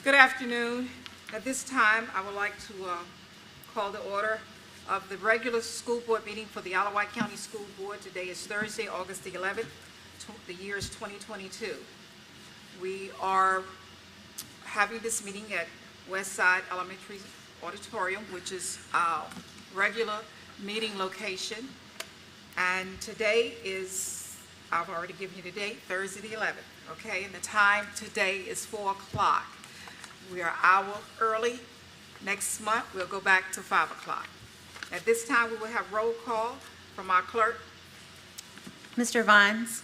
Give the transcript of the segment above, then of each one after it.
Good afternoon. At this time, I would like to call the order of the regular school board meeting for the Wight County School Board. Today is Thursday, August the 11th. The year is 2022. We are having this meeting at Westside Elementary Auditorium, which is our regular meeting location. And today is, I've already given you the date, Thursday the 11th. Okay, and the time today is 4 o'clock. We are an hour early. Next month, we'll go back to 5 o'clock. At this time, we will have roll call from our clerk. Mr. Vines.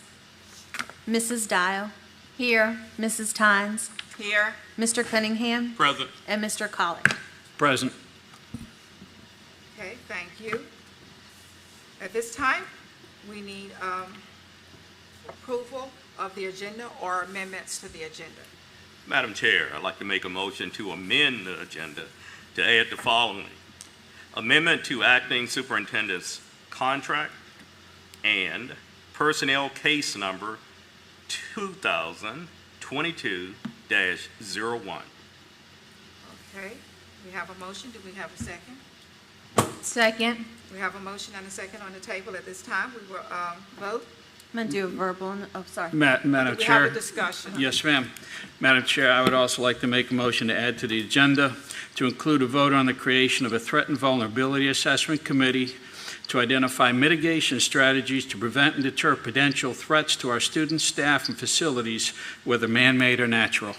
Mrs. Dial. Here. Mrs. Tynes. Here. Mr. Cunningham. Present. And Mr. Collick. Present. Okay, thank you. At this time, we need approval of the agenda or amendments to the agenda. Madam Chair, I'd like to make a motion to amend the agenda to add the following. Amendment to acting superintendent's contract and personnel case number 2022-01. Okay, we have a motion. Do we have a second? Second. We have a motion and a second on the table. At this time, we will vote. I'm going to do a verbal. Oh, sorry. Madam We Chair. have a discussion. Yes, ma'am. Madam Chair, I would also like to make a motion to add to the agenda to include a vote on the creation of a Threat and Vulnerability Assessment Committee to identify mitigation strategies to prevent and deter potential threats to our students, staff, and facilities, whether man-made or natural.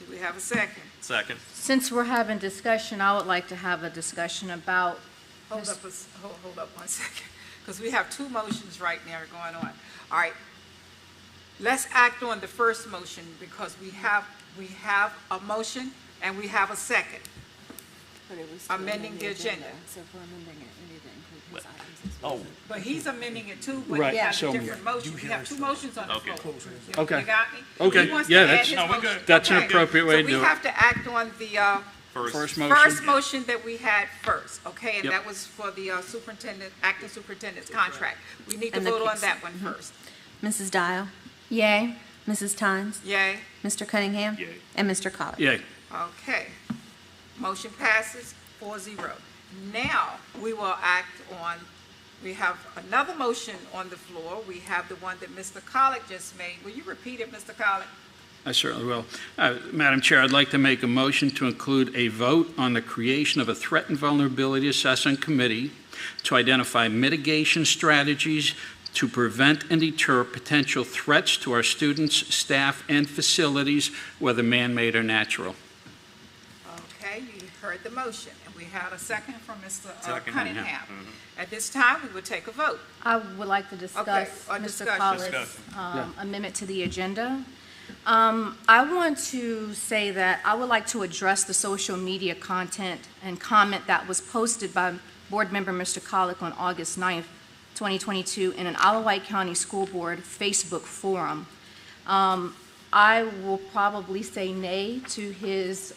Do we have a second? Second. Since we're having discussion, I would like to have a discussion about. Hold up 1 second, because we have two motions right now going on. All right, let's act on the first motion because we have a motion and we have a second. But it was amending the agenda. So if we're amending it, we need to include his items as Oh, But he's amending it too, but Right, he has so- a different motion. We have two motions on the Okay. floor. Okay. You got me? Okay, He wants yeah, to add that's- his No, we're motion. good. That's an Okay. appropriate way to So do we it. have to act on the First motion. first motion that we had first, okay? And Yep. that was for the acting superintendent's contract. We need to And the vote on case. that one first. Mrs. Dial. Yay. Mrs. Tynes. Yay? Mr. Cunningham. Yay. And Mr. Collick. Yay. Okay. Motion passes 4-0. Now, we will act on, we have another motion on the floor. We have the one that Mr. Collick just made. Will you repeat it, Mr. Collick? I certainly will. Madam Chair, I'd like to make a motion to include a vote on the creation of a Threat and Vulnerability Assessment Committee to identify mitigation strategies to prevent and deter potential threats to our students, staff, and facilities, whether man-made or natural. Okay, you heard the motion. And we had a second from Mr. Second. Cunningham. Mhm. At this time, we will take a vote. I would like to discuss Okay, a Mr. discussion. Collick's amendment to the agenda. I want to say that I would like to address the social media content and comment that was posted by Board Member Mr. Collick on August 9th, 2022 in an Wight County School Board Facebook forum. I will probably say nay to his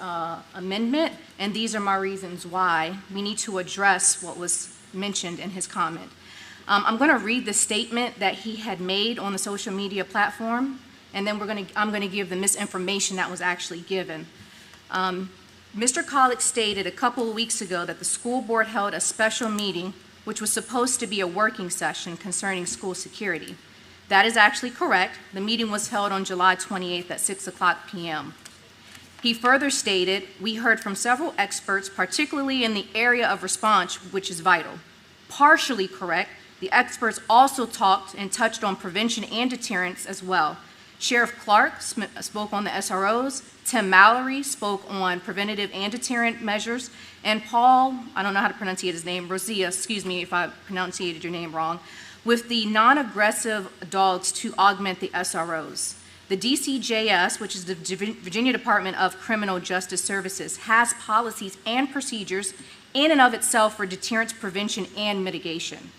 amendment, and these are my reasons why. We need to address what was mentioned in his comment. I'm going to read the statement that he had made on the social media platform, and then I'm going to give the misinformation that was actually given. Mr. Collick stated a couple of weeks ago that the school board held a special meeting which was supposed to be a working session concerning school security. That is actually correct. The meeting was held on July 28th at 6:00 p.m. He further stated, we heard from several experts, particularly in the area of response, which is vital. Partially correct, the experts also talked and touched on prevention and deterrence as well. Sheriff Clark spoke on the SROs, Tim Mallory spoke on preventative and deterrent measures, and Paul, I don't know how to pronounce his name, Rosia, excuse me if I pronunciated your name wrong, with the non-aggressive dogs to augment the SROs. The DCJS, which is the Virginia Department of Criminal Justice Services, has policies and procedures in and of itself for deterrence, prevention, and mitigation.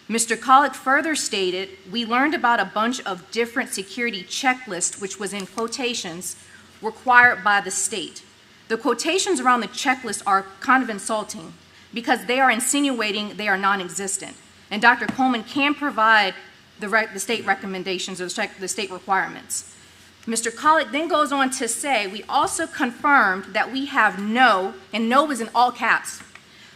Mr. Collick further stated, we learned about a bunch of different security checklists, which was in quotations, required by the state. The quotations around the checklist are kind of insulting because they are insinuating they are non-existent. And Dr. Coleman can provide the state recommendations or the state requirements. Mr. Collick then goes on to say, we also confirmed that we have no, and no is in all caps,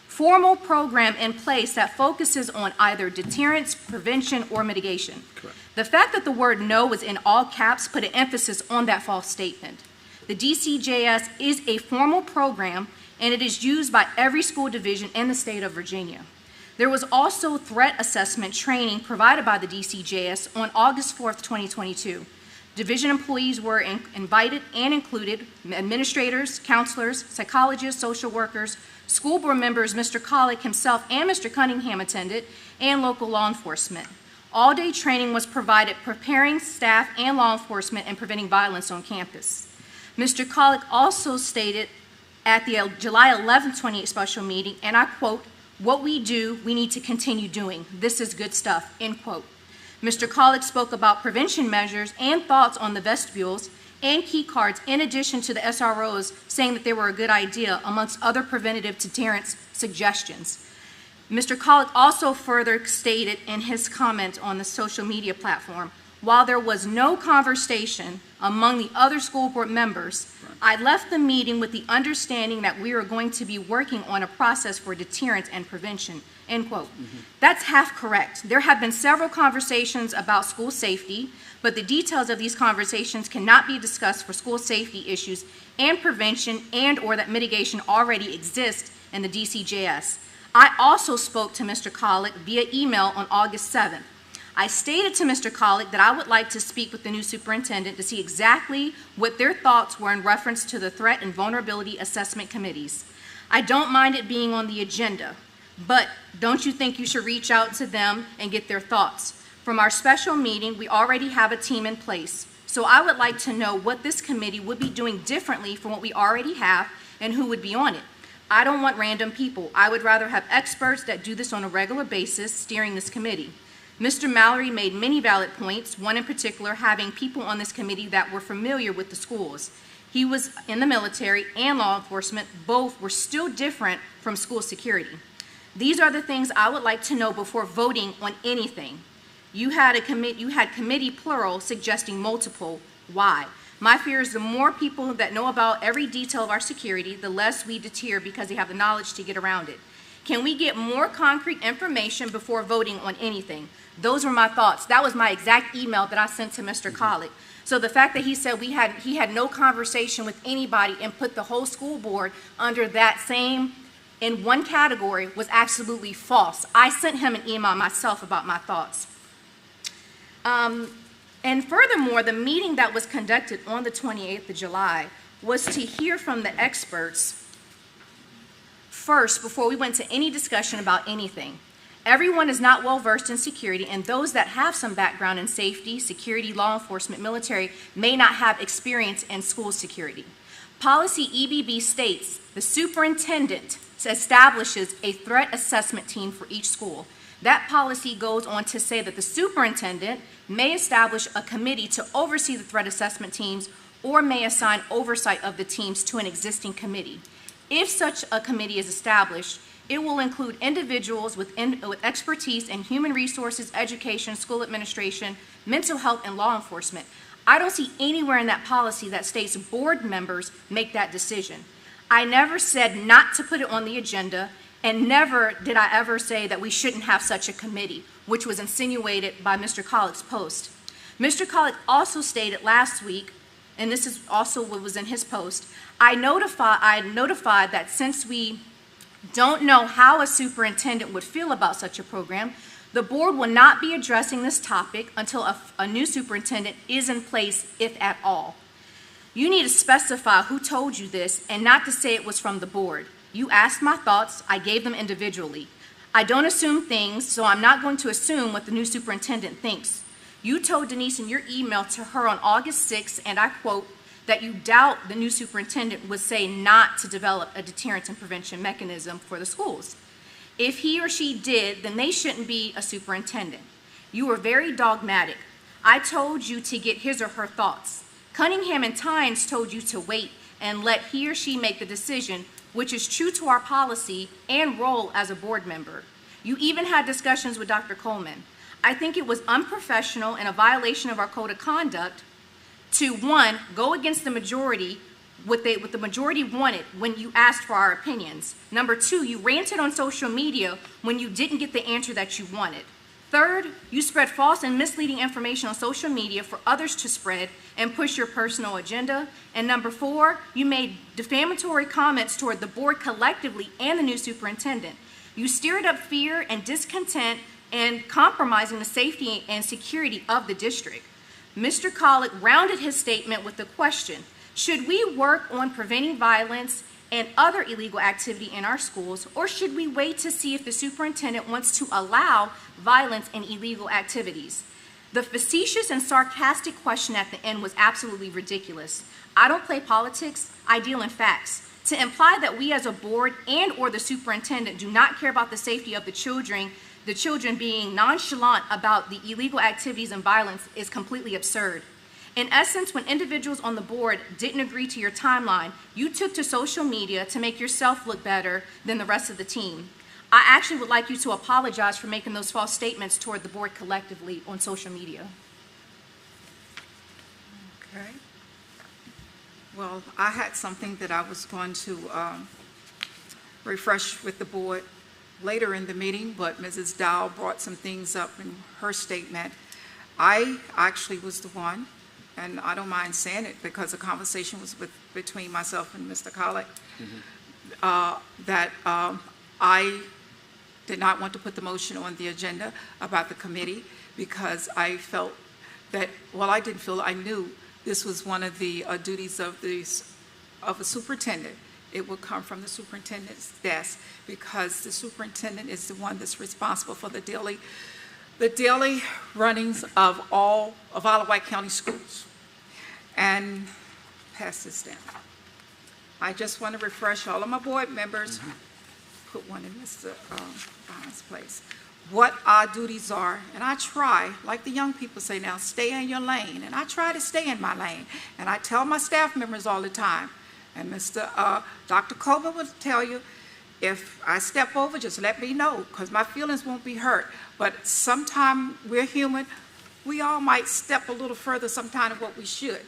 formal program in place that focuses on either deterrence, prevention, or mitigation. Correct. The fact that the word no was in all caps put an emphasis on that false statement. The DCJS is a formal program, and it is used by every school division in the state of Virginia. There was also threat assessment training provided by the DCJS on August 4th, 2022. Division employees were invited and included administrators, counselors, psychologists, social workers, school board members, Mr. Collick himself and Mr. Cunningham attended, and local law enforcement. All-day training was provided preparing staff and law enforcement in preventing violence on campus. Mr. Collick also stated at the July 11, 2028 special meeting, and I quote, "What we do, we need to continue doing. This is good stuff," end quote. Mr. Collick spoke about prevention measures and thoughts on the vestibules and key cards, in addition to the SROs saying that they were a good idea, amongst other preventative deterrence suggestions. Mr. Collick also further stated in his comment on the social media platform, while there was no conversation among the other school board members, I left the meeting with the understanding that we are going to be working on a process for deterrence and prevention, end quote. That's half correct. There have been several conversations about school safety, but the details of these conversations cannot be discussed for school safety issues and prevention and/or that mitigation already exists in the DCJS. I also spoke to Mr. Collick via email on August 7th. I stated to Mr. Collick that I would like to speak with the new superintendent to see exactly what their thoughts were in reference to the threat and vulnerability assessment committees. I don't mind it being on the agenda, but don't you think you should reach out to them and get their thoughts? From our special meeting, we already have a team in place, so I would like to know what this committee would be doing differently from what we already have and who would be on it. I don't want random people. I would rather have experts that do this on a regular basis steering this committee. Mr. Mallory made many valid points, one in particular having people on this committee that were familiar with the schools. He was in the military and law enforcement. Both were still different from school security. These are the things I would like to know before voting on anything. You had committee plural suggesting multiple. Why? My fear is the more people that know about every detail of our security, the less we deter because they have the knowledge to get around it. Can we get more concrete information before voting on anything? Those were my thoughts. That was my exact email that I sent to Mr. Collick. So the fact that he said he had no conversation with anybody and put the whole school board under that same in one category was absolutely false. I sent him an email myself about my thoughts. And furthermore, the meeting that was conducted on the 28th of July was to hear from the experts first before we went to any discussion about anything. Everyone is not well versed in security, and those that have some background in safety, security, law enforcement, military may not have experience in school security. Policy EBB states the superintendent establishes a threat assessment team for each school. That policy goes on to say that the superintendent may establish a committee to oversee the threat assessment teams or may assign oversight of the teams to an existing committee. If such a committee is established, it will include individuals with expertise in human resources, education, school administration, mental health, and law enforcement. I don't see anywhere in that policy that states board members make that decision. I never said not to put it on the agenda, and never did I ever say that we shouldn't have such a committee, which was insinuated by Mr. Collick's post. Mr. Collick also stated last week, and this is also what was in his post, I notified that since we don't know how a superintendent would feel about such a program, the board will not be addressing this topic until a new superintendent is in place, if at all. You need to specify who told you this and not to say it was from the board. You asked my thoughts, I gave them individually. I don't assume things, so I'm not going to assume what the new superintendent thinks. You told Denise in your email to her on August 6th, and I quote, that you doubt the new superintendent would say not to develop a deterrence and prevention mechanism for the schools. If he or she did, then they shouldn't be a superintendent. You were very dogmatic. I told you to get his or her thoughts. Cunningham and Tynes told you to wait and let he or she make the decision, which is true to our policy and role as a board member. You even had discussions with Dr. Coleman. I think it was unprofessional and a violation of our code of conduct to, one, go against the majority, what the majority wanted when you asked for our opinions. Number two, you ranted on social media when you didn't get the answer that you wanted. Third, you spread false and misleading information on social media for others to spread and push your personal agenda. And number four, you made defamatory comments toward the board collectively and the new superintendent. You stirred up fear and discontent and compromising the safety and security of the district. Mr. Collick rounded his statement with the question, should we work on preventing violence and other illegal activity in our schools, or should we wait to see if the superintendent wants to allow violence and illegal activities? The facetious and sarcastic question at the end was absolutely ridiculous. I don't play politics, I deal in facts. To imply that we as a board and or the superintendent do not care about the safety of the children being nonchalant about the illegal activities and violence is completely absurd. In essence, when individuals on the board didn't agree to your timeline, you took to social media to make yourself look better than the rest of the team. I actually would like you to apologize for making those false statements toward the board collectively on social media. Okay. Well, I had something that I was going to refresh with the board later in the meeting, but Mrs. Dow brought some things up in her statement. I actually was the one, and I don't mind saying it because the conversation was between myself and Mr. Collick, that I did not want to put the motion on the agenda about the committee because I felt that, well, I didn't feel, I knew this was one of the duties of a superintendent. It would come from the superintendent's desk because the superintendent is the one that's responsible for the daily runnings of all of Wight County Schools. And pass this down. I just want to refresh all of my board members, put one in Mr. Bond's place, what our duties are. And I try, like the young people say now, stay in your lane. And I try to stay in my lane. And I tell my staff members all the time, and Dr. Coleman will tell you, if I step over, just let me know, because my feelings won't be hurt. But sometimes we're human. We all might step a little further sometime than what we should.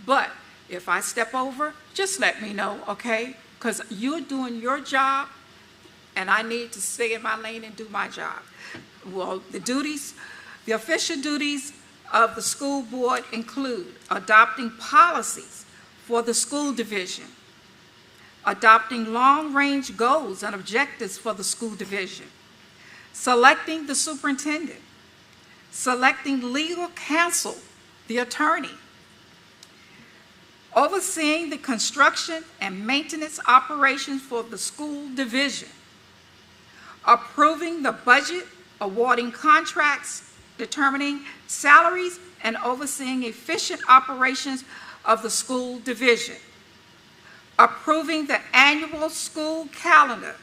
But if I step over, just let me know, okay? Because you're doing your job, and I need to stay in my lane and do my job. Well, the official duties of the school board include adopting policies for the school division, adopting long-range goals and objectives for the school division, selecting the superintendent, selecting legal counsel, the attorney, overseeing the construction and maintenance operations for the school division, approving the budget, awarding contracts, determining salaries, and overseeing efficient operations of the school division, approving the annual school calendar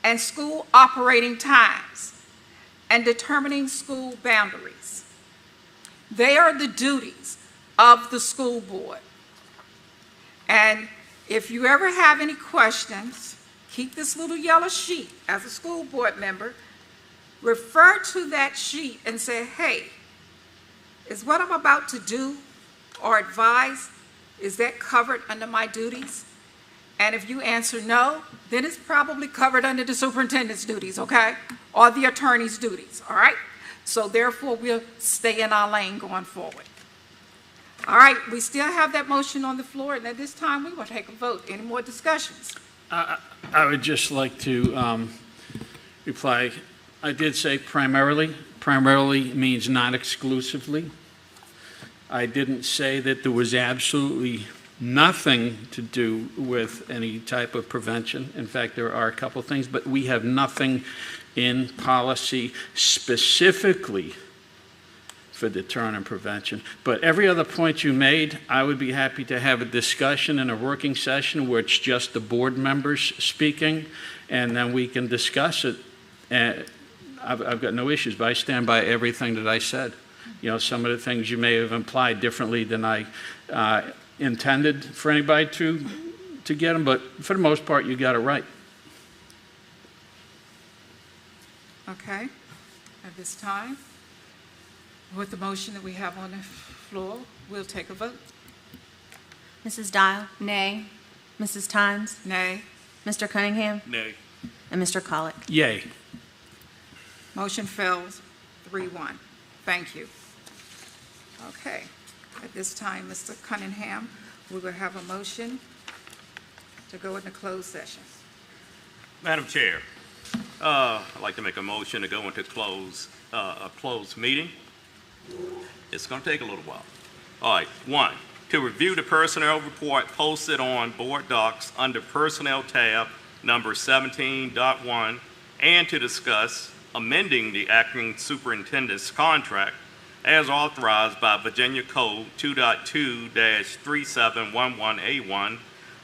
and school operating times, and determining school boundaries. They are the duties of the school board. And if you ever have any questions, keep this little yellow sheet as a school board member, refer to that sheet and say, hey, is what I'm about to do or advise, is that covered under my duties? And if you answer no, then it's probably covered under the superintendent's duties, okay? Or the attorney's duties, all right? So therefore, we'll stay in our lane going forward. All right, we still have that motion on the floor, and at this time, we will take a vote. Any more discussions? I would just like to reply. I did say primarily. Primarily means not exclusively. I didn't say that there was absolutely nothing to do with any type of prevention. In fact, there are a couple things, but we have nothing in policy specifically for deterrent and prevention. But every other point you made, I would be happy to have a discussion in a working session where it's just the board members speaking, and then we can discuss it. And I've got no issues, but I stand by everything that I said. You know, some of the things you may have implied differently than I intended for anybody to get them, but for the most part, you got it right. Okay. At this time, with the motion that we have on the floor, we'll take a vote. Mrs. Dial, Nay. Mrs. Tynes, Nay. Mr. Cunningham, Nay. and Mr. Colick. Yay. Motion fails 3-1. Thank you. Okay. At this time, Mr. Cunningham, we will have a motion to go into closed session. Madam Chair, I'd like to make a motion to go into a closed meeting. It's going to take a little while. All right. 1, to review the personnel report posted on board docs under personnel tab number 17.1 and to discuss amending the acting superintendent's contract as authorized by Virginia Code 2.2-3711A1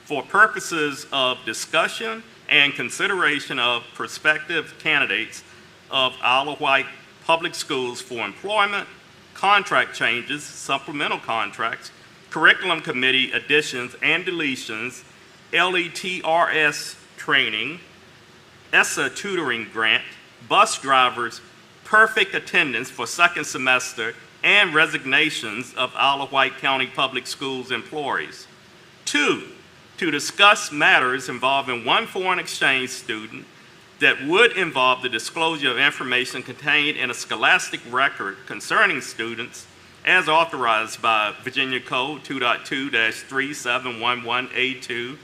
for purposes of discussion and consideration of prospective candidates of Isle of Wight Public Schools for employment, contract changes, supplemental contracts, curriculum committee additions and deletions, LETRS training, ESSA tutoring grant, bus drivers, perfect attendance for second semester, and resignations of Isle of Wight County Public Schools employees. 2, to discuss matters involving one foreign exchange student that would involve the disclosure of information contained in a scholastic record concerning students as authorized by Virginia Code 2.2-3711A2.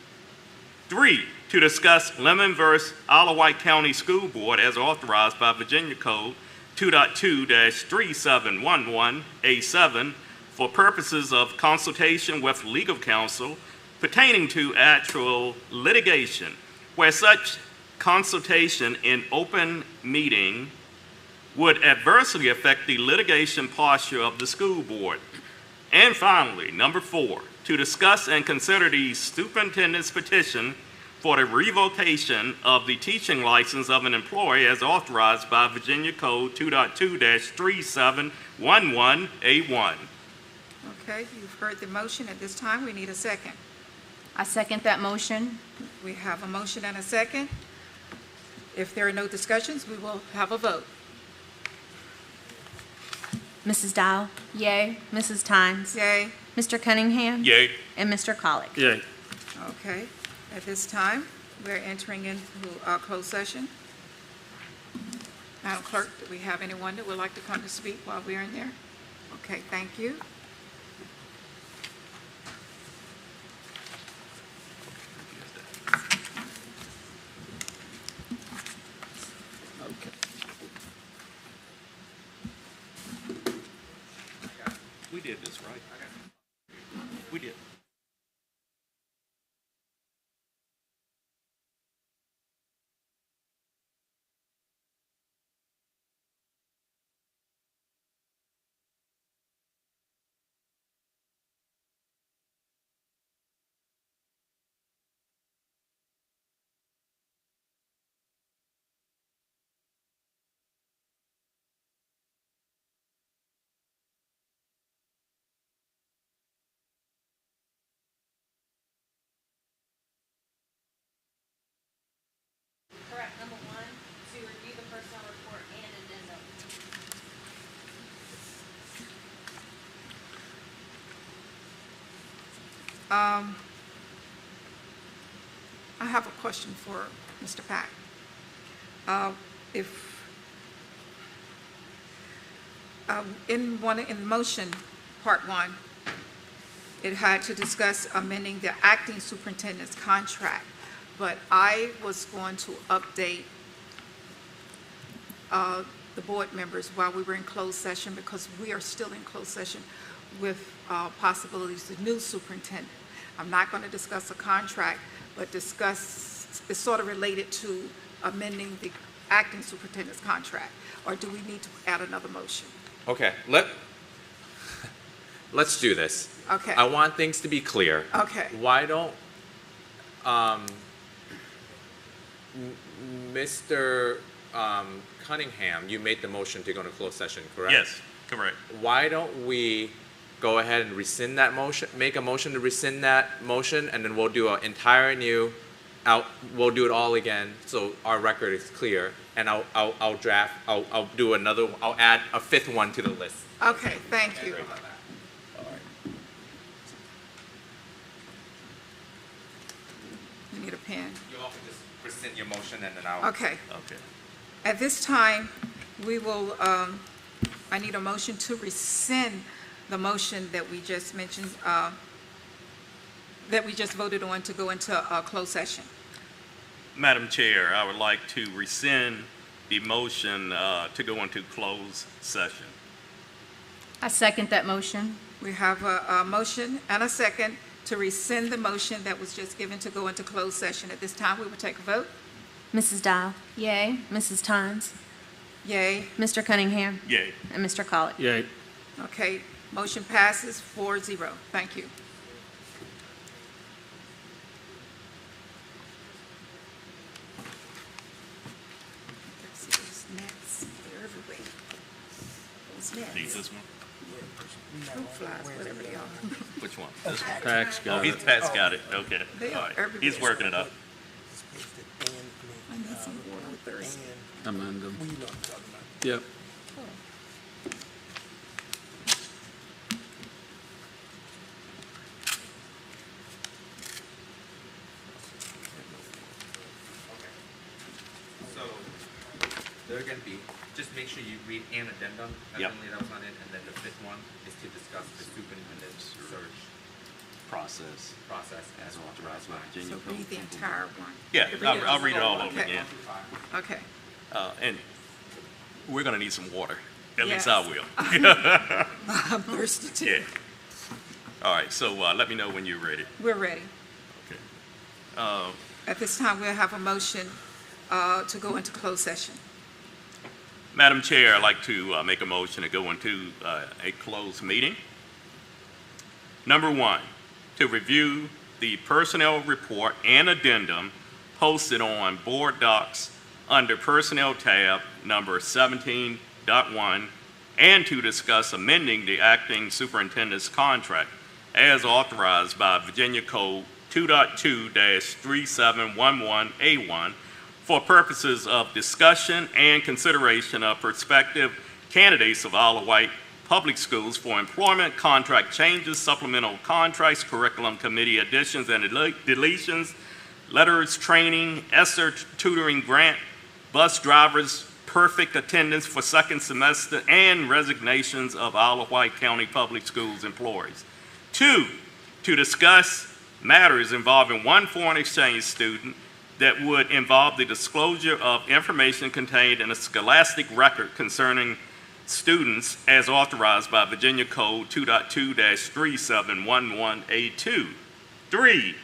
3, to discuss Lemon versus Isle of Wight County School Board as authorized by Virginia Code 2.2-3711A7 for purposes of consultation with legal counsel pertaining to actual litigation, where such consultation in open meeting would adversely affect the litigation posture of the school board. And finally, number 4, to discuss and consider the superintendent's petition for the revocation of the teaching license of an employee as authorized by Virginia Code 2.2-3711A1. Okay, you've heard the motion. At this time, we need a second. I second that motion. We have a motion and a second. If there are no discussions, we will have a vote. Mrs. Dial, Yay. Mrs. Tynes, Yay. Mr. Cunningham, Yay. and Mr. Colick. Yay. Okay, at this time, we're entering into our closed session. Madam Clerk, do we have anyone that would like to come to speak while we're in there? Okay, thank you. Okay. We did this, right? We did. Correct. Number 1, to review the personnel report and addendum. I have a question for Mr. Pack. In motion, part 1, it had to discuss amending the acting superintendent's contract, but I was going to update the board members while we were in closed session, because we are still in closed session with possibilities of new superintendent. I'm not going to discuss a contract, but discuss, it's sort of related to amending the acting superintendent's contract. Or do we need to add another motion? Okay, let's do this. Okay. I want things to be clear. Okay. Why don't, Mr. Cunningham, you made the motion to go into closed session, correct? Yes, correct. Why don't we go ahead and rescind that motion, make a motion to rescind that motion, and then we'll do an entire new, we'll do it all again, so our record is clear, and I'll do another, I'll add a 5th one to the list. Okay, thank you. rescind your motion and then I'll. Okay. Okay. At this time, we will, I need a motion to rescind the motion that we just mentioned, that we just voted on to go into a closed session. Madam Chair, I would like to rescind the motion to go into closed session. I second that motion. We have a motion and a second to rescind the motion that was just given to go into closed session. At this time, we will take a vote. Mrs. Dial, Yay. Mrs. Tynes, Yay. Mr. Cunningham, Yay. and Mr. Colick. Yay. Okay, motion passes 4-0. Thank you. Let's see what's next. They're everywhere. What's Need next? this one? Fruit flies, whatever they are. Which one? This one? Pat's Oh, got he's it. Pat's got it. Okay. They All are right. everywhere. He's working it up. I need some water. I'm thirsty. Amend them. Yep. So, they're gonna be, just make sure you read an addendum, Yep. only that was on it, and then the fifth one is to discuss the superintendent's search Process. process as authorized by. Virginia So Code. read the entire one. Yeah, I'll read it all over Okay. again. Okay. And we're gonna need some water. At least Yes. I will. I'm thirsty too. Yeah. All right, so let me know when you're ready. We're ready. Okay. At this time, we'll have a motion to go into closed session. Madam Chair, I'd like to make a motion to go into a closed meeting. Number one, to review the personnel report and addendum posted on Board Docs under Personnel tab number 17.1, and to discuss amending the acting superintendent's contract as authorized by Virginia Code 2.2-3711A1 for purposes of discussion and consideration of prospective candidates of Isle of Wight Public Schools for employment, contract changes, supplemental contracts, curriculum committee additions and deletions, letters, training, ESSER tutoring grant, bus drivers, perfect attendance for second semester, and resignations of Isle of Wight County Public Schools employees. Two, to discuss matters involving one foreign exchange student that would involve the disclosure of information contained in a scholastic record concerning students as authorized by Virginia Code 2.2-3711A2. Three,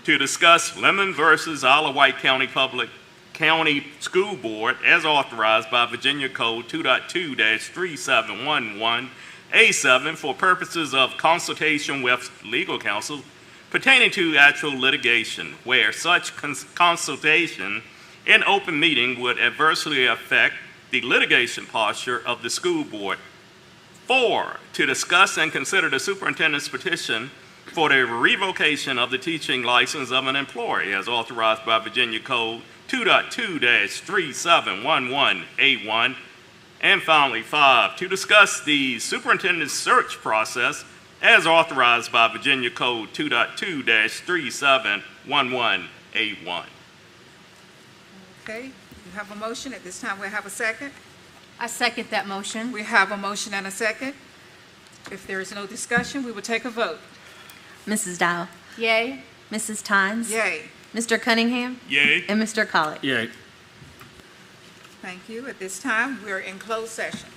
to discuss Lemon versus Isle of Wight County School Board as authorized by Virginia Code 2.2-3711A7 for purposes of consultation with legal counsel pertaining to actual litigation, where such consultation in open meeting would adversely affect the litigation posture of the school board. Four, to discuss and consider the superintendent's petition for the revocation of the teaching license of an employee as authorized by Virginia Code 2.2-3711A1. And finally, five, to discuss the superintendent's search process as authorized by Virginia Code 2.2-3711A1. Okay, you have a motion. At this time, we'll have a second. I second that motion. We have a motion and a second. If there is no discussion, we will take a vote. Mrs. Dial, Yay. Mrs. Tynes, Yay. Mr. Cunningham, Yay. and Mr. Colick. Yay. Thank you. At this time, we're in closed session.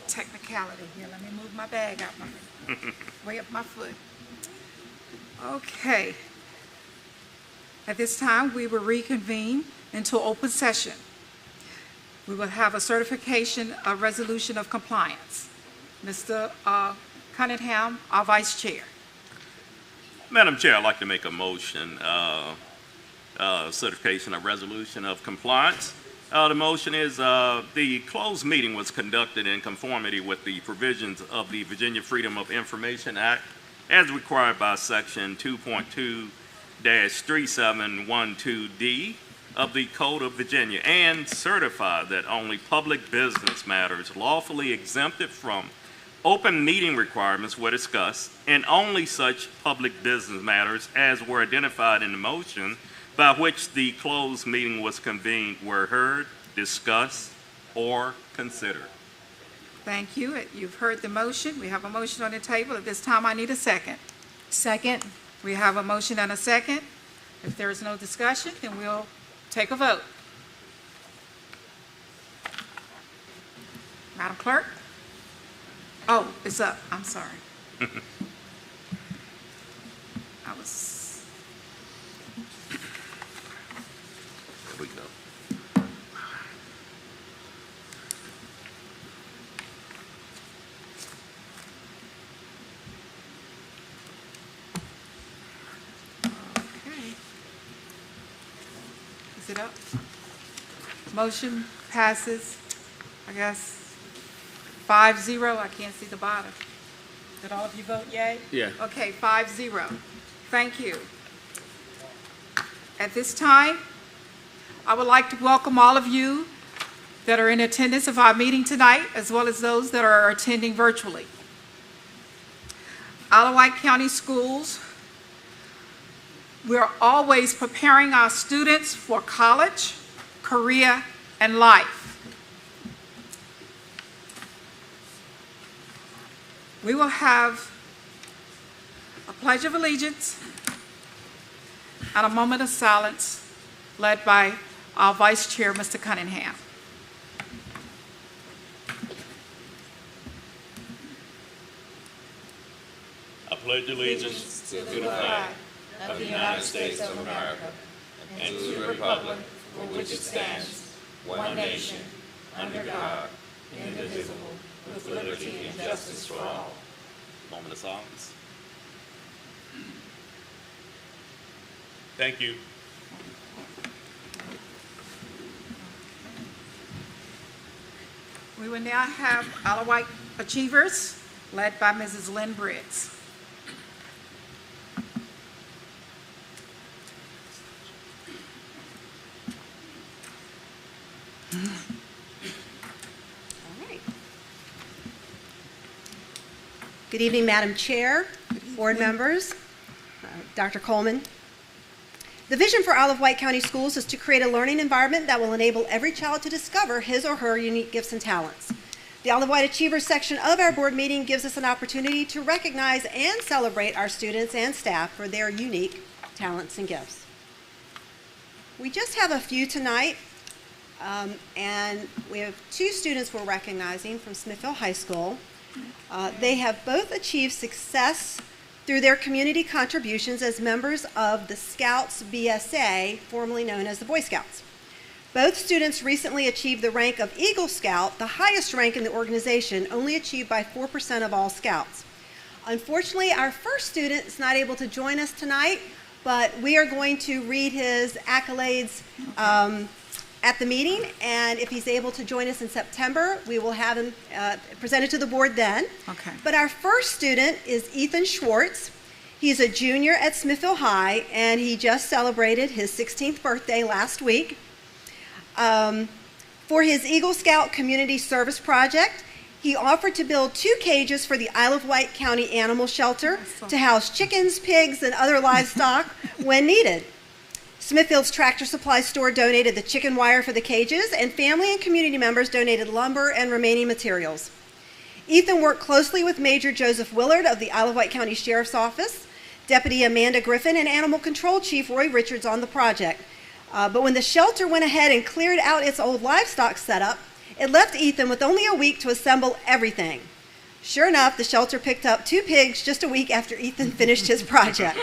technicality here. Let me move my bag out my way up my foot. Okay. At this time, we will reconvene into open session. We will have a certification of resolution of compliance. Mr. Cunningham, our Vice Chair. Madam Chair, I'd like to make a motion, certification of resolution of compliance. The motion is the closed meeting was conducted in conformity with the provisions of the Virginia Freedom of Information Act as required by Section 2.2-3712D of the Code of Virginia, and certify that only public business matters lawfully exempted from open meeting requirements were discussed, and only such public business matters as were identified in the motion by which the closed meeting was convened were heard, discussed, or considered. Thank you. You've heard the motion. We have a motion on the table. At this time, I need a second. Second. We have a motion and a second. If there is no discussion, then we'll take a vote. Madam Clerk? Oh, it's up. I'm sorry. I was... There we go. Okay. Is it up? Motion passes, I guess, 5-0. I can't see the bottom. Did all of you vote yay? Yeah. Okay, 5-0. Thank you. At this time, I would like to welcome all of you that are in attendance of our meeting tonight, as well as those that are attending virtually. Wight County Schools, we're always preparing our students for college, career, and life. We will have a Pledge of Allegiance and a moment of silence led by our Vice Chair, Mr. Cunningham. I pledge allegiance to the flag of the United States of America and to the republic for which it stands, one nation, under God, indivisible, with liberty and justice for all. Moment of silence. Thank you. We will now have Wight Achievers, led by Mrs. Lynn Briggs. Good evening, Madam Chair, board members, Dr. Coleman. The vision for Wight County Schools is to create a learning environment that will enable every child to discover his or her unique gifts and talents. The Wight Achievers section of our board meeting gives us an opportunity to recognize and celebrate our students and staff for their unique talents and gifts. We just have a few tonight, and we have two students we're recognizing from Smithville High School. They have both achieved success through their community contributions as members of the Scouts BSA, formerly known as the Boy Scouts. Both students recently achieved the rank of Eagle Scout, the highest rank in the organization, only achieved by 4% of all Scouts. Unfortunately, our first student is not able to join us tonight, but we are going to read his accolades at the meeting, and if he's able to join us in September, we will have him presented to the board then. Okay. But our first student is Ethan Schwartz. He's a junior at Smithville High, and he just celebrated his 16th birthday last week. For his Eagle Scout Community Service Project, he offered to build 2 cages for the Isle of Wight County Animal Shelter to house chickens, pigs, and other livestock when needed. Smithfield's Tractor Supply store donated the chicken wire for the cages, and family and community members donated lumber and remaining materials. Ethan worked closely with Major Joseph Willard of the Isle of Wight County Sheriff's Office, Deputy Amanda Griffin, and Animal Control Chief Roy Richards on the project. But when the shelter went ahead and cleared out its old livestock setup, It left Ethan with only a week to assemble everything. Sure enough, the shelter picked up 2 pigs just a week after Ethan finished his project.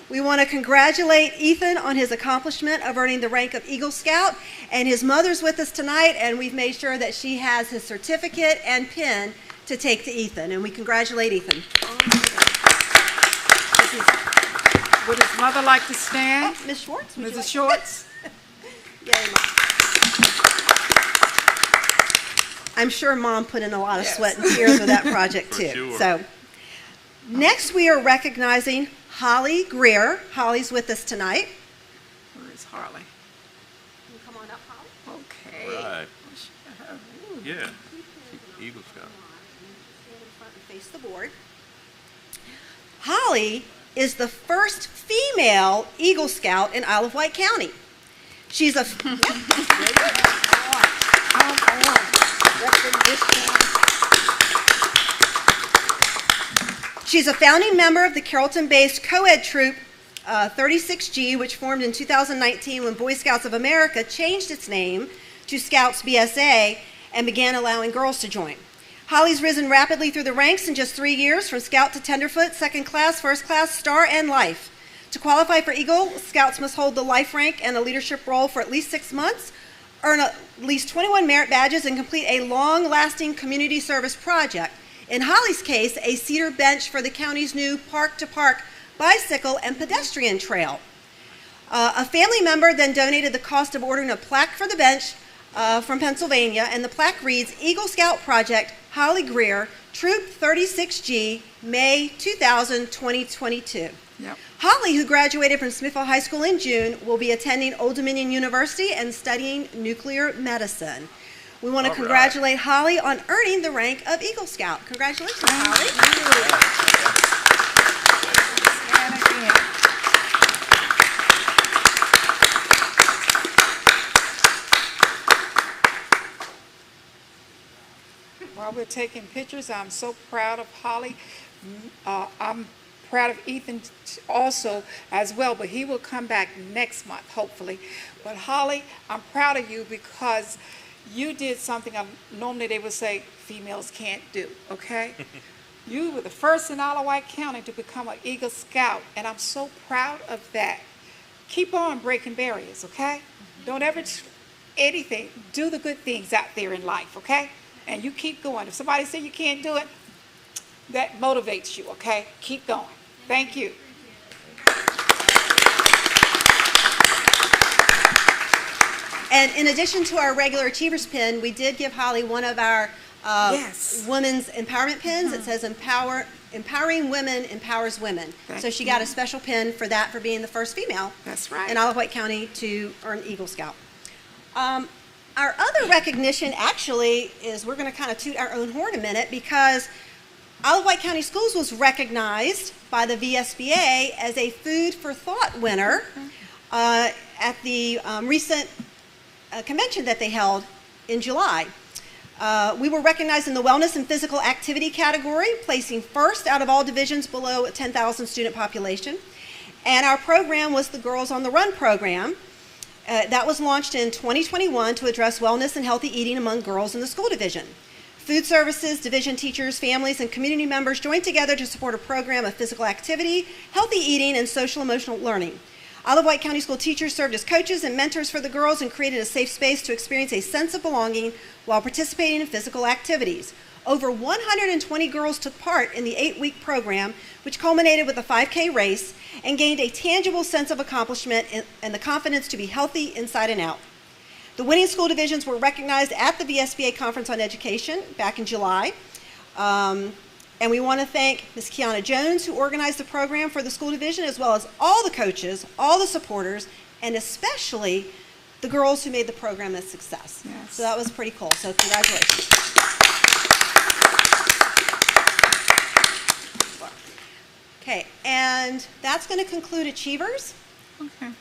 We want to congratulate Ethan on his accomplishment of earning the rank of Eagle Scout, and his mother's with us tonight, and we've made sure that she has his certificate and pin to take to Ethan, and we congratulate Ethan. Would his mother like to stand? Ms. Schwartz? would you Mrs. like- Schwartz? Yay, Mom. I'm sure Mom put in a lot of Yes. sweat and tears with that project For too. sure. So, next we are recognizing Holly Greer. Holly's with us tonight. Where is Harley? Come on up, Holly. Okay. Right. Yeah. Eagle Scout. Stand in front and face the board. Holly is the first female Eagle Scout in Isle of Wight County. She's a She's a founding member of the Carrollton-based co-ed troop 36G, which formed in 2019 when Boy Scouts of America changed its name to Scouts BSA and began allowing girls to join. Holly's risen rapidly through the ranks in just 3 years, from Scout to Tenderfoot, second class, first class, star, and life. To qualify for Eagle, Scouts must hold the life rank and a leadership role for at least 6 months, earn at least 21 merit badges, and complete a long-lasting community service project. In Holly's case, a cedar bench for the county's new park-to-park bicycle and pedestrian trail. A family member then donated the cost of ordering a plaque for the bench from Pennsylvania, and the plaque reads, Eagle Scout Project, Holly Greer, Troop 36G, May 2000, 2022. Yep. Holly, who graduated from Smithville High School in June, will be attending Old Dominion University and studying nuclear medicine. We want to All right. congratulate Holly on earning the rank of Eagle Scout. Congratulations, Holly. Stand again. While we're taking pictures, I'm so proud of Holly. I'm proud of Ethan also as well, but he will come back next month, hopefully. But Holly, I'm proud of you because you did something normally they would say females can't do, okay? You were the first in Isle of Wight County to become an Eagle Scout, and I'm so proud of that. Keep on breaking barriers, okay? Don't ever anything. Do the good things out there in life, okay? And you keep going. If somebody says you can't do it, that motivates you, okay? Keep going. Thank you. And in addition to our regular Achievers pin, we did give Holly one of our Yes. women's empowerment pins. It says Empowering Women Empowers Women. Thank So she got a special pin for that, for being the first female That's right. in Isle of Wight County to earn Eagle Scout. Our other recognition actually is, we're going to kind of toot our own horn a minute, because Isle of Wight County Schools was recognized by the VSBA as a Food for Thought winner at the recent convention that they held in July. We were recognized in the Wellness and Physical Activity category, placing first out of all divisions below a 10,000 student population. And our program was the Girls on the Run program. That was launched in 2021 to address wellness and healthy eating among girls in the school division. Food services, division teachers, families, and community members joined together to support a program of physical activity, healthy eating, and social-emotional learning. Isle of Wight County School teachers served as coaches and mentors for the girls and created a safe space to experience a sense of belonging while participating in physical activities. Over 120 girls took part in the 8-week program, which culminated with a 5K race and gained a tangible sense of accomplishment and the confidence to be healthy inside and out. The winning school divisions were recognized at the VSBA Conference on Education back in July. And we want to thank Ms. Kiana Jones, who organized the program for the school division, as well as all the coaches, all the supporters, and especially the girls who made the program a success. Yes. So that was pretty cool. So congratulations. Okay, and that's going to conclude Achievers. Okay.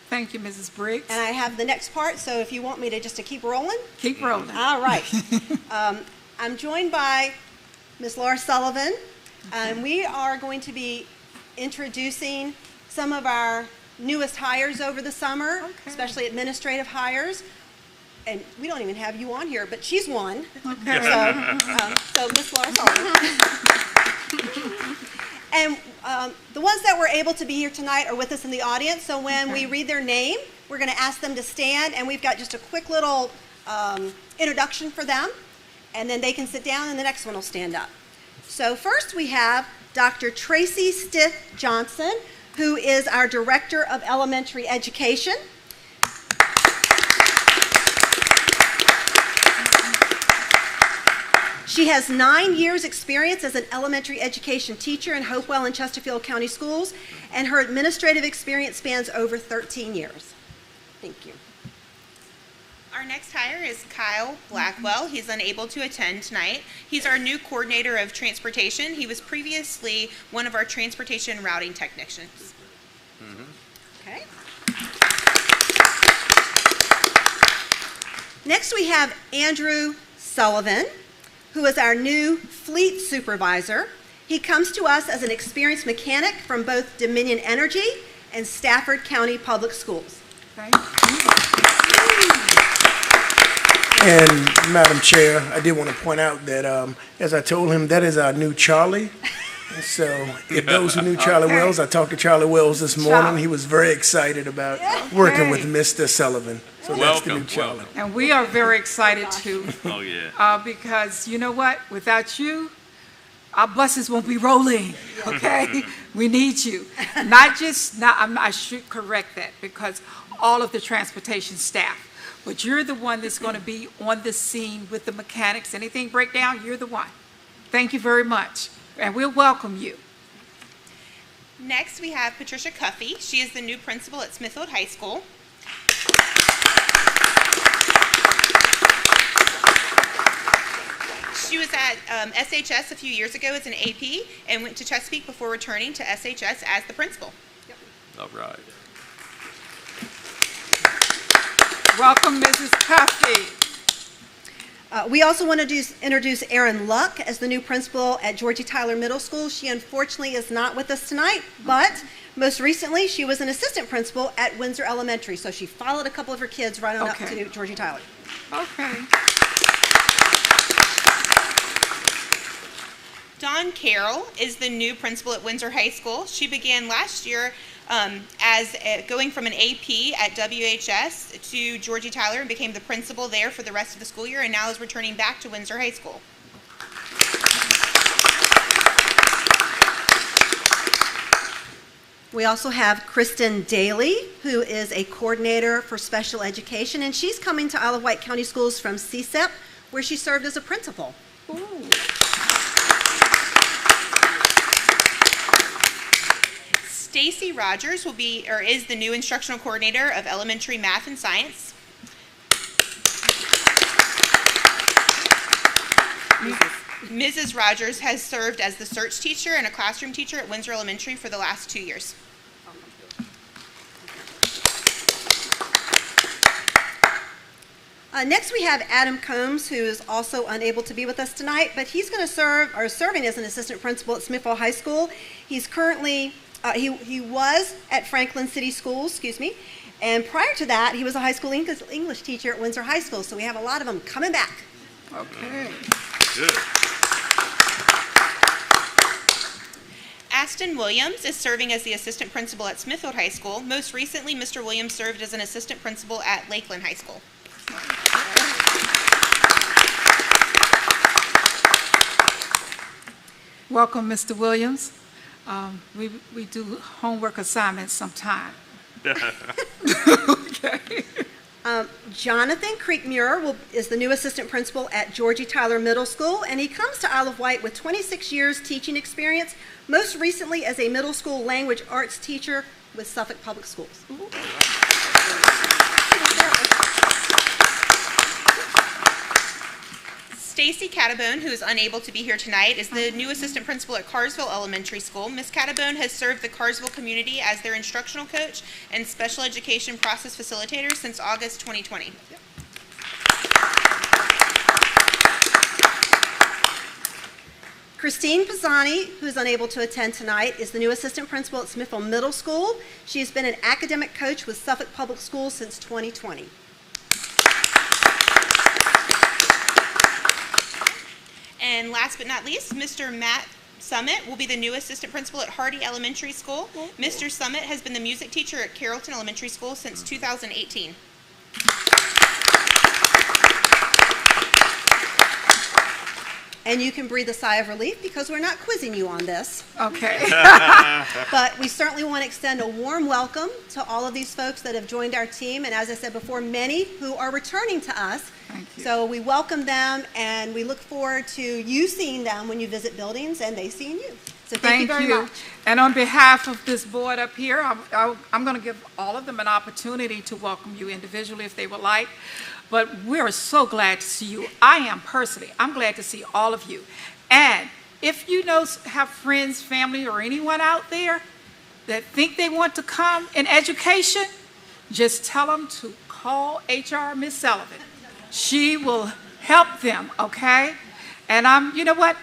Thank you, Mrs. Briggs. And I have the next part, so if you want me to just to keep rolling. Keep rolling. All right. I'm joined by Ms. Laura Sullivan, and we are going to be introducing some of our newest hires over the summer, Okay. especially administrative hires. and we don't even have you on here, but she's one. Okay. So Miss Laura Sullivan. And the ones that were able to be here tonight are with us in the audience, so when we read their name, we're going to ask them to stand, and we've got just a quick little introduction for them, and then they can sit down, and the next one will stand up. So first we have Dr. Tracy Stith Johnson, who is our Director of Elementary Education. She has 9 years' experience as an elementary education teacher in Hopewell and Chesterfield County Schools, and her administrative experience spans over 13 years. Thank you. Our next hire is Kyle Blackwell. He's unable to attend tonight. He's our new coordinator of transportation. He was previously one of our transportation routing technicians. Okay. Next we have Andrew Sullivan, who is our new fleet supervisor. He comes to us as an experienced mechanic from both Dominion Energy and Stafford County Public Schools. Okay. And Madam Chair, I did want to point out that, as I told him, that is our new Charlie. And so if those who knew Charlie Wells, I talked to Charlie Wells this morning. He was very excited about working with Mr. Sullivan. So that's the new Charlie. And we are very excited too. Oh, yeah. Because you know what? Without you, our buses won't be rolling, okay? We need you. I should correct that, because all of the transportation staff, but you're the one that's going to be on the scene with the mechanics. Anything break down, you're the one. Thank you very much, and we'll welcome you. Next, we have Patricia Cuffey. She is the new principal at Smithfield High School. She was at SHS a few years ago as an AP and went to Chesapeake before returning to SHS as the principal. All right. Welcome, Mrs. Cuffey. We also want to introduce Erin Luck as the new principal at Georgie Tyler Middle School. She unfortunately is not with us tonight, but most recently she was an assistant principal at Windsor Elementary, so she followed a couple of her kids right on up to Georgie Tyler. Okay. Dawn Carroll is the new principal at Windsor High School. She began last year going from an AP at WHS to Georgie Tyler and became the principal there for the rest of the school year, and now is returning back to Windsor High School. We also have Kristen Daly, who is a coordinator for special education, and she's coming to Isle of Wight County Schools from CSEP, where she served as a principal. Ooh. Stacy Rogers is the new instructional coordinator of elementary math and science. Mrs. Rogers has served as the search teacher and a classroom teacher at Windsor Elementary for the last 2 years. Next we have Adam Combs, who is also unable to be with us tonight, but he's going to serving as an assistant principal at Smithfield High School. He's currently, he was at Franklin City Schools, and prior to that, he was a high school English teacher at Windsor High School, so we have a lot of them coming back. Okay. Good. Aston Williams is serving as the assistant principal at Smithfield High School. Most recently, Mr. Williams served as an assistant principal at Lakeland High School. Welcome, Mr. Williams. We do homework assignments sometime. Okay. Jonathan Creekmuir is the new assistant principal at Georgie Tyler Middle School, and he comes to Isle of Wight with 26 years teaching experience, most recently as a middle school language arts teacher with Suffolk Public Schools. Stacy Catabone, who is unable to be here tonight, is the new assistant principal at Carsville Elementary School. Ms. Catabone has served the Carsville community as their instructional coach and special education process facilitator since August 2020. Christine Pisani, who's unable to attend tonight, is the new assistant principal at Smithfield Middle School. She has been an academic coach with Suffolk Public Schools since 2020. And last but not least, Mr. Matt Summit will be the new assistant principal at Hardy Elementary School. Mr. Summit has been the music teacher at Carrollton Elementary School since 2018. And you can breathe a sigh of relief because we're not quizzing you on this. Okay. But we certainly want to extend a warm welcome to all of these folks that have joined our team. And as I said before, many who are returning to us. Thank you. So we welcome them and we look forward to you seeing them when you visit buildings and they seeing you. So thank you very much. And on behalf of this board up here, I'm going to give all of them an opportunity to welcome you individually if they would like. But we're so glad to see you. I'm glad to see all of you. And if you have friends, family, or anyone out there that think they want to come in education, just tell them to call HR Miss Sullivan. She will help them, okay? And you know what?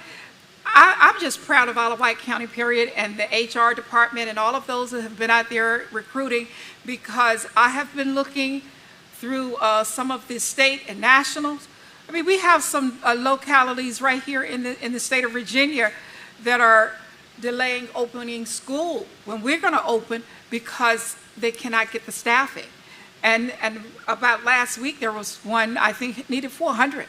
I'm just proud of all of Wight County, period, and the HR department and all of those that have been out there recruiting, because I have been looking through some of the state and nationals. I mean, we have some localities right here in the state of Virginia that are delaying opening school when we're going to open because they cannot get the staffing. And about last week, there was one, I think, needed 400.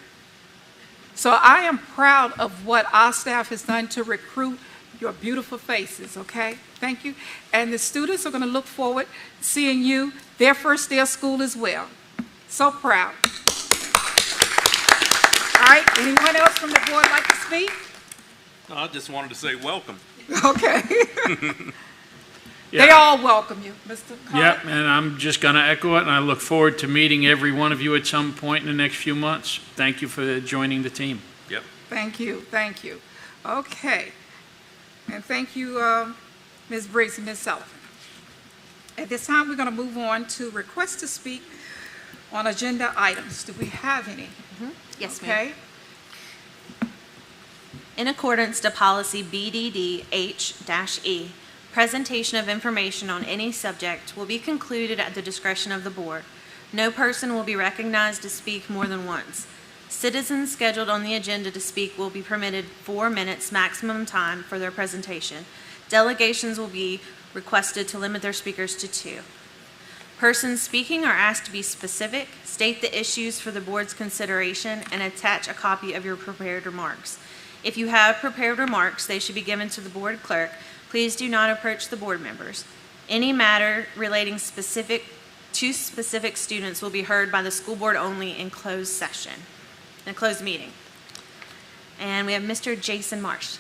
So I am proud of what our staff has done to recruit your beautiful faces, okay? Thank you. And the students are going to look forward to seeing you their first day of school as well. So proud. All right, anyone else from the board like to speak? No, I just wanted to say welcome. Okay. Yeah. They all welcome you, Mr. Collins. Yep, and I'm just going to echo it, and I look forward to meeting every one of you at some point in the next few months. Thank you for joining the team. Yep. Thank you, thank you. Okay. And thank you, Ms. Briggs and Ms. Sullivan. At this time, we're going to move on to request to speak on agenda items. Do we have any? Yes, ma'am. Okay. In accordance to policy BDD-H-E, presentation of information on any subject will be concluded at the discretion of the board. No person will be recognized to speak more than once. Citizens scheduled on the agenda to speak will be permitted 4 minutes maximum time for their presentation. Delegations will be requested to limit their speakers to 2. Persons speaking are asked to be specific, state the issues for the board's consideration, and attach a copy of your prepared remarks. If you have prepared remarks, they should be given to the board clerk. Please do not approach the board members. Any matter relating to specific students will be heard by the school board only in closed session, in a closed meeting. And we have Mr. Jason Marsh.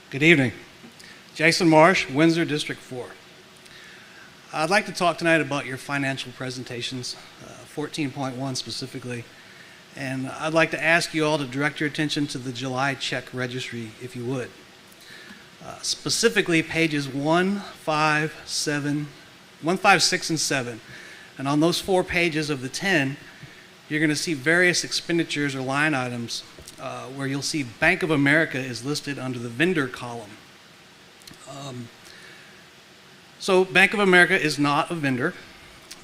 Good evening. Jason Marsh, Windsor District 4. I'd like to talk tonight about your financial presentations, 14.1 specifically, and I'd like to ask you all to direct your attention to the July check registry, if you would. Specifically, pages 1, 5, 6, and 7. And on those 4 pages of the 10, you're going to see various expenditures or line items where you'll see Bank of America is listed under the vendor column. So Bank of America is not a vendor.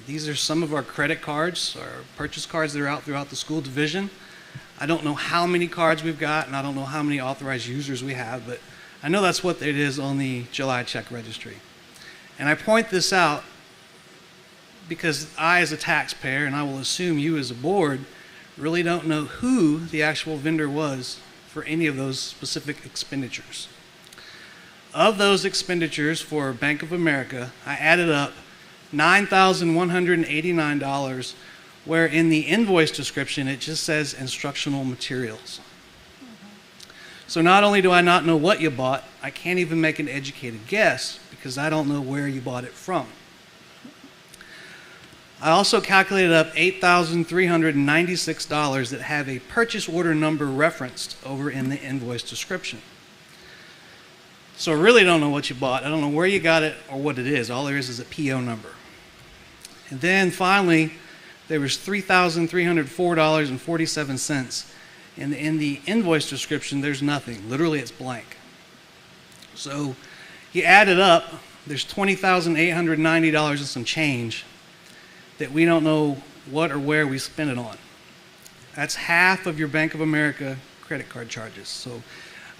These are some of our credit cards or purchase cards that are out throughout the school division. I don't know how many cards we've got, and I don't know how many authorized users we have, but I know that's what it is on the July check registry. And I point this out because I, as a taxpayer, and I will assume you as a board, really don't know who the actual vendor was for any of those specific expenditures. Of those expenditures for Bank of America, I added up $9,189, where in the invoice description it just says instructional materials. So not only do I not know what you bought, I can't even make an educated guess because I don't know where you bought it from. I also calculated up $8,396 that have a purchase order number referenced over in the invoice description. So I really don't know what you bought. I don't know where you got it or what it is. All there is a PO number. And then finally, there was $3,304.47 In the invoice description, there's nothing. Literally, it's blank. So you add it up, there's $20,890 and some change that we don't know what or where we spent it on. That's half of your Bank of America credit card charges. So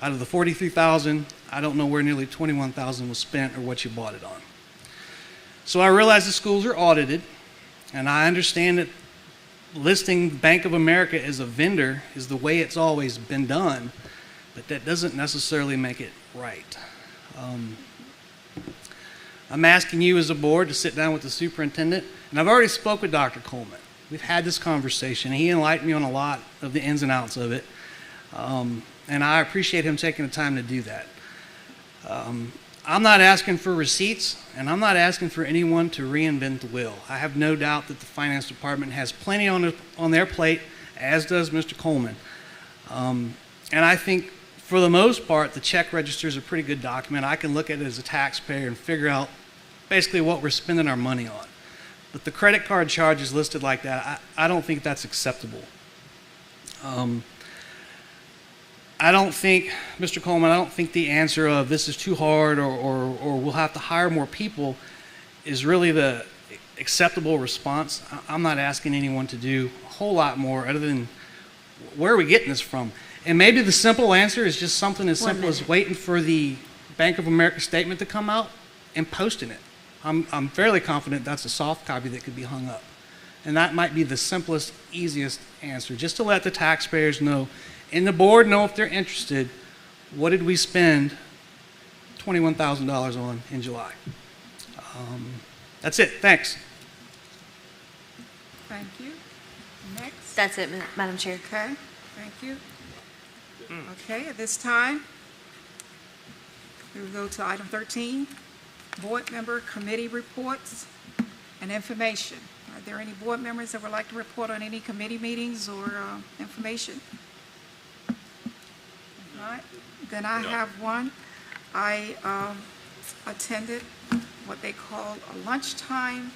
out of the $43,000, I don't know where nearly $21,000 was spent or what you bought it on. So I realize the schools are audited, and I understand that listing Bank of America as a vendor is the way it's always been done, but that doesn't necessarily make it right. I'm asking you as a board to sit down with the superintendent, and I've already spoke with Dr. Coleman. We've had this conversation. He enlightened me on a lot of the ins and outs of it, and I appreciate him taking the time to do that. I'm not asking for receipts, and I'm not asking for anyone to reinvent the wheel. I have no doubt that the finance department has plenty on their plate, as does Mr. Coleman. And I think, for the most part, the check register is a pretty good document. I can look at it as a taxpayer and figure out basically what we're spending our money on. But the credit card charges listed like that, I don't think that's acceptable. I don't think, Mr. Coleman, I don't think the answer of this is too hard or we'll have to hire more people is really the acceptable response. I'm not asking anyone to do a whole lot more other than where are we getting this from? And maybe the simple answer is just something as simple as waiting for the Bank of America statement to come out and posting it. I'm fairly confident that's a soft copy that could be hung up. And that might be the simplest, easiest answer, just to let the taxpayers know and the board know if they're interested, what did we spend $21,000 on in July? That's it. Thanks. Thank you. Next. That's it, Madam Chair. Okay, thank you. Okay, at this time, we will go to item 13, board member committee reports and information. Are there any board members that would like to report on any committee meetings or information? If not, then I have one. I attended what they call a lunchtime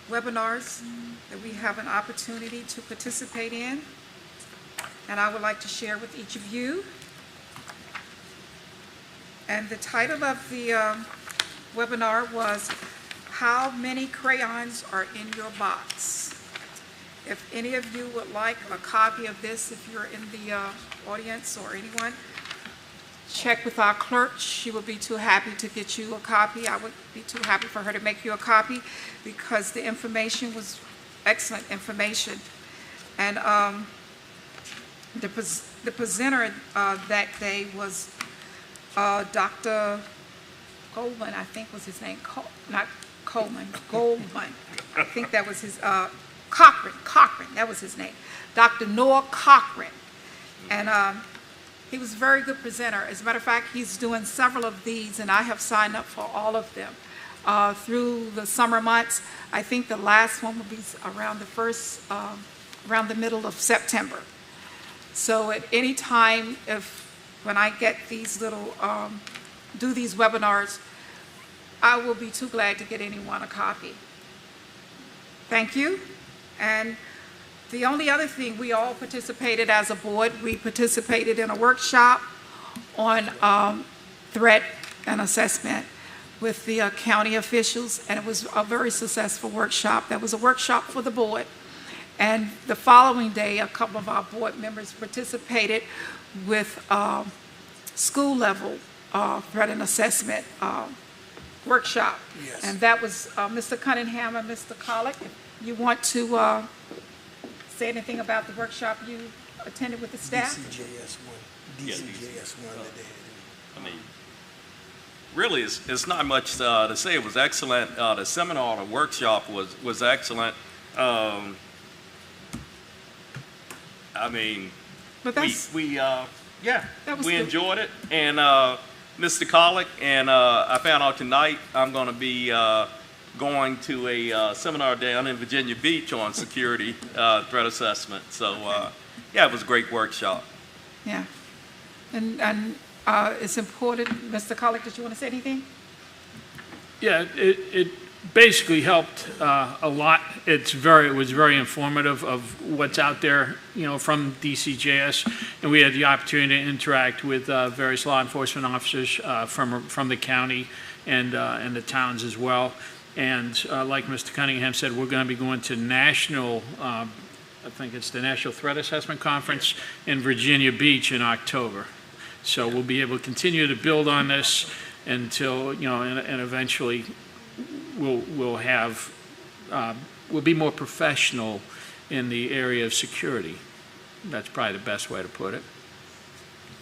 webinars that we have an opportunity to participate in, and I would like to share with each of you. And the title of the webinar was, How Many Crayons Are in Your Box? If any of you would like a copy of this, if you're in the audience or anyone, check with our clerk. She would be too happy to get you a copy. I would be too happy for her to make you a copy because the information was excellent information. And the presenter that day was Dr. Goldman, I think was his name. Not Coleman, Goldman. I think that was his, Cochran, that was his name. Dr. Noah Cochran. And he was a very good presenter. As a matter of fact, he's doing several of these, and I have signed up for all of them through the summer months. I think the last one will be around around the middle of September. So at any time, when I get these little, do these webinars, I will be too glad to get anyone a copy. Thank you. And the only other thing, we all participated as a board. We participated in a workshop on threat and assessment with the county officials, and it was a very successful workshop. That was a workshop for the board. And the following day, a couple of our board members participated with school level threat and assessment workshop. Yes. And that was Mr. Cunningham and Mr. Collick. If you want to say anything about the workshop you attended with the staff? DCJS one that they had. I mean, really, it's not much to say. It was excellent. The seminar, the workshop was excellent. I mean, But that's, we was good. enjoyed it. And Mr. Collick, and I found out tonight I'm going to be going to a seminar down in Virginia Beach on security threat assessment. So, yeah, it was a great workshop. yeah. And it's important. Mr. Collick, did you want to say anything? Yeah, basically helped a lot. It was very informative of what's out there, from DCJS, and we had the opportunity to interact with various law enforcement officers from the county and the towns as well. And like Mr. Cunningham said, we're going to be going to national, I think it's the National Threat Assessment Conference in Virginia Beach in October. So we'll be able to continue to build on this until, and eventually we'll be more professional in the area of security. That's probably the best way to put it.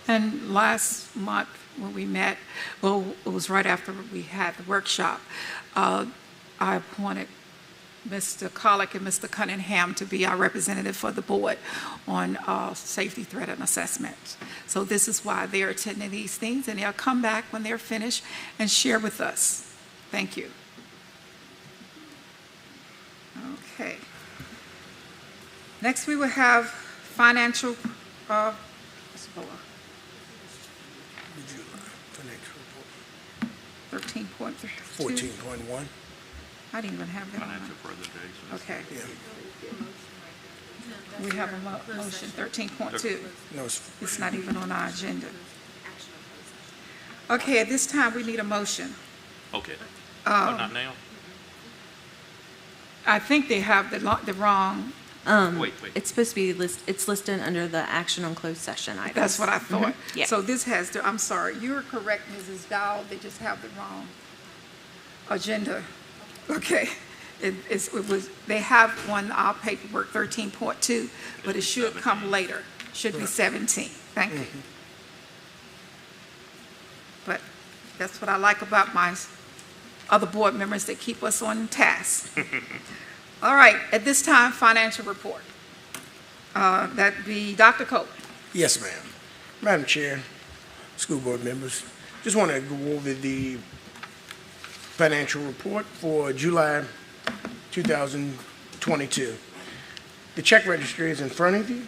And last month when we met, well, it was right after we had the workshop, I appointed Mr. Collick and Mr. Cunningham to be our representative for the board on safety, threat, and assessment. So this is why they're attending these things, and they'll come back when they're finished and share with us. Thank you. Okay. Next, we will have financial, let's go up. 13.2. 14.1. I didn't even have that on. Financial presentation. Okay. Yeah. We have a motion, 13.2. No, It's not even on our agenda. Okay, at this time, we need a motion. Okay. Not now? I think they have the wrong, Wait. It's supposed to be it's listed under the action on closed session items. that's what I thought. Yeah. So this has to, I'm sorry, you're correct, Mrs. Dowell, they just have the wrong agenda. Okay. They have one, our paperwork, 13.2, but it should come later. Should be 17. Thank you. But that's what I like about my other board members, that keep us on task. All right, at this time, financial report. That'd be Dr. Copeland. Yes, ma'am. Madam Chair, school board members, just want to go over the financial report for July 2022. The check registry is in front of you,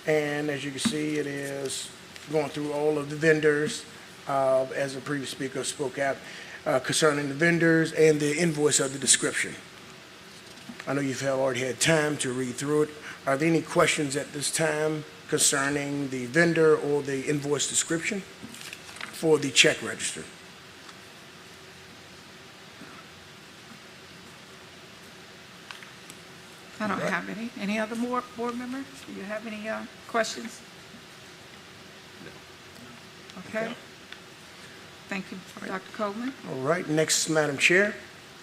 and as you can see, it is going through all of the vendors, as the previous speaker spoke out, concerning the vendors and the invoice of the description. I know you've already had time to read through it. Are there any questions at this time concerning the vendor or the invoice description for the check register? I don't have any. Any other more board members? Do you have any questions? Okay. Thank you, Dr. Coleman. All right, next, Madam Chair,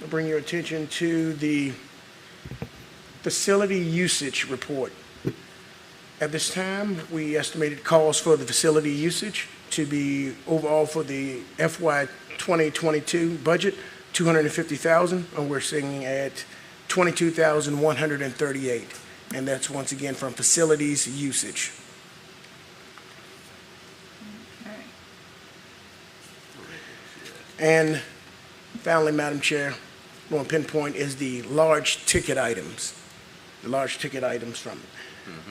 I'll bring your attention to the facility usage report. At this time, we estimated costs for the facility usage to be overall for the FY 2022 budget, $250,000, and we're sitting at $22,138, and that's once again from facilities usage. Okay. And finally, Madam Chair, one pinpoint is the large ticket items. The large ticket items from it.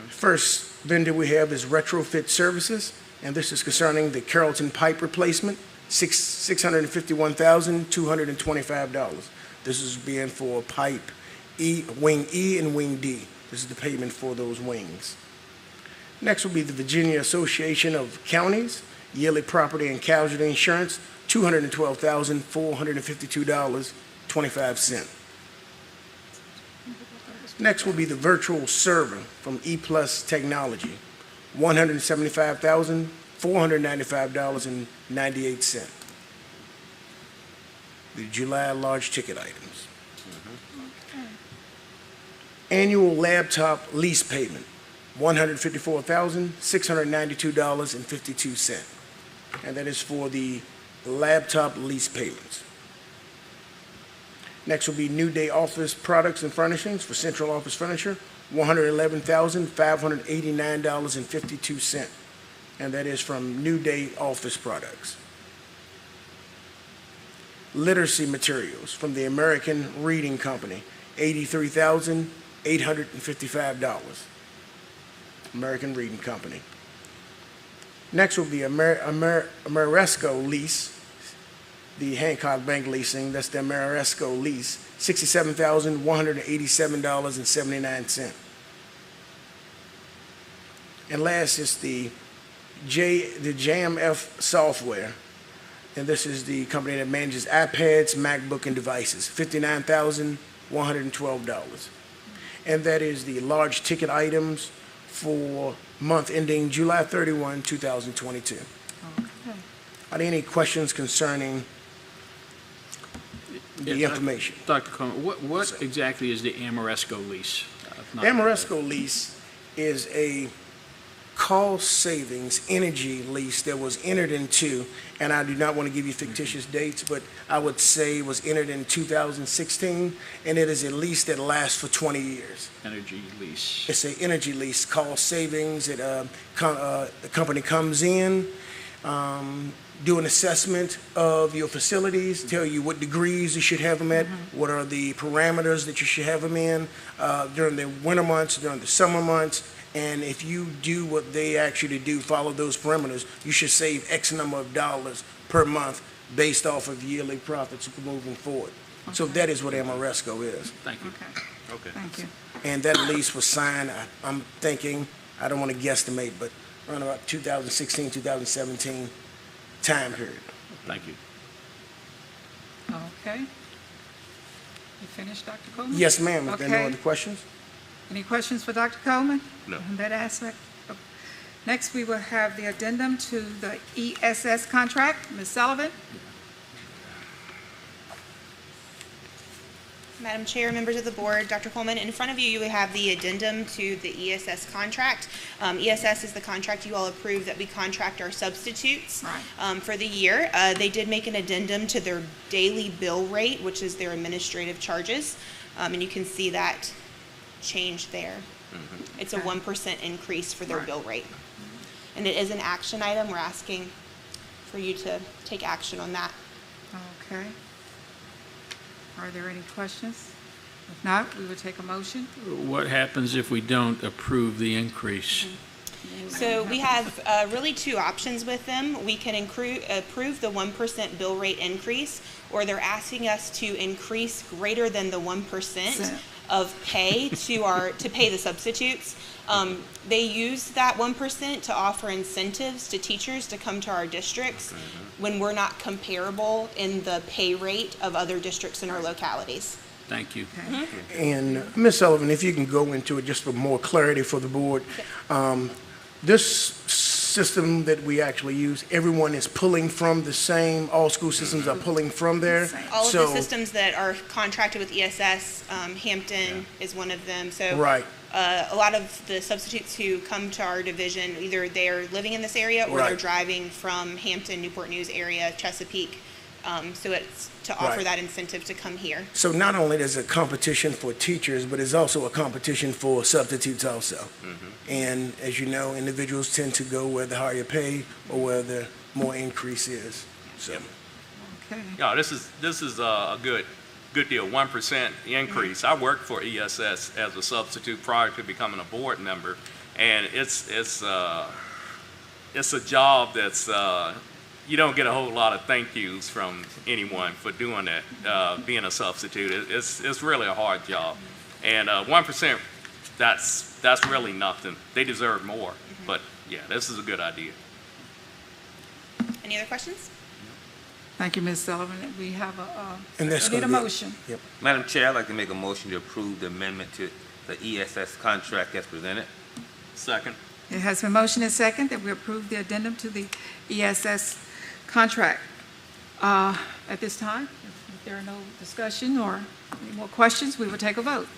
First vendor we have is Retrofit Services, and this is concerning the Carrollton pipe replacement, $651,225. This is being for pipe wing E and wing D. This is the payment for those wings. Next will be the Virginia Association of Counties, yearly property and casualty insurance, $212,452.25. Next will be the virtual server from E Plus Technology, $175,495.98. The July large ticket items. Annual laptop lease payment, $154,692.52. And that is for the laptop lease payments. Next will be New Day Office Products and Furnishings for Central Office Furniture, $111,589.52. And that is from New Day Office Products. Literacy materials from the American Reading Company, $83,855. American Reading Company. Next will be Ameresco lease, the Hancock Bank leasing, that's the Ameresco lease, $67,187.79. And last is the JMF software, and this is the company that manages iPads, MacBook, and devices, $59,112. And that is the large ticket items for month ending July 31, 2022. Okay. Are there any questions concerning the information? Dr. Coleman, what exactly is the Ameresco lease? Ameresco lease is a cost savings energy lease that was entered into, and I do not want to give you fictitious dates, but I would say was entered in 2016, and it is a lease that lasts for 20 years. Energy lease. It's an energy lease, cost savings. The company comes in, do an assessment of your facilities, tell you what degrees you should have them at, what are the parameters that you should have them in during the winter months, during the summer months, and if you do what they ask you to do, follow those parameters, you should save X number of dollars per month based off of yearly profits moving forward. Okay. So that is what Ameresco is. Thank you. Okay. Thank you. And that lease was signed, I'm thinking, I don't want to guesstimate, but around about 2016, 2017 time period. Thank you. Okay. You finished, Dr. Coleman? Yes, ma'am. If there are no Okay. other questions? Any questions for Dr. Coleman? No. On that aspect? Next, we will have the addendum to the ESS contract. Ms. Sullivan? Madam Chair, members of the board, Dr. Coleman, in front of you, you have the addendum to the ESS contract. ESS is the contract you all approved that we contract our substitutes for the year. They did make an addendum to their daily bill rate, which is their administrative charges, and you can see that change there. It's a 1% increase for their bill rate. And it is an action item. We're asking for you to take action on that. Okay. Are there any questions? If not, we will take a motion. What happens if we don't approve the increase? So we have really two options with them. We can approve the 1% bill rate increase, or they're asking us to increase greater than the 1% of pay to pay the substitutes. They use that 1% to offer incentives to teachers to come to our districts when we're not comparable in the pay rate of other districts in our localities. Thank you. And Ms. Sullivan, if you can go into it just for more clarity for the board. This system that we actually use, everyone is pulling from the same, all school systems are pulling from there. All of the systems that are contracted with ESS, Hampton is one of them. So a lot of the substitutes who come to our division, either they're living in this area or they're driving from Hampton, Newport News area, Chesapeake. So it's to offer that incentive to come here. So not only is it a competition for teachers, but it's also a competition for substitutes also. And as you know, individuals tend to go where the higher pay or where the more increase is. So. Okay. Yeah, this is a good deal, 1% increase. I worked for ESS as a substitute prior to becoming a board member, and it's a job that's you don't get a whole lot of thank yous from anyone for doing that, being a substitute. It's really a hard job, and 1%, that's really nothing. They deserve more, but yeah, this is a good idea. Any other questions? Thank you, Ms. Sullivan. We have we need a motion. Yep. Madam Chair, I'd like to make a motion to approve the amendment to the ESS contract as presented. Second. It has been motioned and second that we approve the addendum to the ESS contract. At this time, if there are no discussion or any more questions, we will take a vote.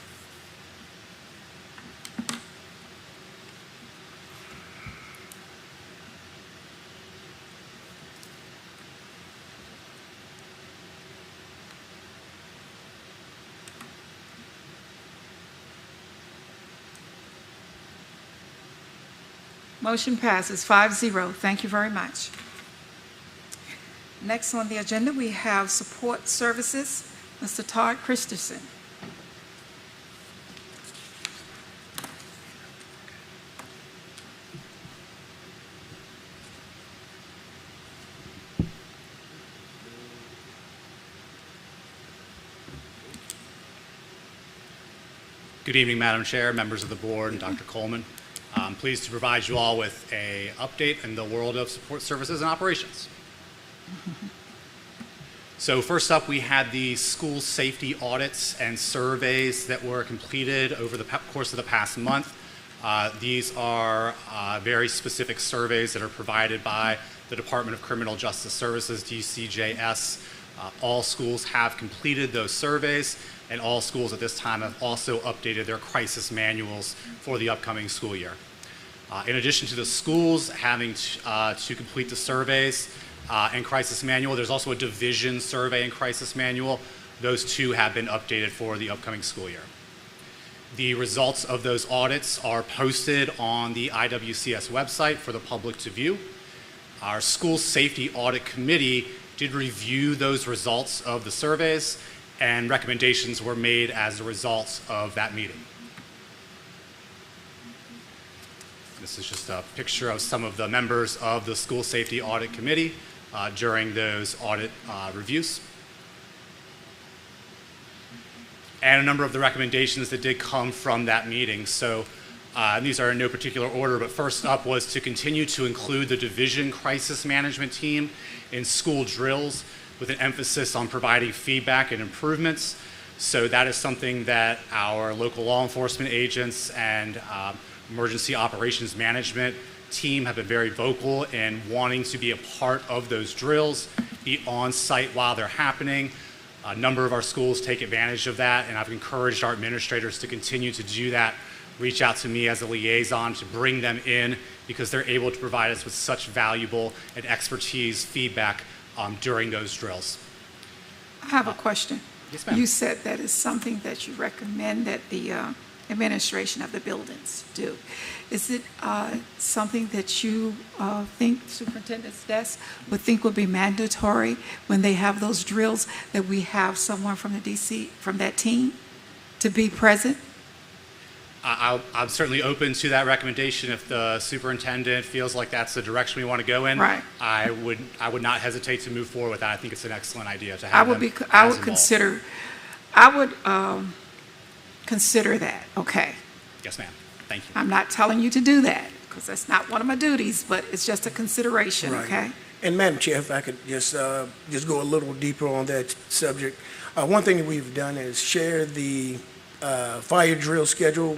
Motion passes 5-0. Thank you very much. Next on the agenda, we have support services. Mr. Todd Christensen. Good evening, Madam Chair, members of the board, and Dr. Coleman. I'm pleased to provide you all with an update in the world of support services and operations. So first up, we had the school safety audits and surveys that were completed over the course of the past month. These are very specific surveys that are provided by the Department of Criminal Justice Services, DCJS. All schools have completed those surveys, and all schools at this time have also updated their crisis manuals for the upcoming school year. In addition to the schools having to complete the surveys and crisis manual, there's also a division survey and crisis manual. Those two have been updated for the upcoming school year. The results of those audits are posted on the IWCS website for the public to view. Our School Safety Audit Committee did review those results of the surveys, and recommendations were made as a result of that meeting. This is just a picture of some of the members of the School Safety Audit Committee during those audit reviews. And a number of the recommendations that did come from that meeting. So these are in no particular order, but first up was to continue to include the division crisis management team in school drills with an emphasis on providing feedback and improvements. So that is something that our local law enforcement agents and emergency operations management team have been very vocal in wanting to be a part of those drills, be on site while they're happening. A number of our schools take advantage of that, and I've encouraged our administrators to continue to do that. Reach out to me as a liaison to bring them in because they're able to provide us with such valuable and expertise feedback during those drills. I have a question. Yes, ma'am. You said that is something that you recommend that the administration of the buildings do. Is it something that you think superintendent's desk would think would be mandatory when they have those drills, that we have someone from the DC, from that team to be present? I'm certainly open to that recommendation if the superintendent feels like that's the direction we want to go in. Right. I would not hesitate to move forward with that. I think it's an excellent idea to have them I would involved. consider that. Okay. Yes, ma'am. Thank you. I'm not telling you to do that because that's not one of my duties, but it's just a consideration. Right. Okay. And Madam Chair, if I could just go a little deeper on that subject. One thing that we've done is share the fire drill schedule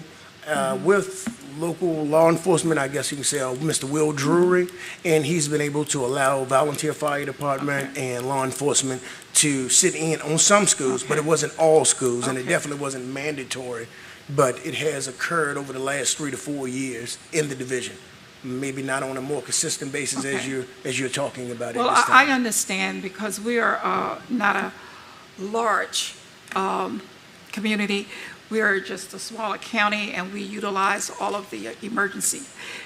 with local law enforcement, I guess you can say, Mr. Will Drury, and he's been able to allow volunteer fire department and law enforcement to sit in on some schools, but it wasn't all schools, and it definitely wasn't mandatory, but it has occurred over the last 3 to 4 years in the division. Maybe not on a more consistent basis as you're talking about Well, it this time. I understand because we are not a large community. We are just a smaller county, and we utilize all of the emergency.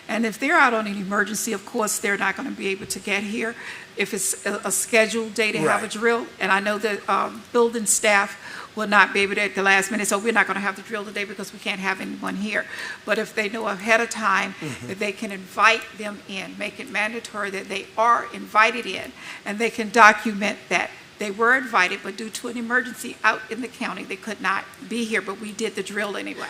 And if they're out on an emergency, of course, they're not going to be able to get here. If it's a scheduled day to have a drill, and I know that building staff will not be able to at the last minute, so we're not going to have the drill today because we can't have anyone here. But if they know ahead of time that they can invite them in, make it mandatory that they are invited in, and they can document that they were invited, but due to an emergency out in the county, they could not be here, but we did the drill anyway.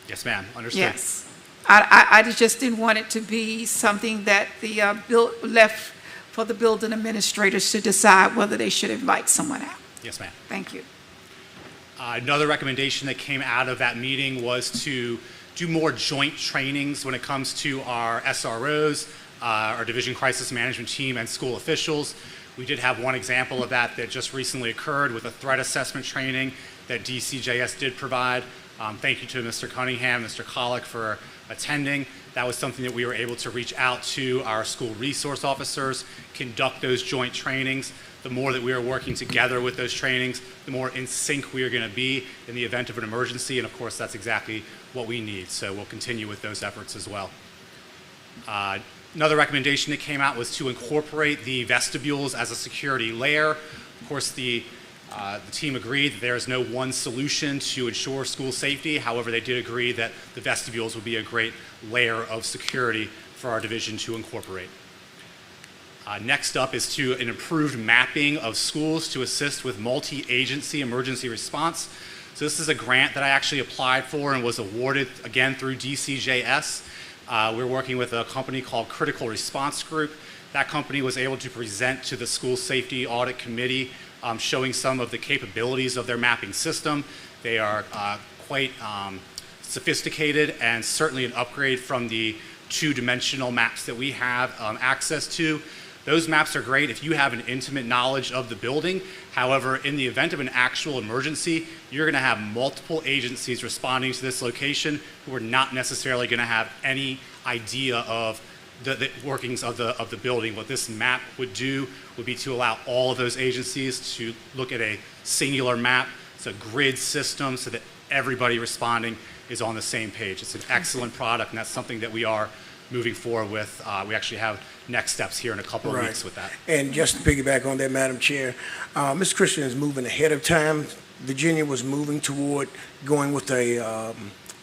Yes, ma'am. Understood. Yes. I just didn't want it to be something that the left for the building administrators to decide whether they should invite someone out. Yes, ma'am. Thank you. Another recommendation that came out of that meeting was to do more joint trainings when it comes to our SROs, our Division Crisis Management Team, and school officials. We did have one example of that just recently occurred with a threat assessment training that DCJS did provide. Thank you to Mr. Cunningham, Mr. Collick for attending. That was something that we were able to reach out to our school resource officers, conduct those joint trainings. The more that we are working together with those trainings, the more in sync we are going to be in the event of an emergency, and of course that's exactly what we need. So we'll continue with those efforts as well. Another recommendation that came out was to incorporate the vestibules as a security layer. Of course, the team agreed that there is no one solution to ensure school safety. However, they did agree that the vestibules would be a great layer of security for our division to incorporate. Next up is an improved mapping of schools to assist with multi-agency emergency response. So this is a grant that I actually applied for and was awarded again through DCJS. We're working with a company called Critical Response Group. That company was able to present to the School Safety Audit Committee showing some of the capabilities of their mapping system. They are quite sophisticated and certainly an upgrade from the two-dimensional maps that we have access to. Those maps are great if you have an intimate knowledge of the building. However, in the event of an actual emergency, you're going to have multiple agencies responding to this location who are not necessarily going to have any idea of the workings of the building. What this map would do would be to allow all of those agencies to look at a singular map. It's a grid system so that everybody responding is on the same page. It's an excellent product, and that's something that we are moving forward with. We actually have next steps here in a couple of weeks with that. And just to piggyback on that, Madam Chair, Ms. Christian is moving ahead of time. Virginia was moving toward going with a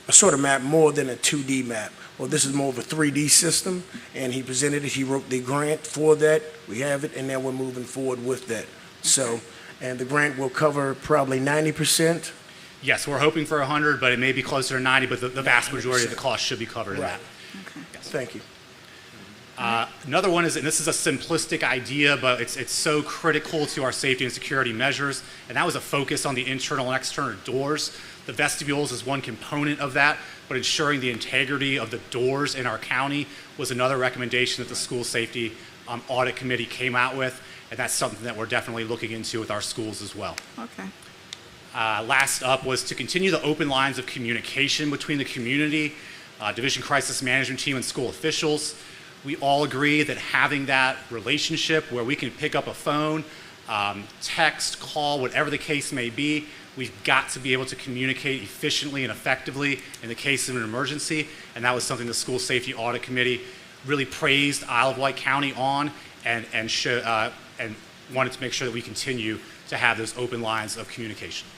sort of map more than a 2D map. Well, this is more of a 3D system, and he presented it. He wrote the grant for that. We have it, and now we're moving forward with that. So, and the grant will cover probably 90%. Yes, we're hoping for 100, but it may be closer to 90, but the vast majority of the cost should be covered in that. Yes. Thank you. Another one is, and this is a simplistic idea, but it's so critical to our safety and security measures, and that was a focus on the internal and external doors. The vestibules is one component of that, but ensuring the integrity of the doors in our county was another recommendation that the School Safety Audit Committee came out with, and that's something that we're definitely looking into with our schools as well. Okay. Last up was to continue the open lines of communication between the community, Division Crisis Management Team, and school officials. We all agree that having that relationship where we can pick up a phone, text, call, whatever the case may be, we've got to be able to communicate efficiently and effectively in the case of an emergency, and that was something the School Safety Audit Committee really praised Isle of Wight County on and wanted to make sure that we continue to have those open lines of communication.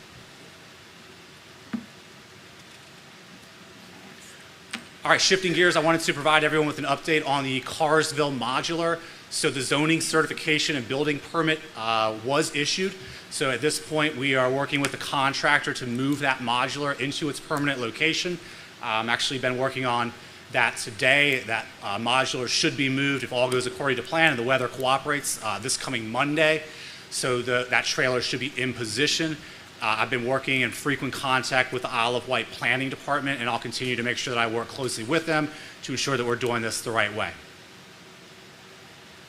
All right, shifting gears, I wanted to provide everyone with an update on the Carsville Modular. So the zoning certification and building permit was issued. So at this point, we are working with the contractor to move that modular into its permanent location. Actually been working on that today. That modular should be moved if all goes according to plan and the weather cooperates this coming Monday. So that trailer should be in position. I've been working in frequent contact with the Isle of Wight Planning Department, and I'll continue to make sure that I work closely with them to ensure that we're doing this the right way.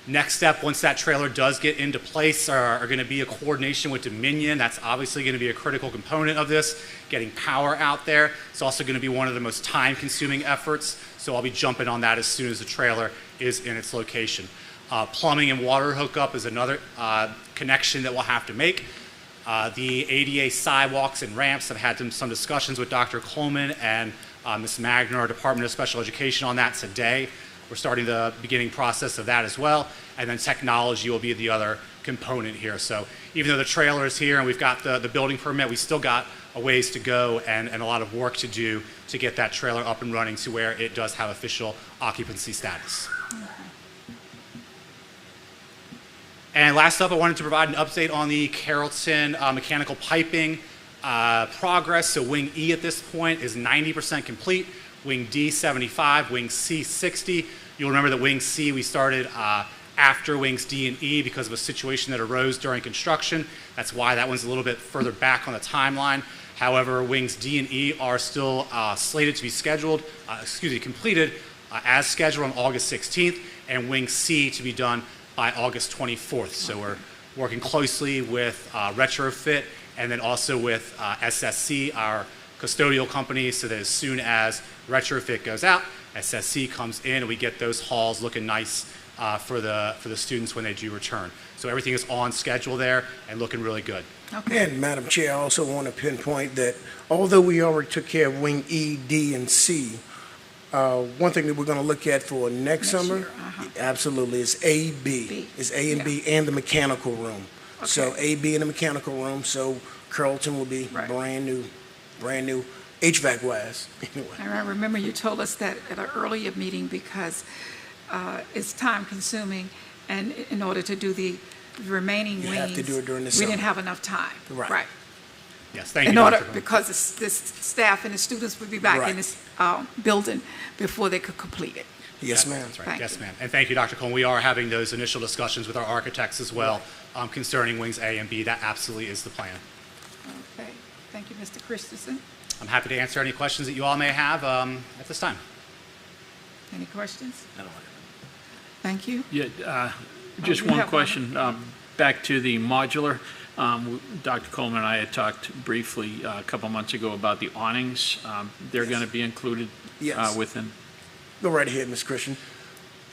Next step, once that trailer does get into place, are going to be a coordination with Dominion. That's obviously going to be a critical component of this, getting power out there. It's also going to be one of the most time-consuming efforts, so I'll be jumping on that as soon as the trailer is in its location. Plumbing and water hookup is another connection that we'll have to make. The ADA sidewalks and ramps, I've had some discussions with Dr. Coleman and Ms. Magner, our Department of Special Education, on that today. We're starting the beginning process of that as well. And then technology will be the other component here. So even though the trailer is here and we've got the building permit, we still got a ways to go and a lot of work to do to get that trailer up and running to where it does have official occupancy status. And last up, I wanted to provide an update on the Carrollton mechanical piping progress. So Wing E at this point is 90% complete. Wing D 75, Wing C 60. You'll remember that Wing C we started after Wings D and E because of a situation that arose during construction. That's why that one's a little bit further back on the timeline. However, Wings D and E are still slated to be completed as scheduled on August 16th, and Wing C to be done by August 24th. So we're working closely with Retrofit and then also with SSC, our custodial company, so that as soon as Retrofit goes out, SSC comes in and we get those halls looking nice for the students when they do return. So everything is on schedule there and looking really good. Okay. And Madam Chair, I also want to pinpoint that although we already took care of Wing E, D, and C, one thing that we're going to look at for next summer, absolutely, is A, B. It's A and B and the mechanical room. Okay. So A, B, and the mechanical room. So Carrollton will be brand new HVAC-wise. Anyway. And I remember you told us that at an earlier meeting because it's time-consuming, and in order to do the remaining wings, have to do it during the we summer. didn't have enough time. Right. Yes, thank you, In order, Dr. Coleman. because this staff and the students would be back Right. in this building before they could complete it. Yes, ma'am. That's right. Thank Yes, you. ma'am. And thank you, Dr. Coleman. We are having those initial discussions with our architects as well concerning wings A and B. That absolutely is the plan. Okay, thank you, Mr. Christensen. I'm happy to answer any questions that you all may have at this time. Any questions? Thank you. Yeah, just you one have one? question, back to the modular. Dr. Coleman and I had talked briefly a couple months ago about the awnings. They're going to be included Yes. within. Go right ahead, Ms. Christian.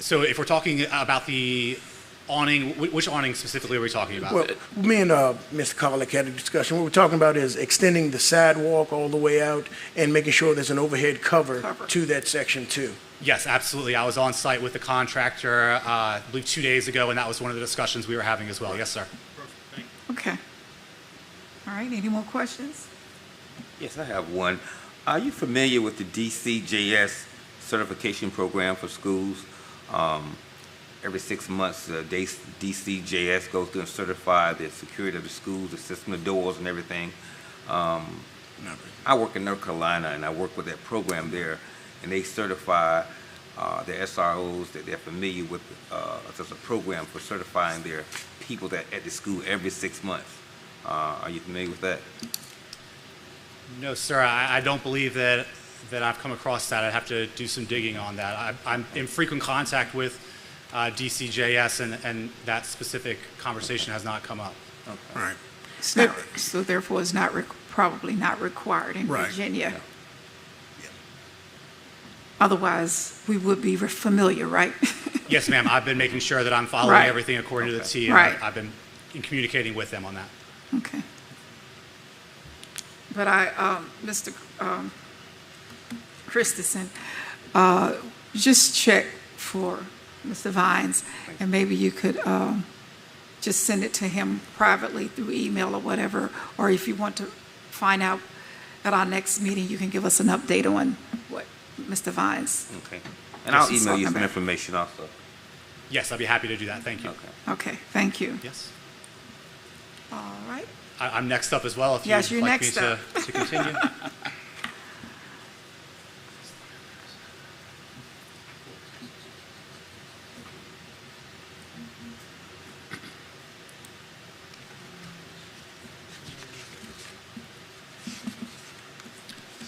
So if we're talking about the awning, which awning specifically are we talking about? Well, me and Mr. Colick had a discussion. What we're talking about is extending the sidewalk all the way out and making sure there's an overhead cover to that section too. Yes, absolutely. I was on site with the contractor, I believe 2 days ago, and that was one of the discussions we were having as well. Yes, sir. Okay. All right, any more questions? Yes, I have one. Are you familiar with the DCJS certification program for schools? Every 6 months, DCJS goes through and certify the security of the schools, the system of doors and everything. I work in North Carolina, and I work with that program there, and they certify their SROs that they're familiar with. There's a program for certifying their people that at the school every 6 months. Are you familiar with that? No, sir. I don't believe that I've come across that. I'd have to do some digging on that. I'm in frequent contact with DCJS, and that specific conversation has not come up. All right. So therefore, it's not, probably not required in Right. Virginia. Otherwise, we would be familiar, right? Yes, ma'am. I've been making sure that I'm following Right. everything according to the T, and Right. I've been communicating with them on that. Okay. But Mr. Christensen, just check for Mr. Vines, and maybe you could just send it to him privately through email or whatever, or if you want to find out at our next meeting, you can give us an update on what Mr. Vines. Okay. And I'll Yes, email you talking some about- information also. Yes, I'd be happy to do that. Thank you. Okay. Okay, thank you. Yes. All right. I'm next up as well, if Yes, you'd you're like next me up. to continue.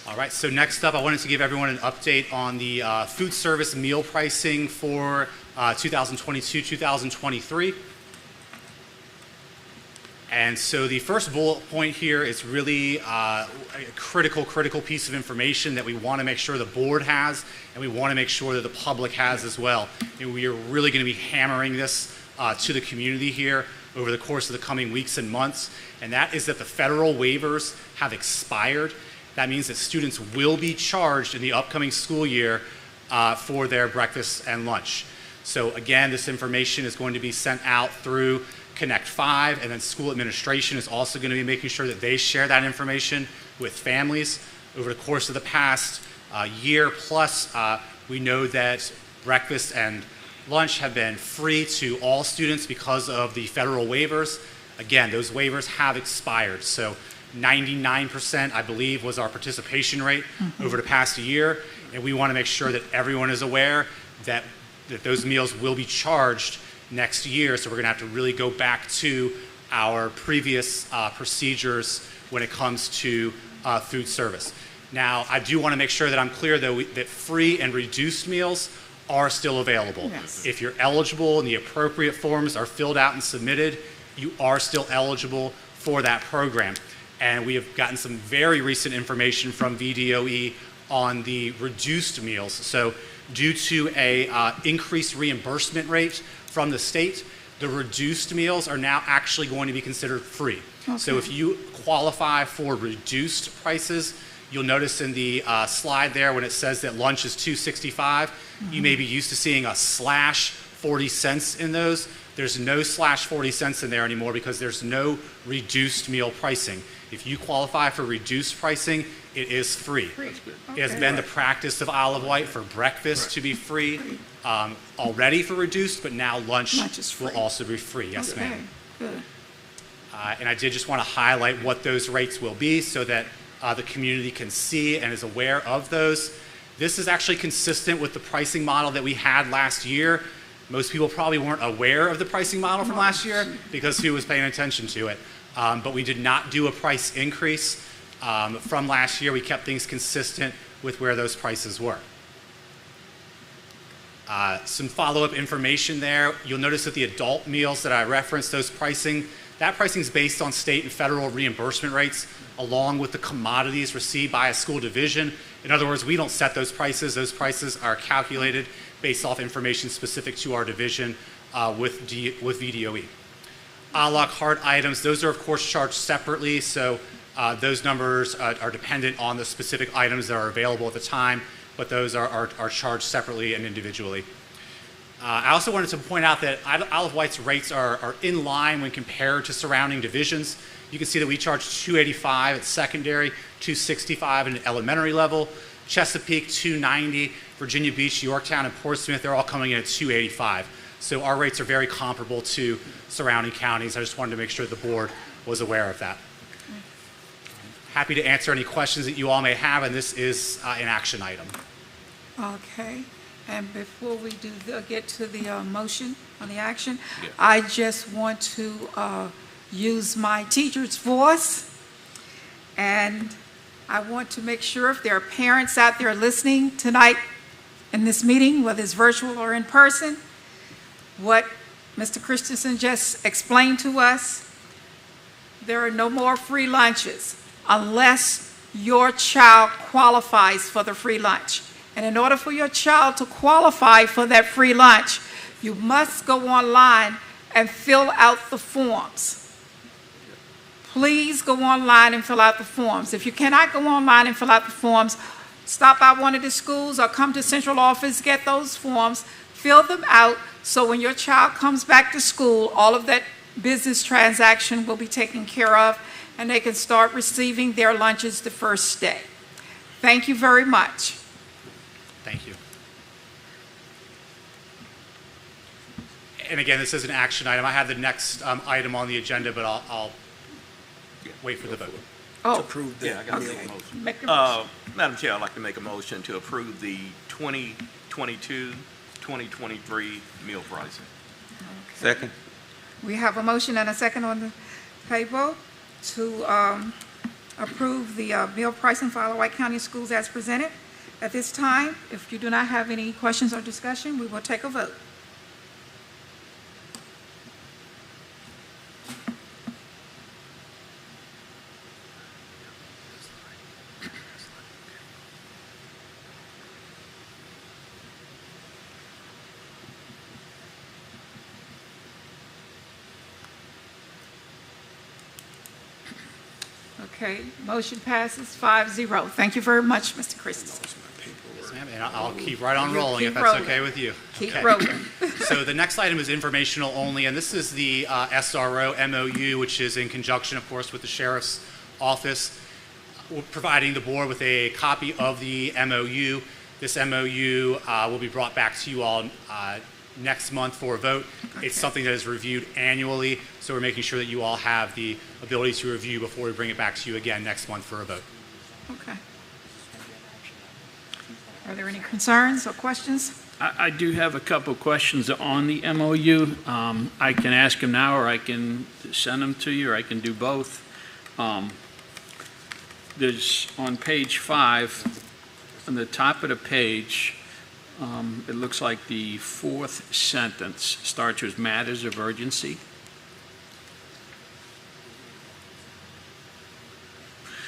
All right, so next up, I wanted to give everyone an update on the food service meal pricing for 2022-2023. And so the first bullet point here is really a critical piece of information that we want to make sure the board has, and we want to make sure that the public has as well. And we are really going to be hammering this to the community here over the course of the coming weeks and months, and that is that the federal waivers have expired. That means that students will be charged in the upcoming school year for their breakfast and lunch. So again, this information is going to be sent out through Connect 5, and then school administration is also going to be making sure that they share that information with families. Over the course of the past year plus, we know that breakfast and lunch have been free to all students because of the federal waivers. Again, those waivers have expired. So 99%, I believe, was our participation rate over the past year, and we want to make sure that everyone is aware that those meals will be charged next year. So we're going to have to really go back to our previous procedures when it comes to food service. Now, I do want to make sure that I'm clear, though, that free and reduced meals are still available. Yes. If you're eligible and the appropriate forms are filled out and submitted, you are still eligible for that program. And we have gotten some very recent information from VDOE on the reduced meals. So due to a increased reimbursement rate from the state, the reduced meals are now actually going to be considered free. Okay. So if you qualify for reduced prices, you'll notice in the slide there when it says that lunch is $2.65, you may be used to seeing a slash 40 cents in those. There's no slash 40 cents in there anymore because there's no reduced meal pricing. If you qualify for reduced pricing, it is free. It has been the practice of Isle of Wight for breakfast to be free already for reduced, but now lunch Lunch is free. will also be free. Yes, Okay, ma'am. good. And I did just want to highlight what those rates will be so that the community can see and is aware of those. This is actually consistent with the pricing model that we had last year. Most people probably weren't aware of the pricing model from last year because who was paying attention to it. But we did not do a price increase from last year. We kept things consistent with where those prices were. Some follow-up information there. You'll notice that the adult meals that I referenced, that pricing is based on state and federal reimbursement rates along with the commodities received by a school division. In other words, we don't set those prices. Those prices are calculated based off information specific to our division with VDOE. A la carte items, those are of course charged separately, so those numbers are dependent on the specific items that are available at the time, but those are charged separately and individually. I also wanted to point out that Isle of Wight's rates are in line when compared to surrounding divisions. You can see that we charge $285 at secondary, $265 at an elementary level, Chesapeake $290, Virginia Beach, Yorktown, and Portsmouth, they're all coming in at $285. So our rates are very comparable to surrounding counties. I just wanted to make sure the board was aware of that. Happy to answer any questions that you all may have, and this is an action item. Okay, and before we get to the motion on the action, I just want to use my teacher's voice, and I want to make sure if there are parents out there listening tonight in this meeting, whether it's virtual or in person, what Mr. Christensen just explained to us, there are no more free lunches unless your child qualifies for the free lunch. And in order for your child to qualify for that free lunch, you must go online and fill out the forms. Please go online and fill out the forms. If you cannot go online and fill out the forms, stop by one of the schools or come to central office, get those forms, fill them out, so when your child comes back to school, all of that business transaction will be taken care of, and they can start receiving their lunches the first day. Thank you very much. Thank you. And again, this is an action item. I have the next item on the agenda, but I'll wait for the vote. Oh, Approve the Yeah, I got to meal. make a motion. make a motion. Madam Chair, I'd like to make a motion to approve the 2022-2023 meal pricing. Second. We have a motion and a second on the table to approve the meal pricing for Isle of Wight County Schools as presented. At this time, if you do not have any questions or discussion, we will take a vote. Okay, motion passes 5-0. Thank you very much, Mr. Christensen. Yes, ma'am, and I'll keep right on rolling if Keep that's rolling. okay with you. Keep Okay. rolling. So the next item is informational only, and this is the SRO MOU, which is in conjunction, of course, with the Sheriff's Office. We're providing the board with a copy of the MOU. This MOU will be brought back to you all next month for a vote. It's something that is reviewed annually, so we're making sure that you all have the ability to review before we bring it back to you again next month for a vote. Okay. Are there any concerns or questions? I do have a couple of questions on the MOU. I can ask them now, or I can send them to you, or I can do both. There's, on page 5, on the top of the page, it looks like the fourth sentence starts with matters of urgency.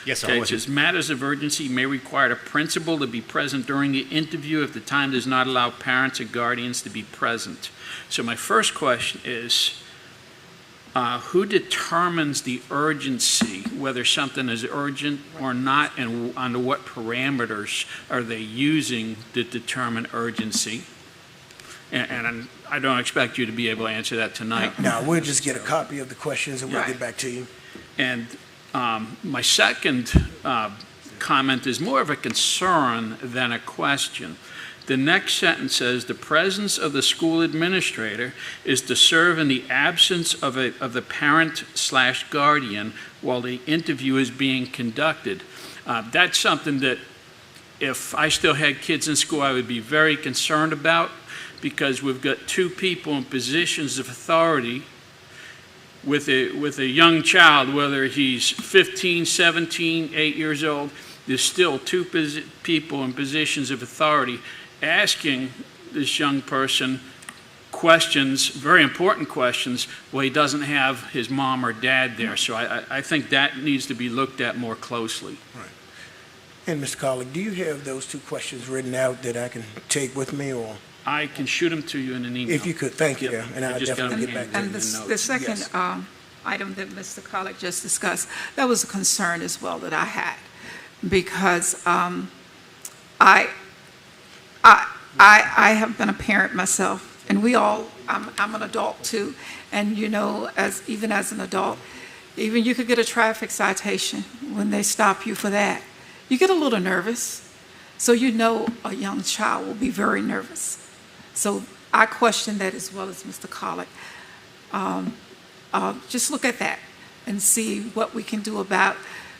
Yes, sir. Okay, it says matters of urgency may require a principal to be present during the interview if the time does not allow parents or guardians to be present. So my first question is, who determines the urgency, whether something is urgent or not, and under what parameters are they using to determine urgency? And I don't expect you to be able to answer that tonight. No, we'll just get a copy of the questions and we'll Right. get back to you. And my second comment is more of a concern than a question. The next sentence says, "The presence of the school administrator is to serve in the absence of the parent/guardian while the interview is being conducted." That's something that if I still had kids in school, I would be very concerned about, because we've got two people in positions of authority with a young child, whether he's 15, 17, 8 years old. There's still two people in positions of authority asking this young person questions, very important questions, while he doesn't have his mom or dad there. So I think that needs to be looked at more closely. Right. And Mr. Collick, do you have those two questions written out that I can take with me, or? I can shoot them to you in an email. If you could, thank you, and I'll just definitely got get back to them you. And in the the notes. second Yes. item that Mr. Collick just discussed, that was a concern as well that I had, because I have been a parent myself, and I'm an adult too, and you know, even as an adult, even you could get a traffic citation when they stop you for that. You get a little nervous, so you know a young child will be very nervous. So I question that as well as Mr. Collick. Just look at that and see what we can do about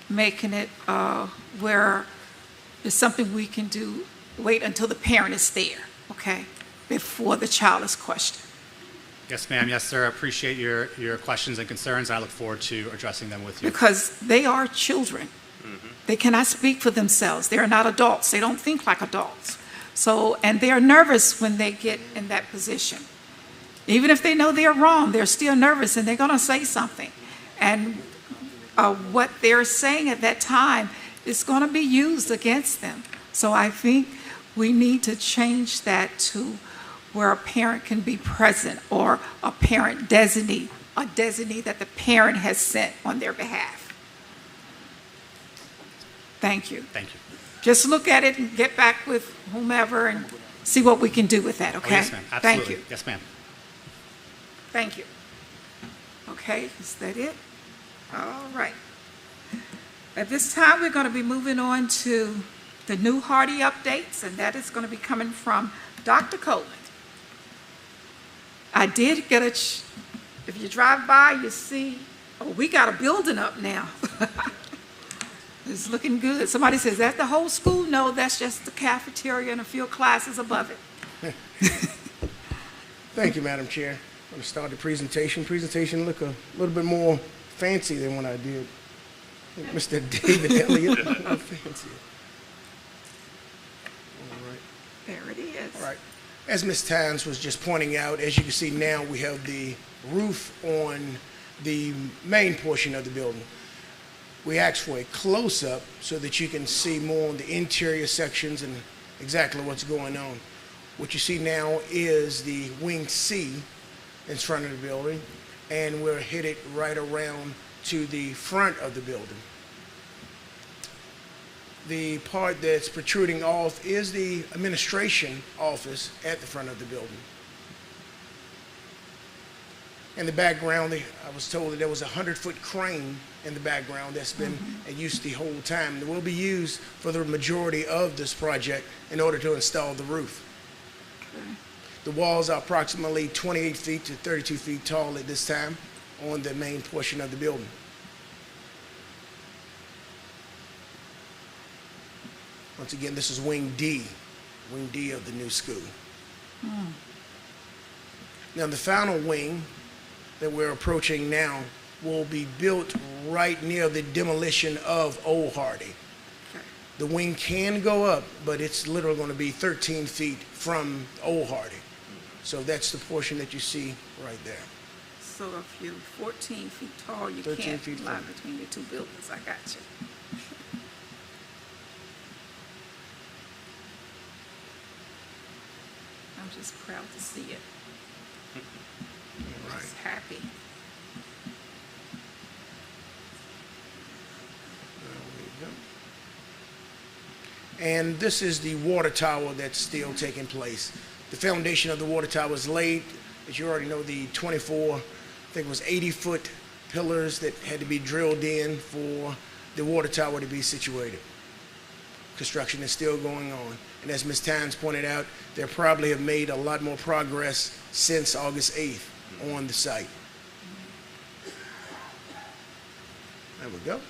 making it where there's something we can do. Wait until the parent is there, okay, before the child is questioned. Yes, ma'am. Yes, sir. I appreciate your questions and concerns. I look forward to addressing them with you. Because they are children. They cannot speak for themselves. They are not adults. They don't think like adults. So, and they are nervous when they get in that position. Even if they know they're wrong, they're still nervous and they're going to say something. And what they're saying at that time is going to be used against them. So I think we need to change that to where a parent can be present, or a parent designee, a designee that the parent has sent on their behalf. Thank you. Thank you. Just look at it and get back with whomever and see what we can do with that, okay? Oh, yes, ma'am. Absolutely. Thank you. Yes, ma'am. Thank you. Okay, is that it? All right. At this time, we're going to be moving on to the new Hardy updates, and that is going to be coming from Dr. Coleman. I did get if you drive by, you see, oh, we got a building up now. It's looking good. Somebody says, is that the whole school? No, that's just the cafeteria and a few classes above it. Thank you, Madam Chair. I'm going to start the presentation. Presentation look a little bit more fancy than when I did. Mr. David Elliott, a little fancier. All right. There it is. All right. As Ms. Tynes was just pointing out, as you can see now, we have the roof on the main portion of the building. We asked for a close-up so that you can see more on the interior sections and exactly what's going on. What you see now is the wing C in front of the building, and we're headed right around to the front of the building. The part that's protruding off is the administration office at the front of the building. In the background, I was told that there was a 100-foot crane in the background that's been in use the whole time. It will be used for the majority of this project in order to install the roof. Okay. The walls are approximately 28 feet to 32 feet tall at this time on the main portion of the building. Once again, this is Wing D of the new school. Now, the final wing that we're approaching now will be built right near the demolition of Old Hardy. Okay. The wing can go up, but it's literally going to be 13 feet from Old Hardy. So that's the portion that you see right there. So if you're 14 feet tall, you 13 can't feet lie from- between the two buildings. I got you. I'm just proud to see it. Right. Just happy. And this is the water tower that's still taking place. The foundation of the water tower is laid. As you already know, the 24, I think it was 80-foot pillars that had to be drilled in for the water tower to be situated. Construction is still going on. And as Ms. Tynes pointed out, they probably have made a lot more progress since August 8th on the site. There we go.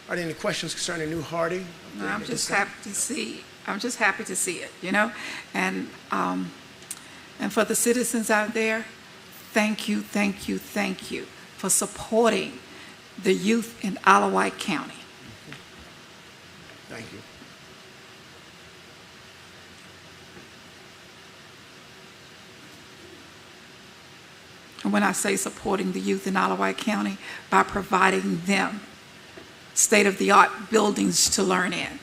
Are there any questions concerning New Hardy? No, I'm just happy to see it, you know? And for the citizens out there, thank you for supporting the youth in White County. Thank you. And when I say supporting the youth in White County, by providing them state-of-the-art buildings to learn in.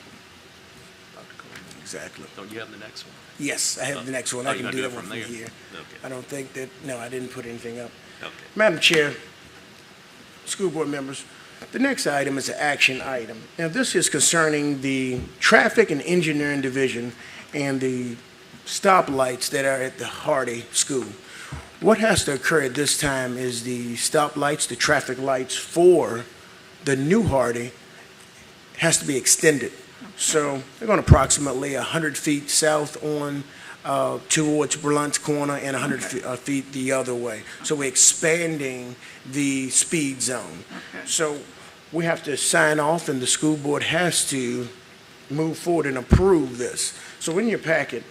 Exactly. Don't you have the next one? Yes, I have the next one. Oh, I you're can gonna do do that it one from from there? here. Okay. I don't think that, no, I didn't put anything up. Okay. Madam Chair, school board members, the next item is an action item. Now, this is concerning the Traffic and Engineering Division and the stoplights that are at the Hardy School. What has to occur at this time is the stoplights, the traffic lights for the new Hardy has to be extended. So they're going approximately 100 feet south on towards Blunt's Corner and 100 feet the other way. So we're expanding the speed zone. So we have to sign off, and the school board has to move forward and approve this. So in your packet,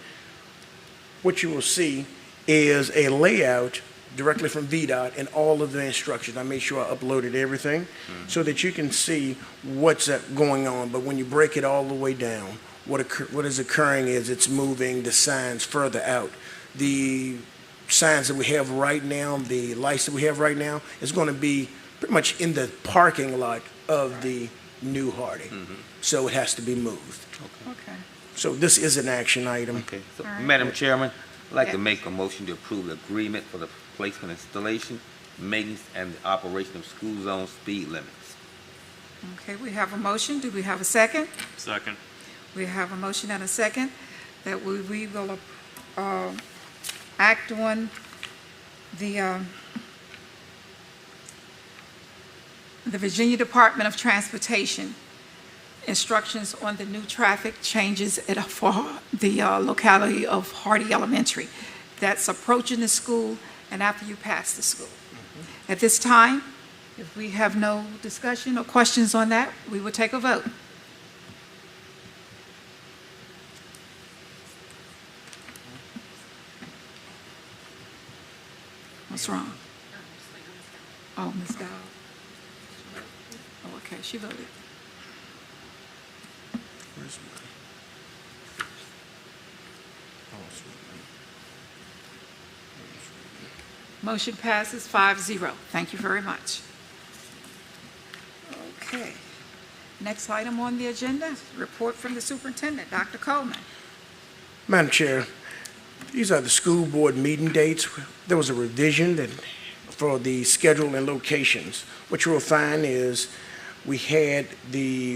what you will see is a layout directly from VDOT and all of the instructions. I made sure I uploaded everything so that you can see what's going on. But when you break it all the way down, what is occurring is it's moving the signs further out. The signs that we have right now, the lights that we have right now, is going to be pretty much in the parking lot of the new Hardy. So it has to be moved. Okay. So this is an action item. Okay, so, All right. Madam Chairman, I'd like to Yes. make a motion to approve the agreement for the placement, installation, maintenance, and the operation of school zone speed limits. Okay, we have a motion. Do we have a second? Second. We have a motion and a second that we will act on the Virginia Department of Transportation instructions on the new traffic changes for the locality of Hardy Elementary. That's approaching the school and after you pass the school. At this time, if we have no discussion or questions on that, we will take a vote. What's wrong? Oh, Ms. Dowd. Oh, okay, she voted. Where's mine? Oh, it's with me. Motion passes 5-0. Thank you very much. Okay. Next item on the agenda, report from the superintendent, Dr. Coleman. Madam Chair, these are the school board meeting dates. There was a revision for the schedule and locations. What you will find is we had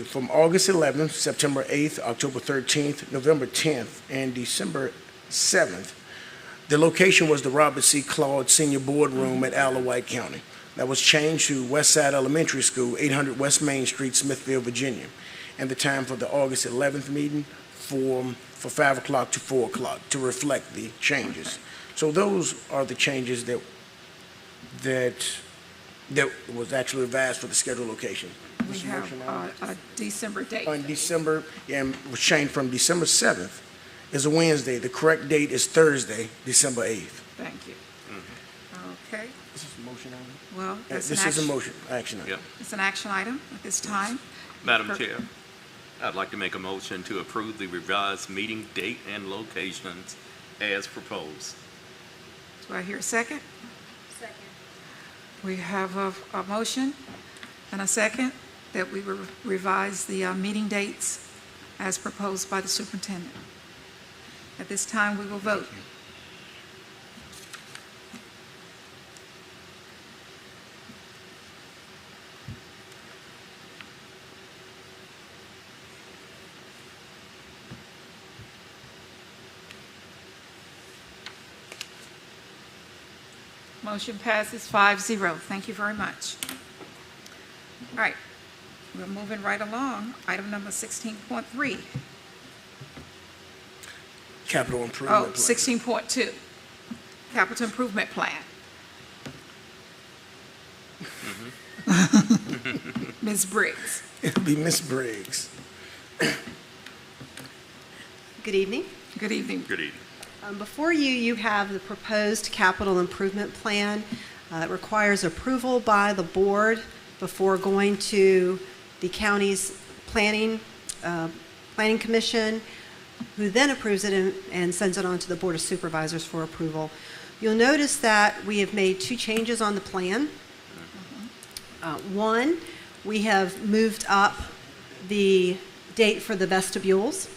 from August 11th, September 8th, October 13th, November 10th, and December 7th. The location was the Robert C. Claude Senior Boardroom at White County. That was changed to Westside Elementary School, 800 West Main Street, Smithfield, Virginia. And the time for the August 11th meeting for 5 o'clock to 4 o'clock to reflect the changes. So those are the changes that was actually revised for the schedule location. We Mr. have Motion on a December date. On December, and was changed from December 7th is a Wednesday. The correct date is Thursday, December 8th. Thank you. Okay, This is a motion item? well, that's an This is a action. action item. Yep. It's an action item at this time. Madam Chair, I'd like to make a motion to approve the revised meeting date and locations as proposed. Do I hear a second? Second. We have a motion and a second that we will revise the meeting dates as proposed by the superintendent. At this time, we will vote. Motion passes 5-0. Thank you very much. All right, we're moving right along. Item number 16.3. capital improvement Oh, plan. 16.2, capital improvement plan. Ms. Briggs. It'll be Ms. Briggs. Good evening. Good evening. Good evening. Before you, you have the proposed capital improvement plan. It requires approval by the board before going to the county's planning commission, who then approves it and sends it on to the Board of Supervisors for approval. You'll notice that we have made 2 changes on the plan. One, we have moved up the date for the vestibules.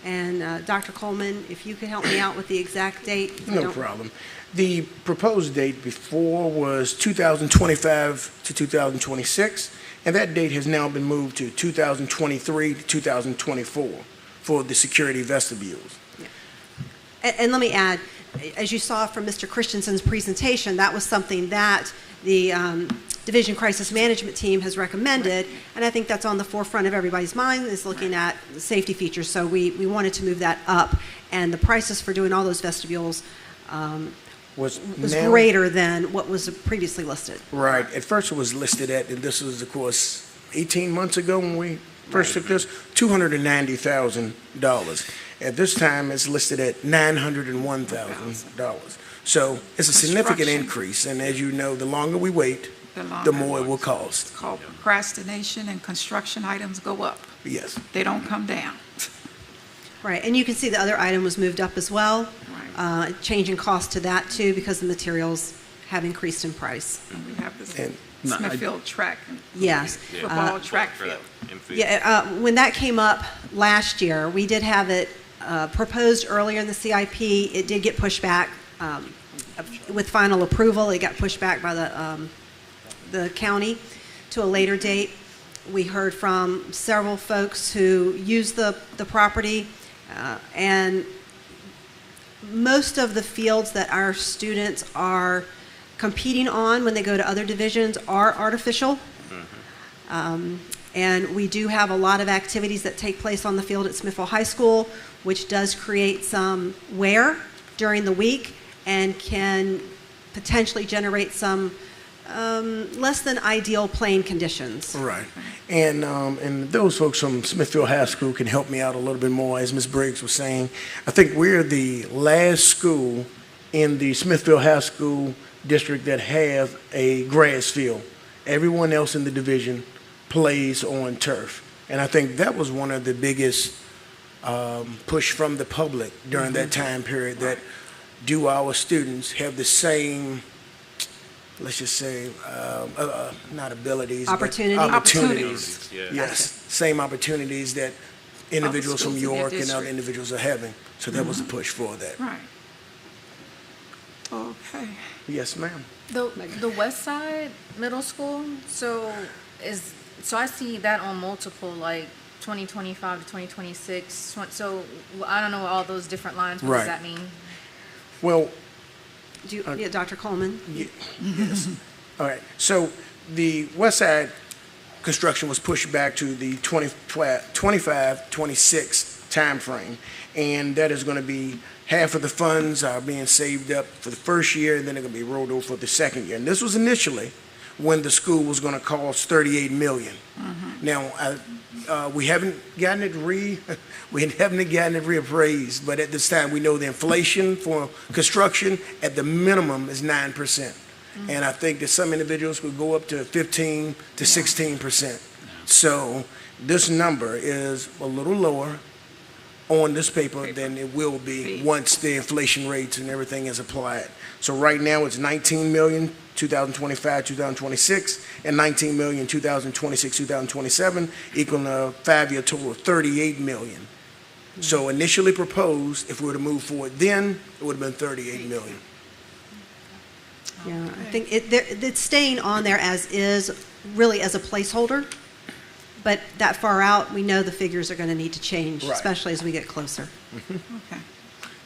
And Dr. Coleman, if you could help me out with the exact date. No problem. The proposed date before was 2025 to 2026, and that date has now been moved to 2023 to 2024 for the security vestibules. And let me add, as you saw from Mr. Christensen's presentation, that was something that the Division Crisis Management Team has recommended, and I think that's on the forefront of everybody's mind, is looking at the safety features. So we wanted to move that up, and the prices for doing all those vestibules was greater than what was previously listed. Right. At first it was listed at, and this was, of course, 18 months ago when we first took this, $290,000. At this time, it's listed at $901,000. So it's a significant increase, and as you know, the longer we wait, the more it will cost. Called procrastination, and construction items go up. Yes. They don't come down. Right, and you can see the other item was moved up as well, changing cost to that too, because the materials have increased in price. And we have this And Smithfield track. Yes. Football track field. Yeah, when that came up last year, we did have it proposed earlier in the CIP. It did get pushed back with final approval. It got pushed back by the county to a later date. We heard from several folks who use the property, and most of the fields that our students are competing on when they go to other divisions are artificial. And we do have a lot of activities that take place on the field at Smithville High School, which does create some wear during the week and can potentially generate some less than ideal playing conditions. Right. And those folks from Smithfield High School can help me out a little bit more, as Ms. Briggs was saying. I think we're the last school in the Smithfield High School district that have a grass field. Everyone else in the division plays on turf. And I think that was one of the biggest push from the public during that time period, that do our students have the same, let's just say, not abilities, Opportunity? but opportunities. Yeah. Yes, same opportunities that individuals from schools in their York and other district. individuals are having. So that was the push for that. Right. Okay. Yes, ma'am. The Westside Middle School, so I see that on multiple, like 2025 to 2026. So I don't know all those different lines. What does Right. that mean? Well, Yeah, Dr. Coleman? yes. All right. So the Westside construction was pushed back to the 25-26 timeframe, and that is going to be half of the funds are being saved up for the first year, and then they're going to be rolled over for the second year. And this was initially when the school was going to cost $38 million. Now, we haven't gotten it reappraised, but at this time we know the inflation for construction at the minimum is 9%. And I think that some individuals could go up to 15 to 16%. So this number is a little lower on this paper than it will be once the inflation rates and everything is applied. So right now it's 19 million, 2025, 2026, and 19 million, 2026, 2027, equaling a 5-year total of 38 million. So initially proposed, if we were to move forward then, it would have been 38 million. Yeah, I think it's staying on there as is, really as a placeholder. But that far out, we know the figures are going to need to change, Right. especially as we get closer. Okay.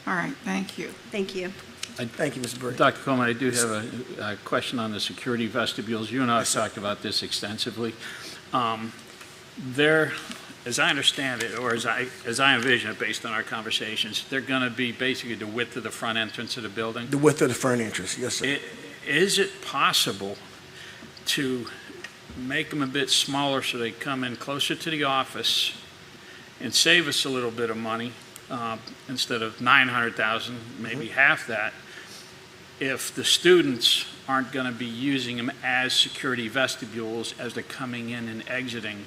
All right, thank you. Thank you. Thank you, Mr. Burke. Dr. Coleman, I do have a question on the security vestibules. You and I have talked about this extensively. There as I understand it, or as I envision it based on our conversations, they're going to be basically the width of the front entrance of the building. The width of the front entrance, yes, sir. Is it possible to make them a bit smaller so they come in closer to the office and save us a little bit of money, instead of $900,000, maybe half that, if the students aren't going to be using them as security vestibules as they're coming in and exiting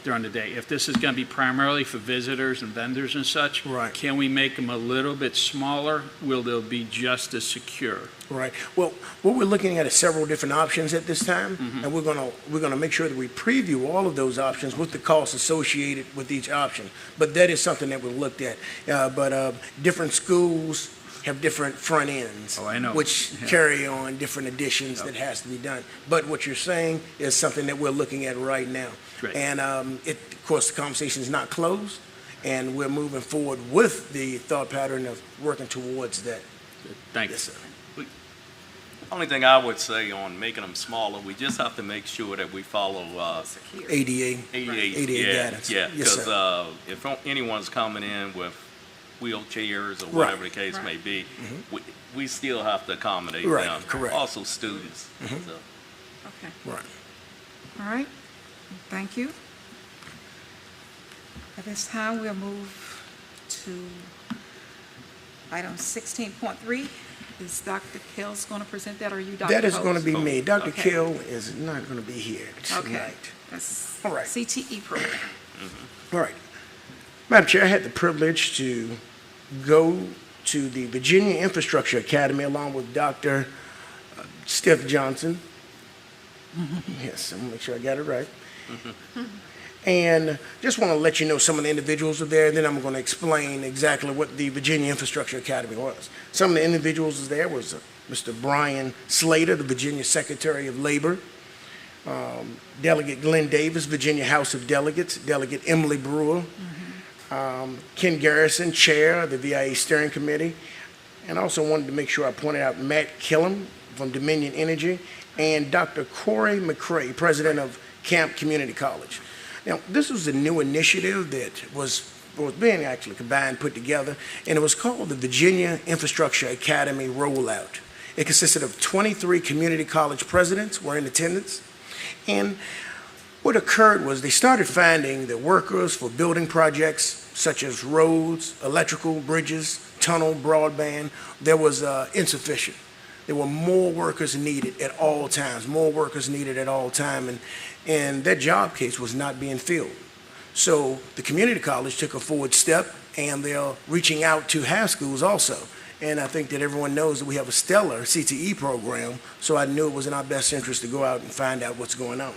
during the day? If this is going to be primarily for visitors and vendors and such, can we make them a little bit smaller? Will they be just as secure? Right. Well, what we're looking at is several different options at this time, and we're gonna make sure that we preview all of those options with the costs associated with each option. But that is something that we looked at. Different schools have different front ends, which carry on different additions that has to be done. But what you're saying is something that we're looking at right now. And of course, the conversation is not closed, and we're moving forward with the thought pattern of working towards that. Thank you. Yes, sir. Only thing I would say on making them smaller, we just have to make sure that we follow ADA Yeah, guidance. Yes, because sir. if anyone's coming in with wheelchairs or whatever the case may be, we still have to accommodate them. Correct. Also students. So. Okay. Right. All right. Thank you. At this time, we'll move to item 16.3. Is Dr. Kells going to present that, or are you, Dr. That is going to be Oh, me. Dr. Okay. Kell is not going to be here tonight. Okay. That's All right. CTE program. All right. Madam Chair, I had the privilege to go to the Virginia Infrastructure Academy along with Dr. Steph Johnson. Yes, I'm going to make sure I got it right. And just want to let you know some of the individuals are there, then I'm going to explain exactly what the Virginia Infrastructure Academy was. Some of the individuals there was Mr. Brian Slater, the Virginia Secretary of Labor, Delegate Glenn Davis, Virginia House of Delegates, Delegate Emily Brewer, Ken Garrison, Chair of the VIA Steering Committee, and also wanted to make sure I pointed out Matt Killam from Dominion Energy, and Dr. Corey McCrae, President of Camp Community College. Now, this was a new initiative that was being actually combined, put together, and it was called the Virginia Infrastructure Academy Rollout. It consisted of 23 community college presidents were in attendance, and what occurred was they started finding that workers for building projects such as roads, electrical, bridges, tunnel, broadband, there was insufficient. There were more workers needed at all times, and that job case was not being filled. So the community college took a forward step, and they're reaching out to high schools also. And I think that everyone knows that we have a stellar CTE program, so I knew it was in our best interest to go out and find out what's going on.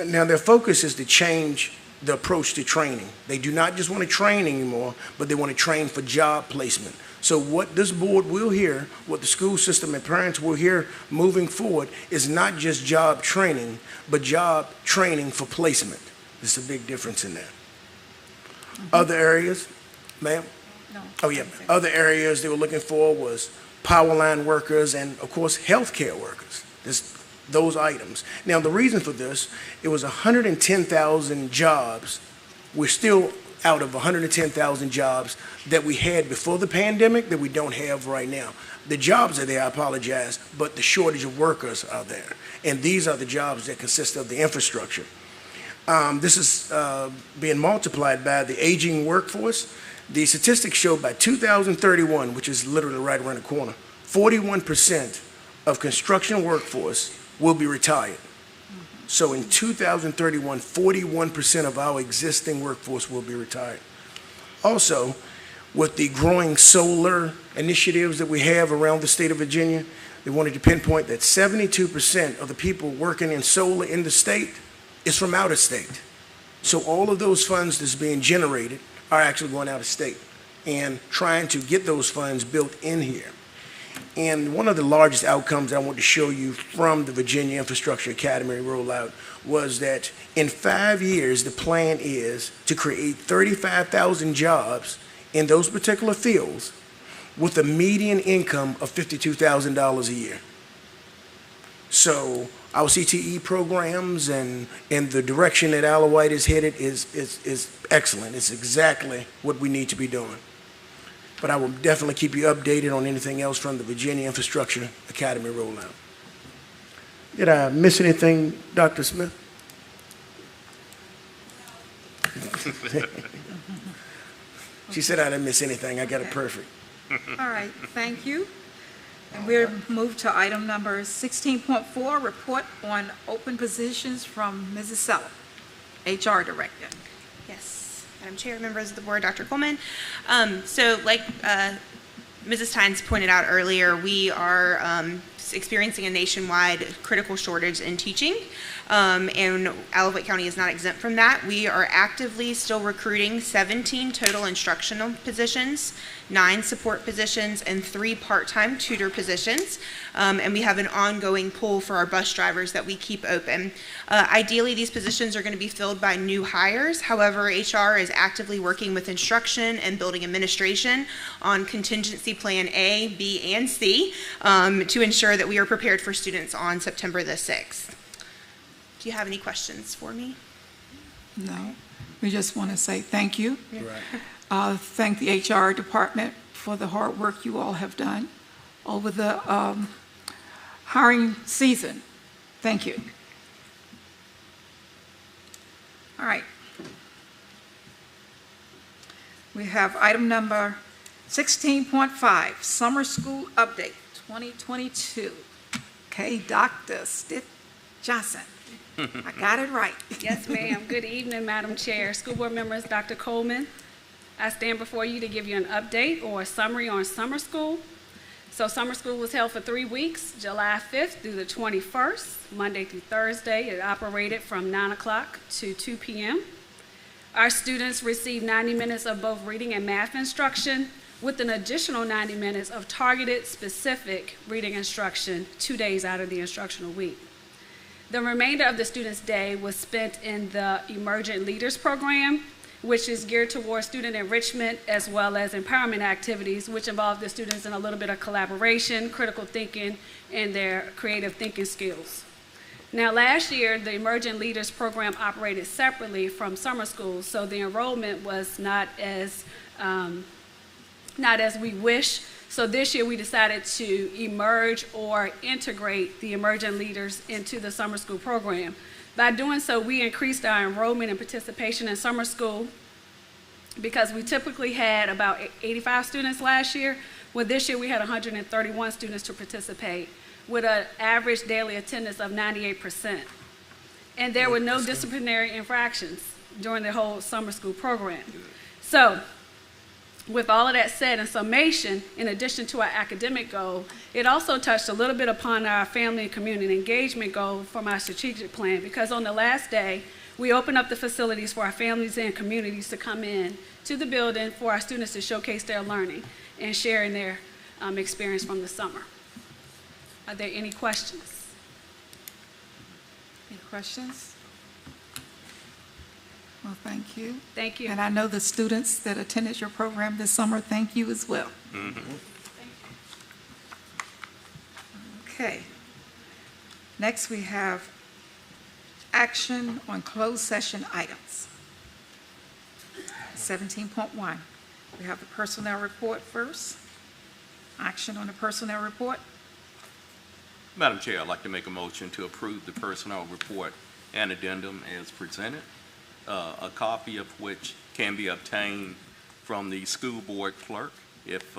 Now their focus is to change the approach to training. They do not just want to train anymore, but they want to train for job placement. So what this board will hear, what the school system and parents will hear moving forward is not just job training, but job training for placement. There's a big difference in that. Other areas, ma'am? No. Oh, yeah. Other areas they were looking for was power line workers and, of course, healthcare workers. Those items. Now, the reason for this, it was 110,000 jobs. We're still out of 110,000 jobs that we had before the pandemic that we don't have right now. The jobs are there, I apologize, but the shortage of workers are there. And these are the jobs that consist of the infrastructure. This is being multiplied by the aging workforce. The statistics show by 2031, which is literally right around the corner, 41% of construction workforce will be retired. So in 2031, 41% of our existing workforce will be retired. Also, with the growing solar initiatives that we have around the state of Virginia, they wanted to pinpoint that 72% of the people working in solar in the state is from out of state. So all of those funds that's being generated are actually going out of state and trying to get those funds built in here. And one of the largest outcomes I want to show you from the Virginia Infrastructure Academy rollout was that in 5 years, the plan is to create 35,000 jobs in those particular fields with a median income of $52,000 a year. So our CTE programs and the direction that Isle of Wight is headed is excellent. It's exactly what we need to be doing. But I will definitely keep you updated on anything else from the Virginia Infrastructure Academy rollout. Did I miss anything, Dr. Smith? She said I didn't miss anything. I got it perfect. All right, thank you. And we'll move to item number 16.4, report on open positions from Mrs. Seller, HR Director. Yes, Madam Chair, members of the board, Dr. Coleman. So like Mrs. Tynes pointed out earlier, we are experiencing a nationwide critical shortage in teaching, and Isle of Wight County is not exempt from that. We are actively still recruiting 17 total instructional positions, 9 support positions, and 3 part-time tutor positions, and we have an ongoing pool for our bus drivers that we keep open. Ideally, these positions are going to be filled by new hires. However, HR is actively working with instruction and building administration on contingency plan A, B, and C to ensure that we are prepared for students on September the 6th. Do you have any questions for me? No, we just want to say thank you. Right. Thank the HR department for the hard work you all have done over the hiring season. Thank you. All right. We have item number 16.5, Summer School Update 2022. Okay, Dr. Stitt Johnson. I got it right. Yes, ma'am. Good evening, Madam Chair, school board members, Dr. Coleman. I stand before you to give you an update or a summary on summer school. So summer school was held for 3 weeks, July 5th through the 21st, Monday through Thursday. It operated from 9 o'clock to 2 p.m. Our students received 90 minutes of both reading and math instruction with an additional 90 minutes of targeted, specific reading instruction 2 days out of the instructional week. The remainder of the students' day was spent in the Emergent Leaders Program, which is geared towards student enrichment as well as empowerment activities, which involve the students in a little bit of collaboration, critical thinking, and their creative thinking skills. Now, last year, the Emergent Leaders Program operated separately from summer school, so the enrollment was not as we wish. So this year we decided to emerge or integrate the emergent leaders into the summer school program. By doing so, we increased our enrollment and participation in summer school because we typically had about 85 students last year. Well, this year we had 131 students to participate with an average daily attendance of 98%. And there were no disciplinary infractions during the whole summer school program. So, with all of that said, in summation, in addition to our academic goal, it also touched a little bit upon our family and community engagement goal from our strategic plan, because on the last day, we opened up the facilities for our families and communities to come in to the building for our students to showcase their learning and sharing their experience from the summer. Are there any questions? Any questions? Well, thank you. Thank you. And I know the students that attended your program this summer, thank you as well. Okay. Next, we have action on closed session items. 17.1. We have the personnel report first. Action on the personnel report. Madam Chair, I'd like to make a motion to approve the personnel report and addendum as presented, a copy of which can be obtained from the school board clerk if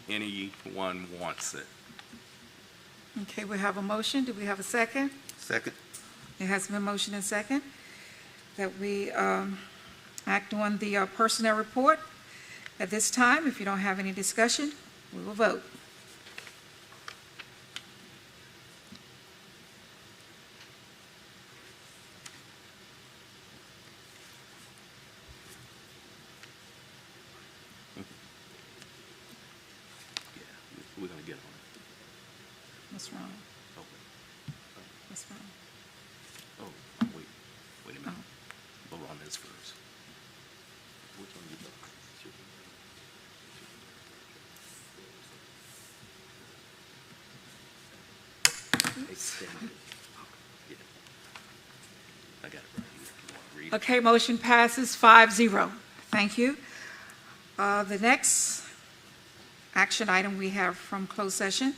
anyone wants it. Okay, we have a motion. Do we have a second? Second. It has been motion and second that we act on the personnel report. At this time, if you don't have any discussion, we will vote. We're going to get on it. What's wrong? Okay. What's wrong? Oh, wait a minute. Vote on this first. Which one you vote? votes. I got it right here. If you want to read it. Okay, motion passes 5-0. Thank you. The next action item we have from closed session,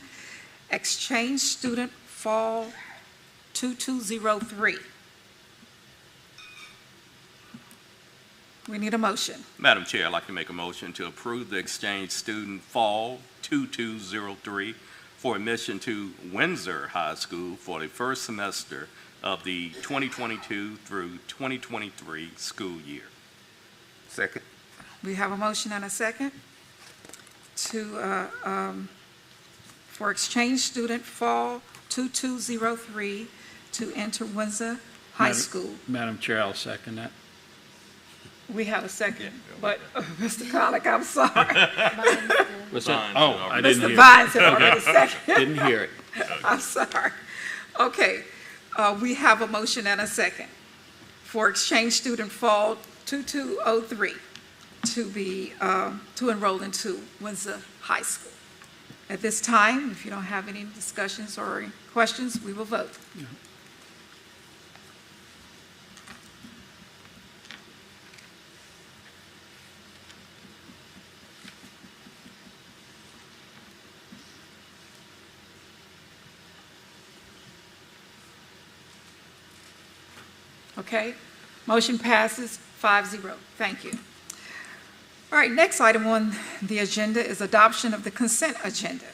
exchange student fall 2203. We need a motion. Madam Chair, I'd like to make a motion to approve the exchange student fall 2203 for admission to Windsor High School for the first semester of the 2022 through 2023 school year. Second. We have a motion and a second for exchange student fall 2203 to enter Windsor High School. Madam Chair, I'll second that. We have a second, but Mr. Colick, I'm sorry. What's that? Vines Oh, had I already- didn't hear. Mr. Vines had already seconded. Didn't hear it. I'm sorry. Okay, we have a motion and a second for exchange student fall 2203 to enroll into Windsor High School. At this time, if you don't have any discussions or questions, we will vote. Okay, motion passes 5-0. Thank you. All right, next item on the agenda is adoption of the consent agenda.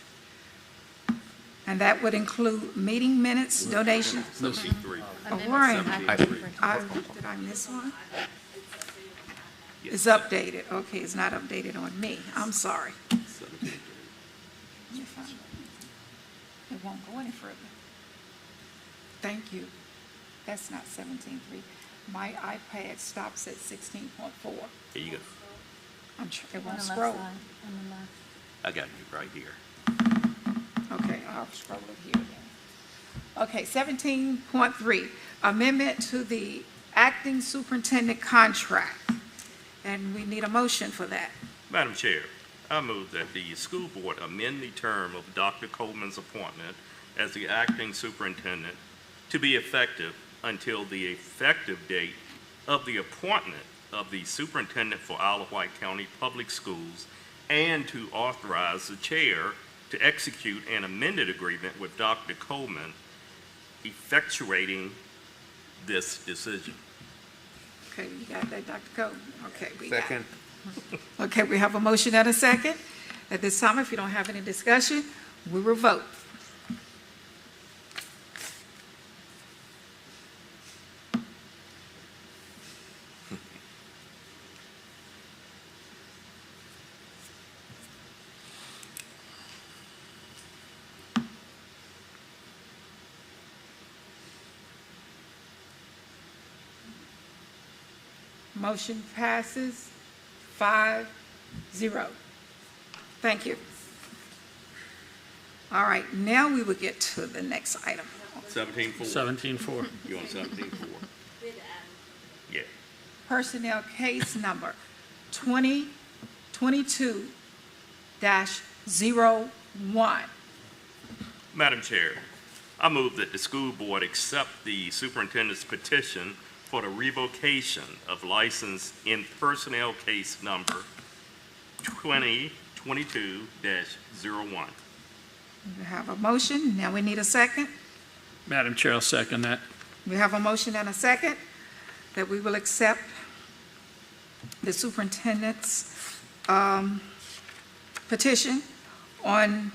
And that would include meeting minutes, donations. 73. Oh, Warren, did I miss one? It's updated. Okay, it's not updated on me. I'm sorry. Let me find it. It won't go any further. Thank you. That's not 17.3. My iPad stops at 16.4. Here you go. It won't scroll. I got you right here. Okay, I'll scroll it here then. Okay, 17.3, amendment to the acting superintendent contract. And we need a motion for that. Madam Chair, I move that the school board amend the term of Dr. Coleman's appointment as the acting superintendent to be effective until the effective date of the appointment of the superintendent for Isle of Wight County Public Schools, and to authorize the chair to execute an amended agreement with Dr. Coleman effectuating this decision. Okay, you got that, Dr. Coleman? Okay, we got it. Second. Okay, we have a motion and a second. At this time, if you don't have any discussion, we will vote. Motion passes 5-0. Thank you. All right, now we will get to the next item. 17-4. 17-4. You want 17-4? Yeah. Personnel case number 2022-01. Madam Chair, I move that the school board accept the superintendent's petition for the revocation of license in personnel case number 2022-01. We have a motion, now we need a second. Madam Chair, I'll second that. We have a motion and a second that we will accept the superintendent's petition on,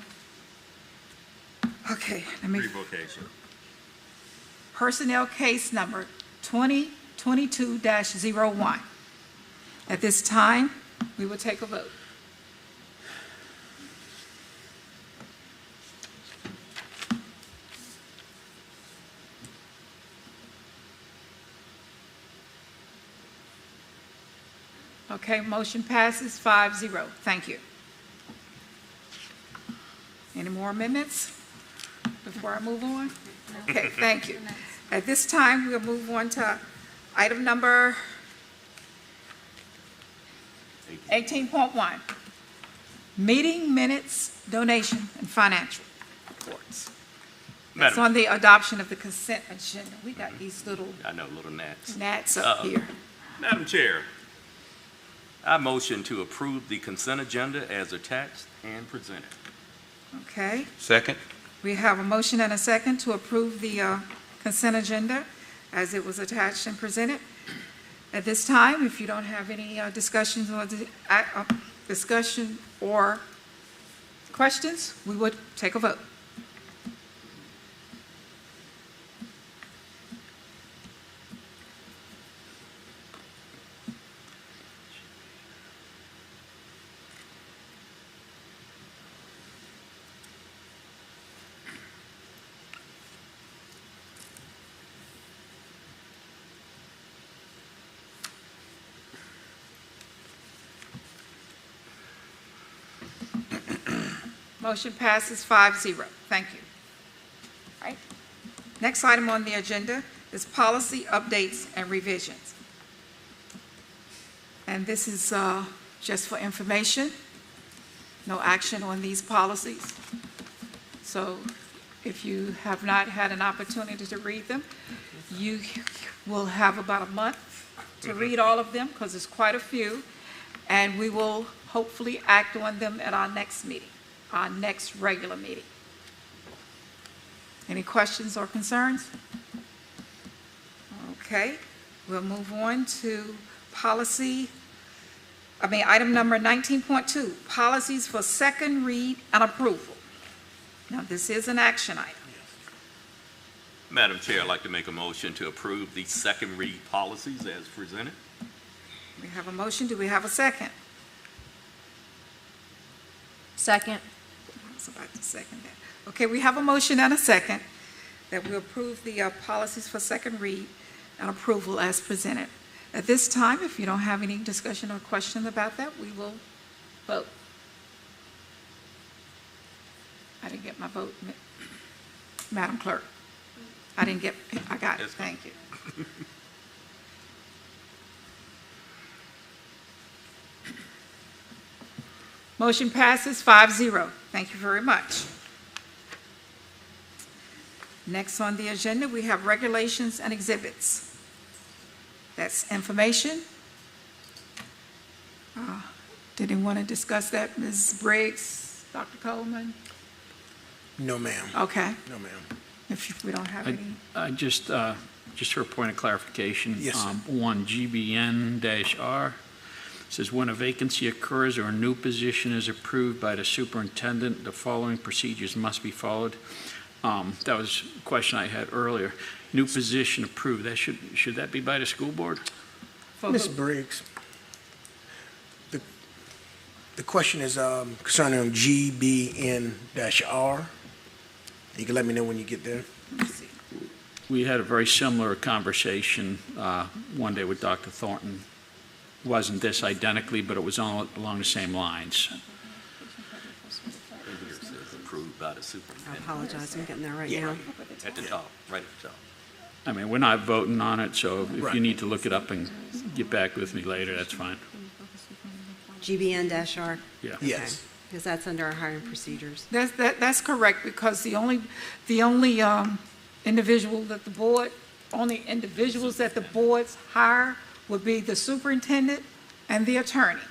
okay, let me. Revocation. Personnel case number 2022-01. At this time, we will take a vote. Okay, motion passes 5-0. Thank you. Any more amendments before I move on? Okay, thank you. At this time, we'll move on to item number 18.1, meeting minutes, donation, and financial reports. It's on the adoption of the consent agenda. We got these little I know, little gnats. gnats up here. Madam Chair, I motion to approve the consent agenda as attached and presented. Okay. Second? We have a motion and a second to approve the consent agenda as it was attached and presented. At this time, if you don't have any discussion or questions, we would take a vote. Motion passes 5-0. Thank you. All right. Next item on the agenda is policy updates and revisions. And this is just for information. No action on these policies. So if you have not had an opportunity to read them, you will have about a month to read all of them because it's quite a few. And we will hopefully act on them at our next meeting, our next regular meeting. Any questions or concerns? Okay, we'll move on to item number 19.2, policies for second read and approval. Now, this is an action item. Madam Chair, I'd like to make a motion to approve the second read policies as presented. We have a motion. Do we have a second? Second. I was about to second that. Okay, we have a motion and a second that we approve the policies for second read and approval as presented. At this time, if you don't have any discussion or question about that, we will vote. I didn't get my vote, Madam Clerk. I got it. Thank you. Motion passes 5-0. Thank you very much. Next on the agenda, we have regulations and exhibits. That's information. Did anyone want to discuss that, Ms. Briggs, Dr. Coleman? No, ma'am. Okay. No, ma'am. If we don't have any. I just for a point of clarification. Yes, sir. 1 GBN-R says when a vacancy occurs or a new position is approved by the superintendent, the following procedures must be followed. That was a question I had earlier. New position approved. That should that be by the school board? Ms. Briggs, the question is concerning GBN-R. You can let me know when you get there. Let me see. We had a very similar conversation one day with Dr. Thornton. Wasn't this identically, but it was along the same lines. Here it says approved by the I superintendent. apologize, I'm getting there right Yeah, now. at the top, right at the top. I mean, we're not voting on it, so if Right. you need to look it up and get back with me later, that's fine. GBN-R, Yeah. Yes. because that's under our hiring procedures. That's correct, because the only individuals that the boards hire would be the superintendent and the attorney.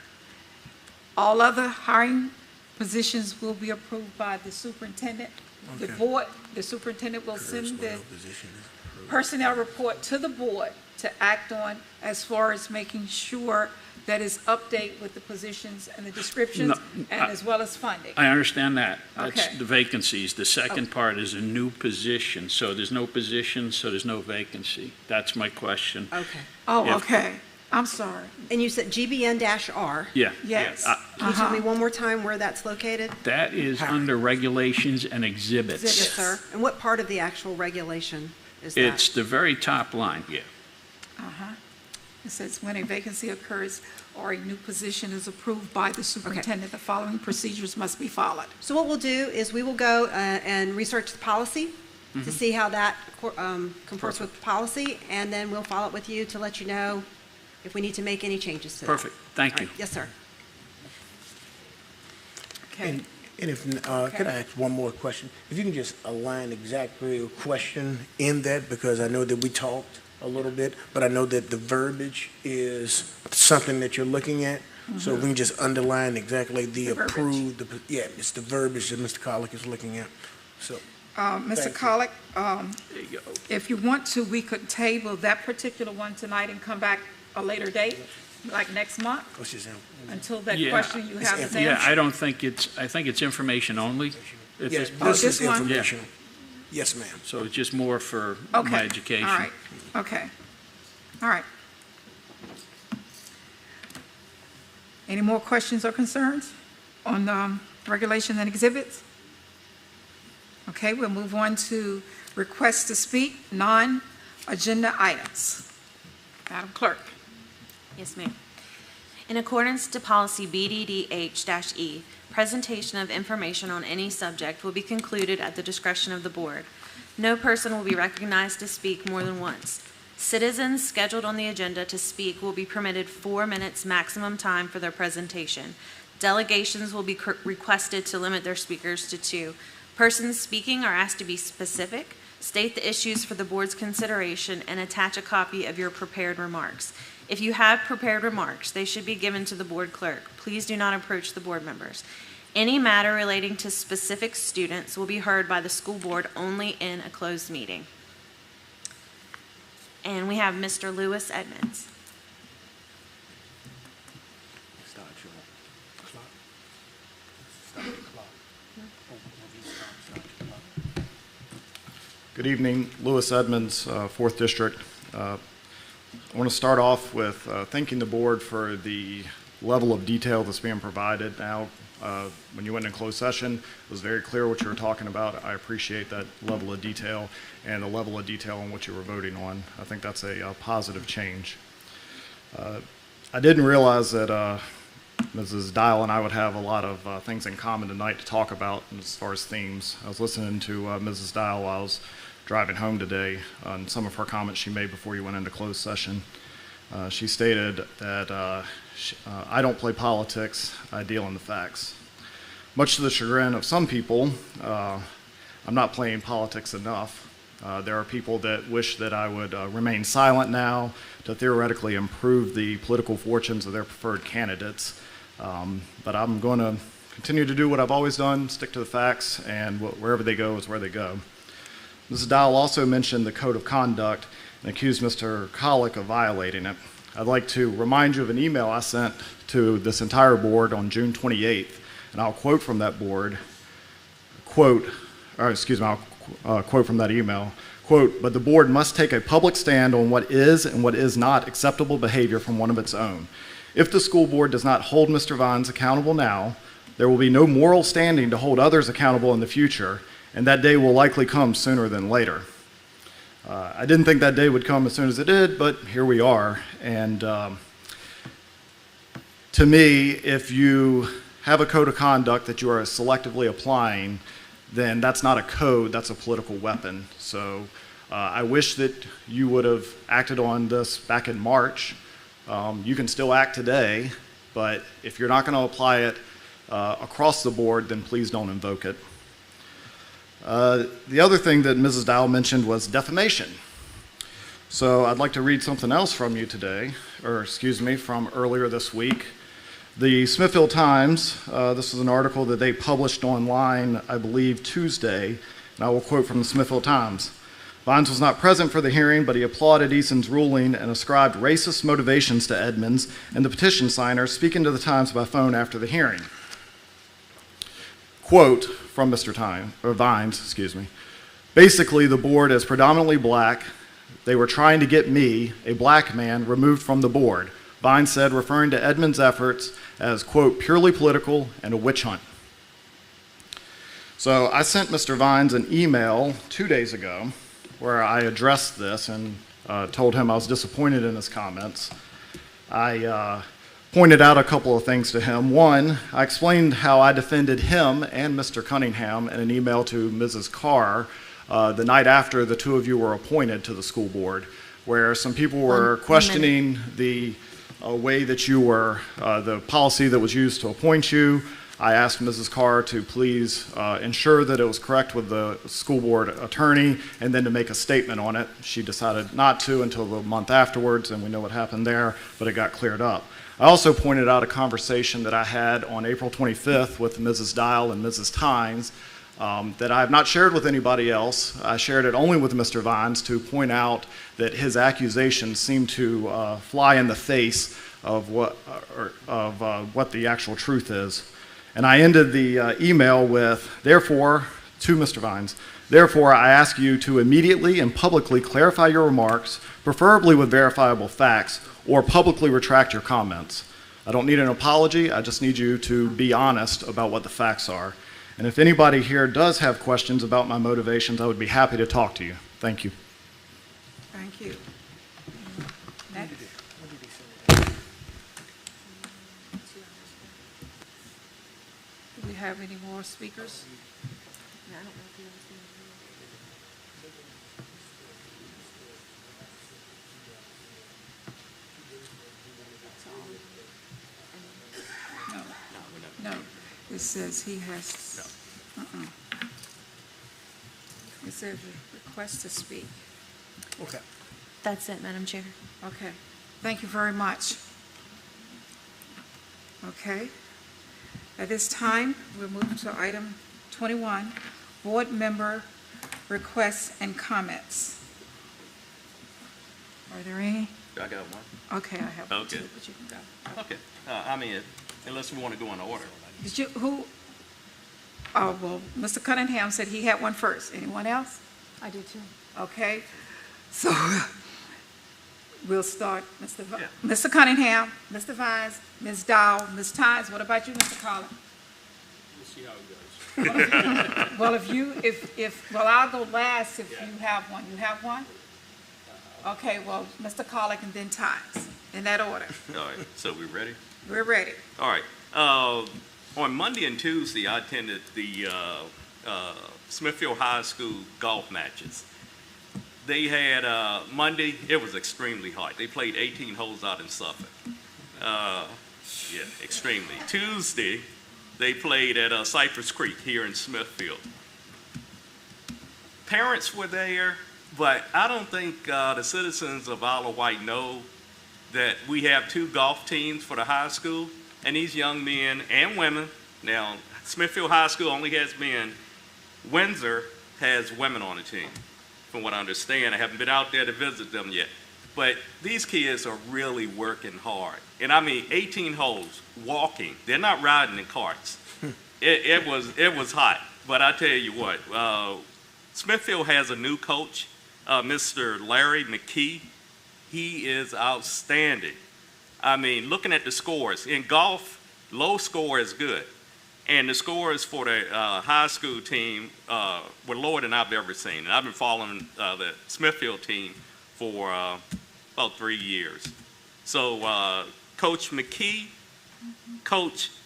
All other hiring positions will be approved by the superintendent. The superintendent will send the personnel report to the board to act on as far as making sure that it's update with the positions and the descriptions, and as well as funding. I understand that. That's Okay. the vacancies. The second part is a new position. So there's no position, so there's no vacancy. That's my question. Okay. Oh, If- okay. I'm sorry. And you said GBN-R. Yeah. Yes. Can you tell me one more time where that's located? That is under regulations and exhibits. Yes, sir. And what part of the actual regulation is that? It's the very top line. Yeah. It says when a vacancy occurs or a new position is approved by the superintendent, the following procedures must be followed. So what we'll do is we will go and research the policy to see how that comports with the policy, and then we'll follow up with you to let you know if we need to make any changes to that. Perfect. Thank you. Yes, sir. Okay. And if, could I ask one more question? If you can just align exactly your question in that, because I know that we talked a little bit, but I know that the verbiage is something that you're looking at. So we can just underline exactly the approved, yeah, it's the verbiage that Mr. Collick is looking at. So, Mr. Collick, if you want to, we could table that particular one tonight and come back a later date, like next month, what's his name? until that Yeah. question you have is Yeah, answered. I don't think I think it's information only. At Yeah, this this point. is this one? information. Yes, ma'am. So it's just more for Okay. my education. All right, okay. All right. Any more questions or concerns on regulations and exhibits? Okay, we'll move on to request to speak, non-agenda items. Madam Clerk. Yes, ma'am. In accordance to policy BDDH-E, presentation of information on any subject will be concluded at the discretion of the board. No person will be recognized to speak more than once. Citizens scheduled on the agenda to speak will be permitted 4 minutes maximum time for their presentation. Delegations will be requested to limit their speakers to 2. Persons speaking are asked to be specific, state the issues for the board's consideration, and attach a copy of your prepared remarks. If you have prepared remarks, they should be given to the board clerk. Please do not approach the board members. Any matter relating to specific students will be heard by the school board only in a closed meeting. And we have Mr. Lewis Edmonds. Good evening, Lewis Edmonds, 4th District. I want to start off with thanking the board for the level of detail that's being provided now. When you went in closed session, it was very clear what you were talking about. I appreciate that level of detail and the level of detail on what you were voting on. I think that's a positive change. I didn't realize that Mrs. Dial and I would have a lot of things in common tonight to talk about as far as themes. I was listening to Mrs. Dial while I was driving home today on some of her comments she made before you went into closed session. She stated that I don't play politics, I deal in the facts. Much to the chagrin of some people, I'm not playing politics enough. There are people that wish that I would remain silent now to theoretically improve the political fortunes of their preferred candidates. But I'm going to continue to do what I've always done, stick to the facts, and wherever they go is where they go. Mrs. Dial also mentioned the code of conduct and accused Mr. Collick of violating it. I'd like to remind you of an email I sent to this entire board on June 28th, and I'll quote from that board, I'll quote from that email, quote, "But the board must take a public stand on what is and what is not acceptable behavior from one of its own. If the school board does not hold Mr. Vines accountable now, there will be no moral standing to hold others accountable in the future, and that day will likely come sooner than later." I didn't think that day would come as soon as it did, but here we are. And to me, if you have a code of conduct that you are selectively applying, then that's not a code, that's a political weapon. So I wish that you would have acted on this back in March. You can still act today, but if you're not going to apply it across the board, then please don't invoke it. The other thing that Mrs. Dial mentioned was defamation. So I'd like to read something else from you today, or excuse me, from earlier this week. The Smithfield Times, this is an article that they published online, I believe, Tuesday, and I will quote from the Smithfield Times. "Vines was not present for the hearing, but he applauded Eason's ruling and ascribed racist motivations to Edmonds and the petition signer speaking to the Times by phone after the hearing." Quote from Mr. Vines, "Basically, the board is predominantly black. They were trying to get me, a black man, removed from the board," Vines said, referring to Edmonds' efforts as, quote, "purely political and a witch hunt." So I sent Mr. Vines an email 2 days ago where I addressed this and told him I was disappointed in his comments. I pointed out a couple of things to him. One, I explained how I defended him and Mr. Cunningham in an email to Mrs. Carr the night after the two of you were appointed to the school board, where some people were questioning the way that you were, the policy that was used to appoint you. I asked Mrs. Carr to please ensure that it was correct with the school board attorney and then to make a statement on it. She decided not to until the month afterwards, and we know what happened there, but it got cleared up. I also pointed out a conversation that I had on April 25th with Mrs. Dial and Mrs. Tynes that I have not shared with anybody else. I shared it only with Mr. Vines to point out that his accusations seem to fly in the face of what the actual truth is. And I ended the email with, therefore, to Mr. Vines, therefore, I ask you to immediately and publicly clarify your remarks, preferably with verifiable facts, or publicly retract your comments. I don't need an apology, I just need you to be honest about what the facts are. And if anybody here does have questions about my motivations, I would be happy to talk to you. Thank you. Thank you. Next. Do we have any more speakers? No, it says he has, it says request to speak. Okay. That's it, Madam Chair. Okay, thank you very much. Okay, at this time, we'll move to item 21, board member requests and comments. Are there any? I got one. Okay, I have one Okay. too, but you can go. Okay. I mean, unless we want to go in order. Did you, who? Oh, well, Mr. Cunningham said he had one first. Anyone else? I do too. Okay, so we'll start, Mr. Cunningham, Mr. Vines, Ms. Dow, Ms. Tynes. What about you, Mr. Collins? We'll see how it goes. Well, well, I'll go last if you have one. You have one? Okay, well, Mr. Collick and then Tynes, in that order. All right, so we ready? We're ready. All right. On Monday and Tuesday, I attended the Smithfield High School golf matches. They had, Monday, it was extremely hot. They played 18 holes out in Suffolk. Yeah, extremely. Tuesday, they played at Cypress Creek here in Smithfield. Parents were there, but I don't think the citizens of Isle of Wight know that we have 2 golf teams for the high school, and these young men and women, now Smithfield High School only has men, Windsor has women on the team, from what I understand. I haven't been out there to visit them yet. But these kids are really working hard. And I mean, 18 holes, walking. They're not riding in carts. It was hot. But I tell you what, Smithfield has a new coach, Mr. Larry McKee. He is outstanding. I mean, looking at the scores, in golf, low score is good. And the scores for the high school team were lower than I've ever seen. And I've been following the Smithfield team for about 3 years. So Coach McKee,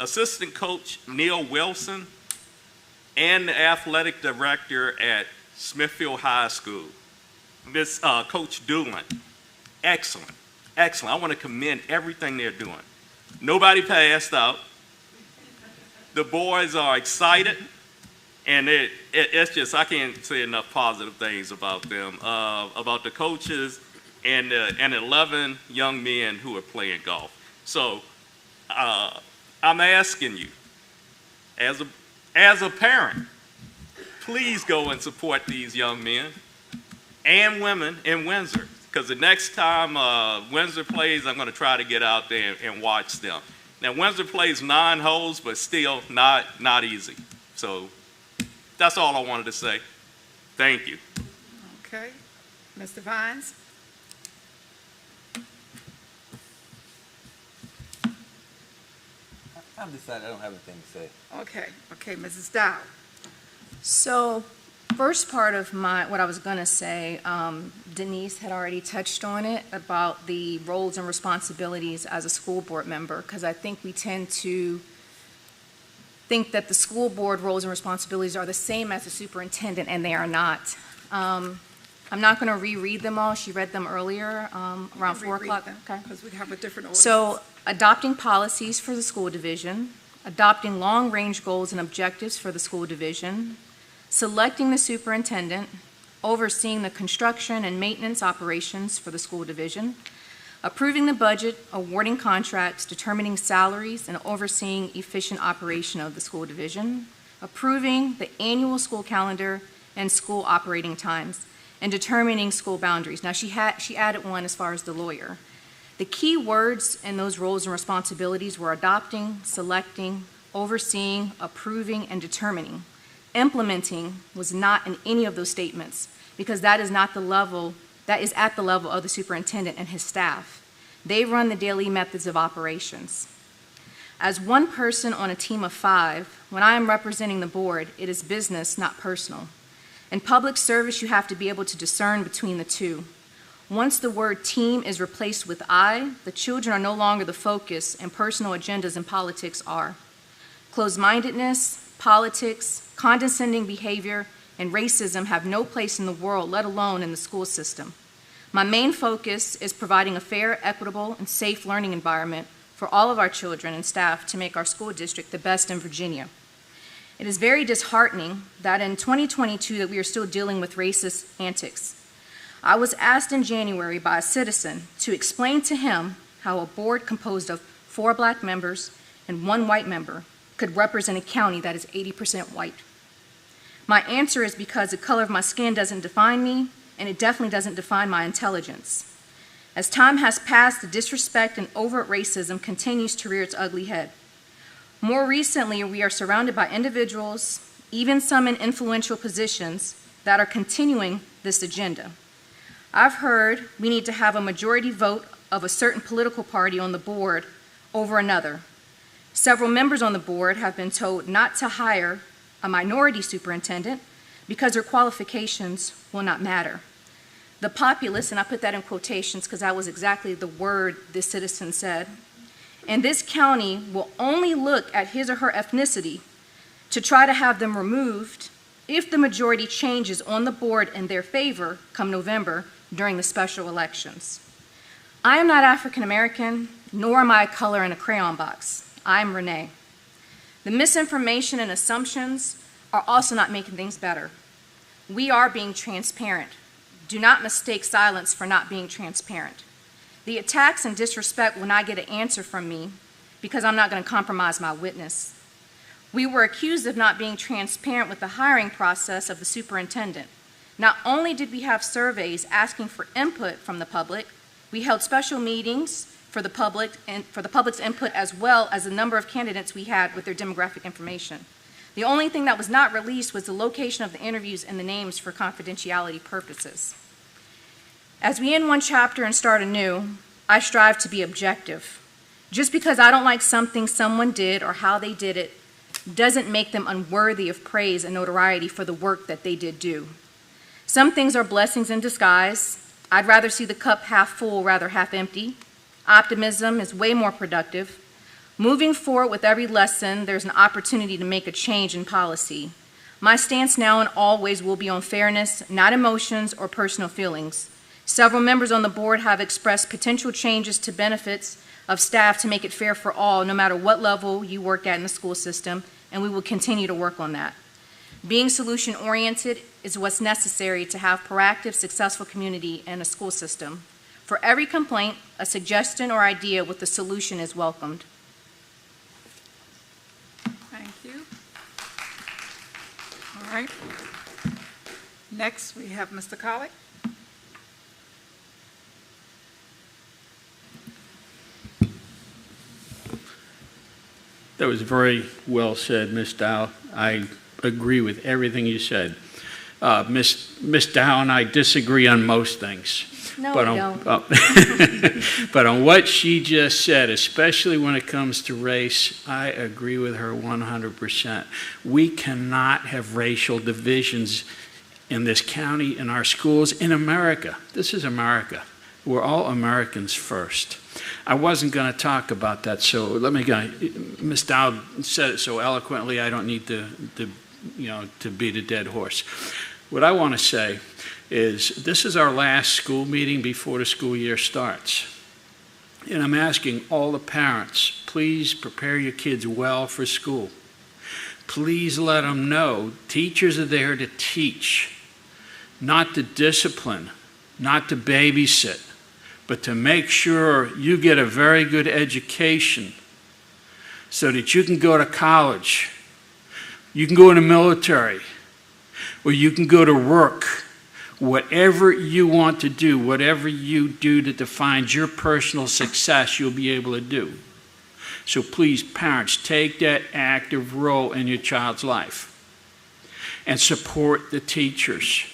assistant coach Neil Wilson, and the athletic director at Smithfield High School, Coach Doolin. Excellent, excellent. I want to commend everything they're doing. Nobody passed out. The boys are excited, and it's just, I can't say enough positive things about them, about the coaches and 11 young men who are playing golf. So I'm asking you, as a parent, please go and support these young men and women in Windsor, because the next time Windsor plays, I'm going to try to get out there and watch them. Now, Windsor plays 9 holes, but still not easy. So that's all I wanted to say. Thank you. Okay. Mr. Vines? I'm decided I don't have anything to say. Okay, Mrs. Dow. So, first part of what I was going to say, Denise had already touched on it about the roles and responsibilities as a school board member, because I think we tend to think that the school board roles and responsibilities are the same as the superintendent, and they are not. I'm not going to reread them all. She read them earlier, around 4 o'clock. Because we have a different order. So, adopting policies for the school division, adopting long-range goals and objectives for the school division, selecting the superintendent, overseeing the construction and maintenance operations for the school division, approving the budget, awarding contracts, determining salaries, and overseeing efficient operation of the school division, approving the annual school calendar and school operating times, and determining school boundaries. Now, she added one as far as the lawyer. The key words in those roles and responsibilities were adopting, selecting, overseeing, approving, and determining. Implementing was not in any of those statements because that is at the level of the superintendent and his staff. They run the daily methods of operations. As one person on a team of 5, when I am representing the board, it is business, not personal. In public service, you have to be able to discern between the two. Once the word team is replaced with I, the children are no longer the focus, and personal agendas and politics are. Closed-mindedness, politics, condescending behavior, and racism have no place in the world, let alone in the school system. My main focus is providing a fair, equitable, and safe learning environment for all of our children and staff to make our school district the best in Virginia. It is very disheartening that in 2022 that we are still dealing with racist antics. I was asked in January by a citizen to explain to him how a board composed of 4 black members and 1 white member could represent a county that is 80% white. My answer is because the color of my skin doesn't define me, and it definitely doesn't define my intelligence. As time has passed, the disrespect and overt racism continues to rear its ugly head. More recently, we are surrounded by individuals, even some in influential positions, that are continuing this agenda. I've heard we need to have a majority vote of a certain political party on the board over another. Several members on the board have been told not to hire a minority superintendent because their qualifications will not matter. The populace, and I put that in quotations because that was exactly the word this citizen said, and this county will only look at his or her ethnicity to try to have them removed if the majority changes on the board in their favor come November during the special elections. I am not African American, nor am I a color in a crayon box. I am Renee. The misinformation and assumptions are also not making things better. We are being transparent. Do not mistake silence for not being transparent. The attacks and disrespect will not get an answer from me because I'm not going to compromise my witness. We were accused of not being transparent with the hiring process of the superintendent. Not only did we have surveys asking for input from the public, we held special meetings for the public and for the public's input, as well as the number of candidates we had with their demographic information. The only thing that was not released was the location of the interviews and the names for confidentiality purposes. As we end one chapter and start anew, I strive to be objective. Just because I don't like something someone did or how they did it doesn't make them unworthy of praise and notoriety for the work that they did do. Some things are blessings in disguise. I'd rather see the cup half full rather half empty. Optimism is way more productive. Moving forward with every lesson, there's an opportunity to make a change in policy. My stance now and always will be on fairness, not emotions or personal feelings. Several members on the board have expressed potential changes to benefits of staff to make it fair for all, no matter what level you work at in the school system, and we will continue to work on that. Being solution-oriented is what's necessary to have proactive, successful community in a school system. For every complaint, a suggestion or idea with a solution is welcomed. Thank you. All right. Next, we have Mr. Colley. That was very well said, Ms. Dow. I agree with everything you said. Ms. Dow and I disagree on most things. No, but we on, don't. but on what she just said, especially when it comes to race, I agree with her 100%. We cannot have racial divisions in this county, in our schools, in America. This is America. We're all Americans first. I wasn't going to talk about that, so let me go. Ms. Dowd said it so eloquently, I don't need to beat a dead horse. What I want to say is this is our last school meeting before the school year starts. And I'm asking all the parents, please prepare your kids well for school. Please let them know teachers are there to teach, not to discipline, not to babysit, but to make sure you get a very good education so that you can go to college, you can go in the military, or you can go to work. Whatever you want to do, whatever you do that defines your personal success, you'll be able to do. So please, parents, take that active role in your child's life and support the teachers.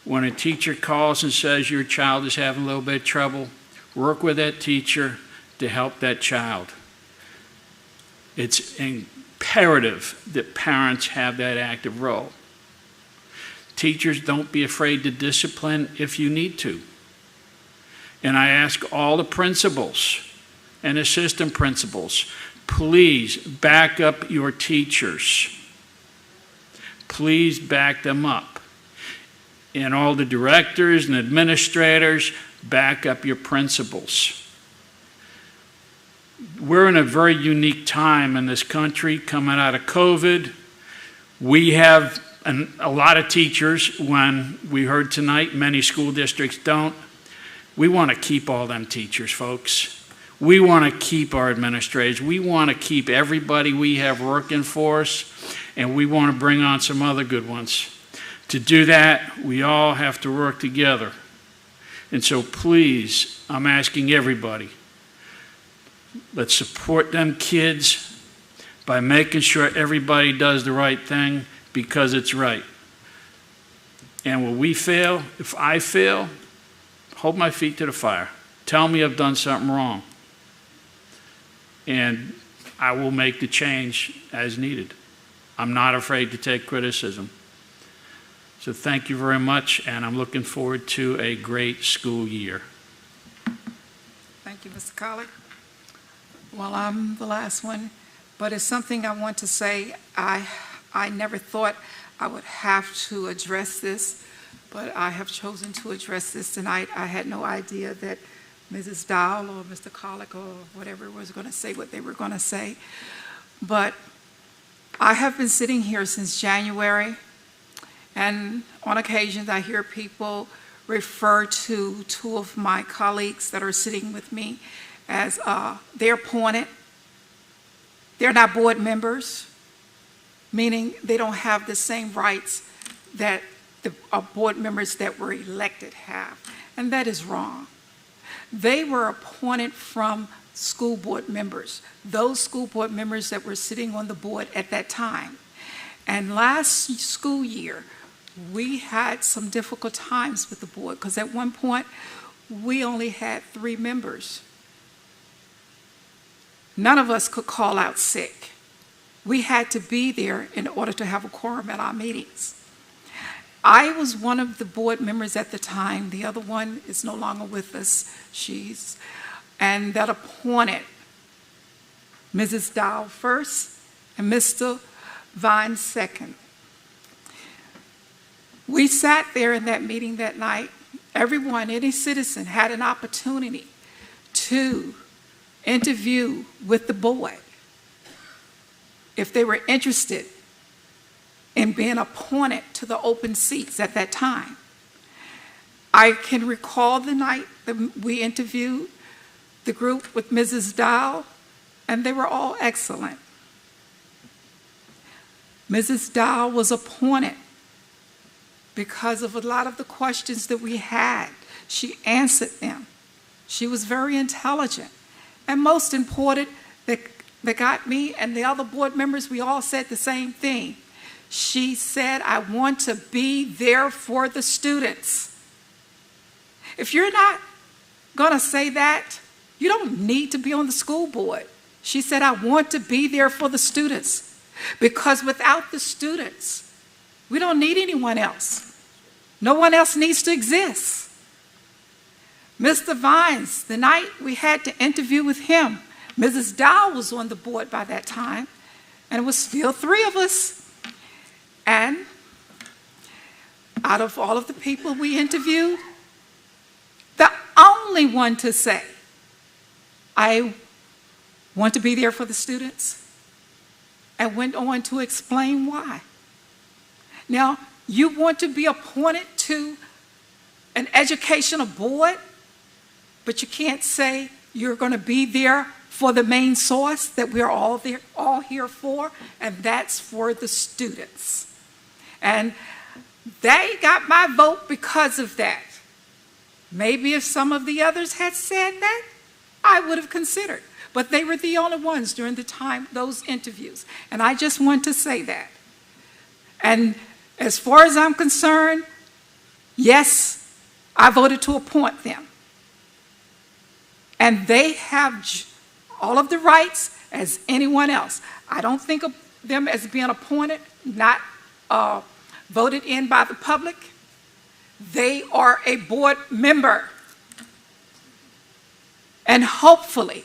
When a teacher calls and says your child is having a little bit of trouble, work with that teacher to help that child. It's imperative that parents have that active role. Teachers, don't be afraid to discipline if you need to. And I ask all the principals and assistant principals, please back up your teachers. Please back them up. And all the directors and administrators, back up your principals. We're in a very unique time in this country coming out of COVID. We have a lot of teachers, when we heard tonight, many school districts don't. We want to keep all them teachers, folks. We want to keep our administrators. We want to keep everybody we have working for us, and we want to bring on some other good ones. To do that, we all have to work together. And so please, I'm asking everybody, let's support them kids by making sure everybody does the right thing because it's right. And when we fail, if I fail, hold my feet to the fire. Tell me I've done something wrong. And I will make the change as needed. I'm not afraid to take criticism. So thank you very much, and I'm looking forward to a great school year. Thank you, Mr. Colley. Well, I'm the last one, but it's something I want to say. I never thought I would have to address this, but I have chosen to address this tonight. I had no idea that Mrs. Dowell or Mr. Collick or whatever was going to say what they were going to say. But I have been sitting here since January, and on occasions I hear people refer to two of my colleagues that are sitting with me as they're appointed. They're not board members, meaning they don't have the same rights that the board members that were elected have. And that is wrong. They were appointed from school board members, those school board members that were sitting on the board at that time. And last school year, we had some difficult times with the board because at one point, we only had 3 members. None of us could call out sick. We had to be there in order to have a quorum at our meetings. I was one of the board members at the time. The other one is no longer with us. And that appointed Mrs. Dowell first and Mr. Vine second. We sat there in that meeting that night. Everyone, any citizen, had an opportunity to interview with the board if they were interested in being appointed to the open seats at that time. I can recall the night that we interviewed the group with Mrs. Dowell, and they were all excellent. Mrs. Dowell was appointed because of a lot of the questions that we had. She answered them. She was very intelligent. And most important, that got me and the other board members, we all said the same thing. She said, I want to be there for the students. If you're not going to say that, you don't need to be on the school board. She said, I want to be there for the students because without the students, we don't need anyone else. No one else needs to exist. Mr. Vines, the night we had to interview with him, Mrs. Dowell was on the board by that time, and it was still 3 of us. And out of all of the people we interviewed, the only one to say, I want to be there for the students, and went on to explain why. Now, you want to be appointed to an educational board, but you can't say you're going to be there for the main source that we're all here for, and that's for the students. And they got my vote because of that. Maybe if some of the others had said that, I would have considered. But they were the only ones during the time, those interviews. And I just want to say that. And as far as I'm concerned, yes, I voted to appoint them. And they have all of the rights as anyone else. I don't think of them as being appointed, not voted in by the public. They are a board member. And hopefully,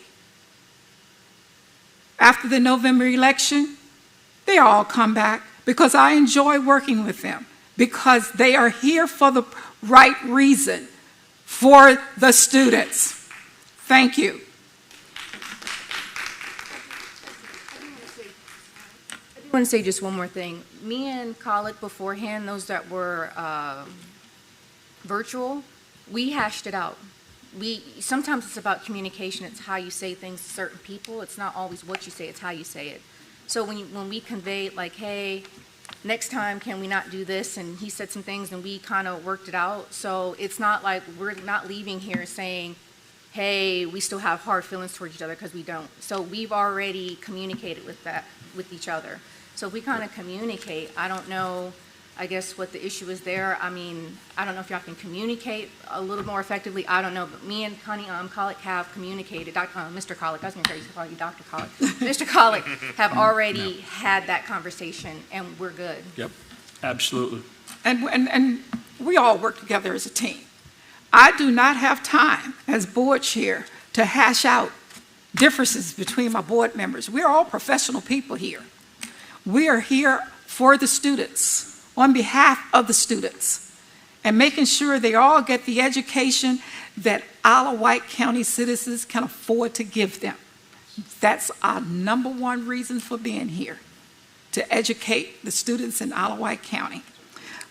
after the November election, they all come back, because I enjoy working with them, because they are here for the right reason, for the students. Thank you. I want to say just one more thing. Me and Colic beforehand, those that were virtual, we hashed it out. Sometimes it's about communication. It's how you say things to certain people. It's not always what you say, it's how you say it. So when we conveyed, like, hey, next time can we not do this, and he said some things and we kind of worked it out. So it's not like we're not leaving here saying, hey, we still have hard feelings towards each other, because we don't. So we've already communicated with each other. So if we kind of communicate, I don't know, I guess, what the issue is there. I mean, I don't know if y'all can communicate a little more effectively. I don't know. But me and Colic have communicated. Mr. Colic, I was going to call you Dr. Colic. Mr. Colic have already had that conversation, and we're good. Yep, absolutely. And we all work together as a team. I do not have time as board chair to hash out differences between my board members. We're all professional people here. We are here for the students, on behalf of the students, and making sure they all get the education that our Wight County citizens can afford to give them. That's our number one reason for being here, to educate the students in Wight County.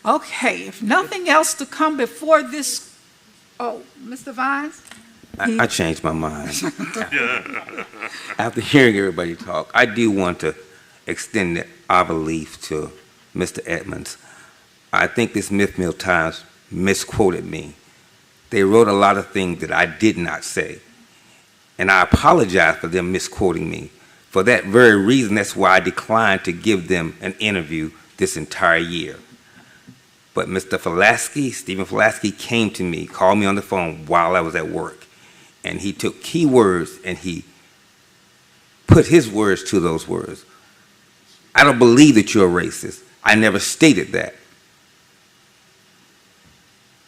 Okay, if nothing else to come before this, Mr. Vines? I changed my mind. After hearing everybody talk, I do want to extend our belief to Mr. Edmonds. I think the Smithfield Times misquoted me. They wrote a lot of things that I did not say, and I apologize for them misquoting me. For that very reason, that's why I declined to give them an interview this entire year. But Mr. Stephen Fulaski came to me, called me on the phone while I was at work, and he took key words and he put his words to those words. I don't believe that you're a racist. I never stated that.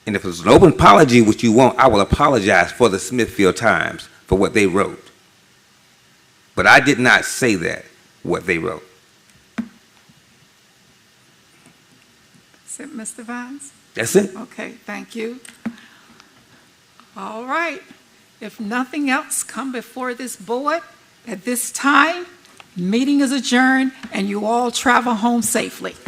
And if it's an open apology, which you want, I will apologize for the Smithfield Times for what they wrote. But I did not say that, what they wrote. Is it Mr. Vines? That's it. Okay, thank you. All right. If nothing else come before this board at this time, meeting is adjourned, and you all travel home safely.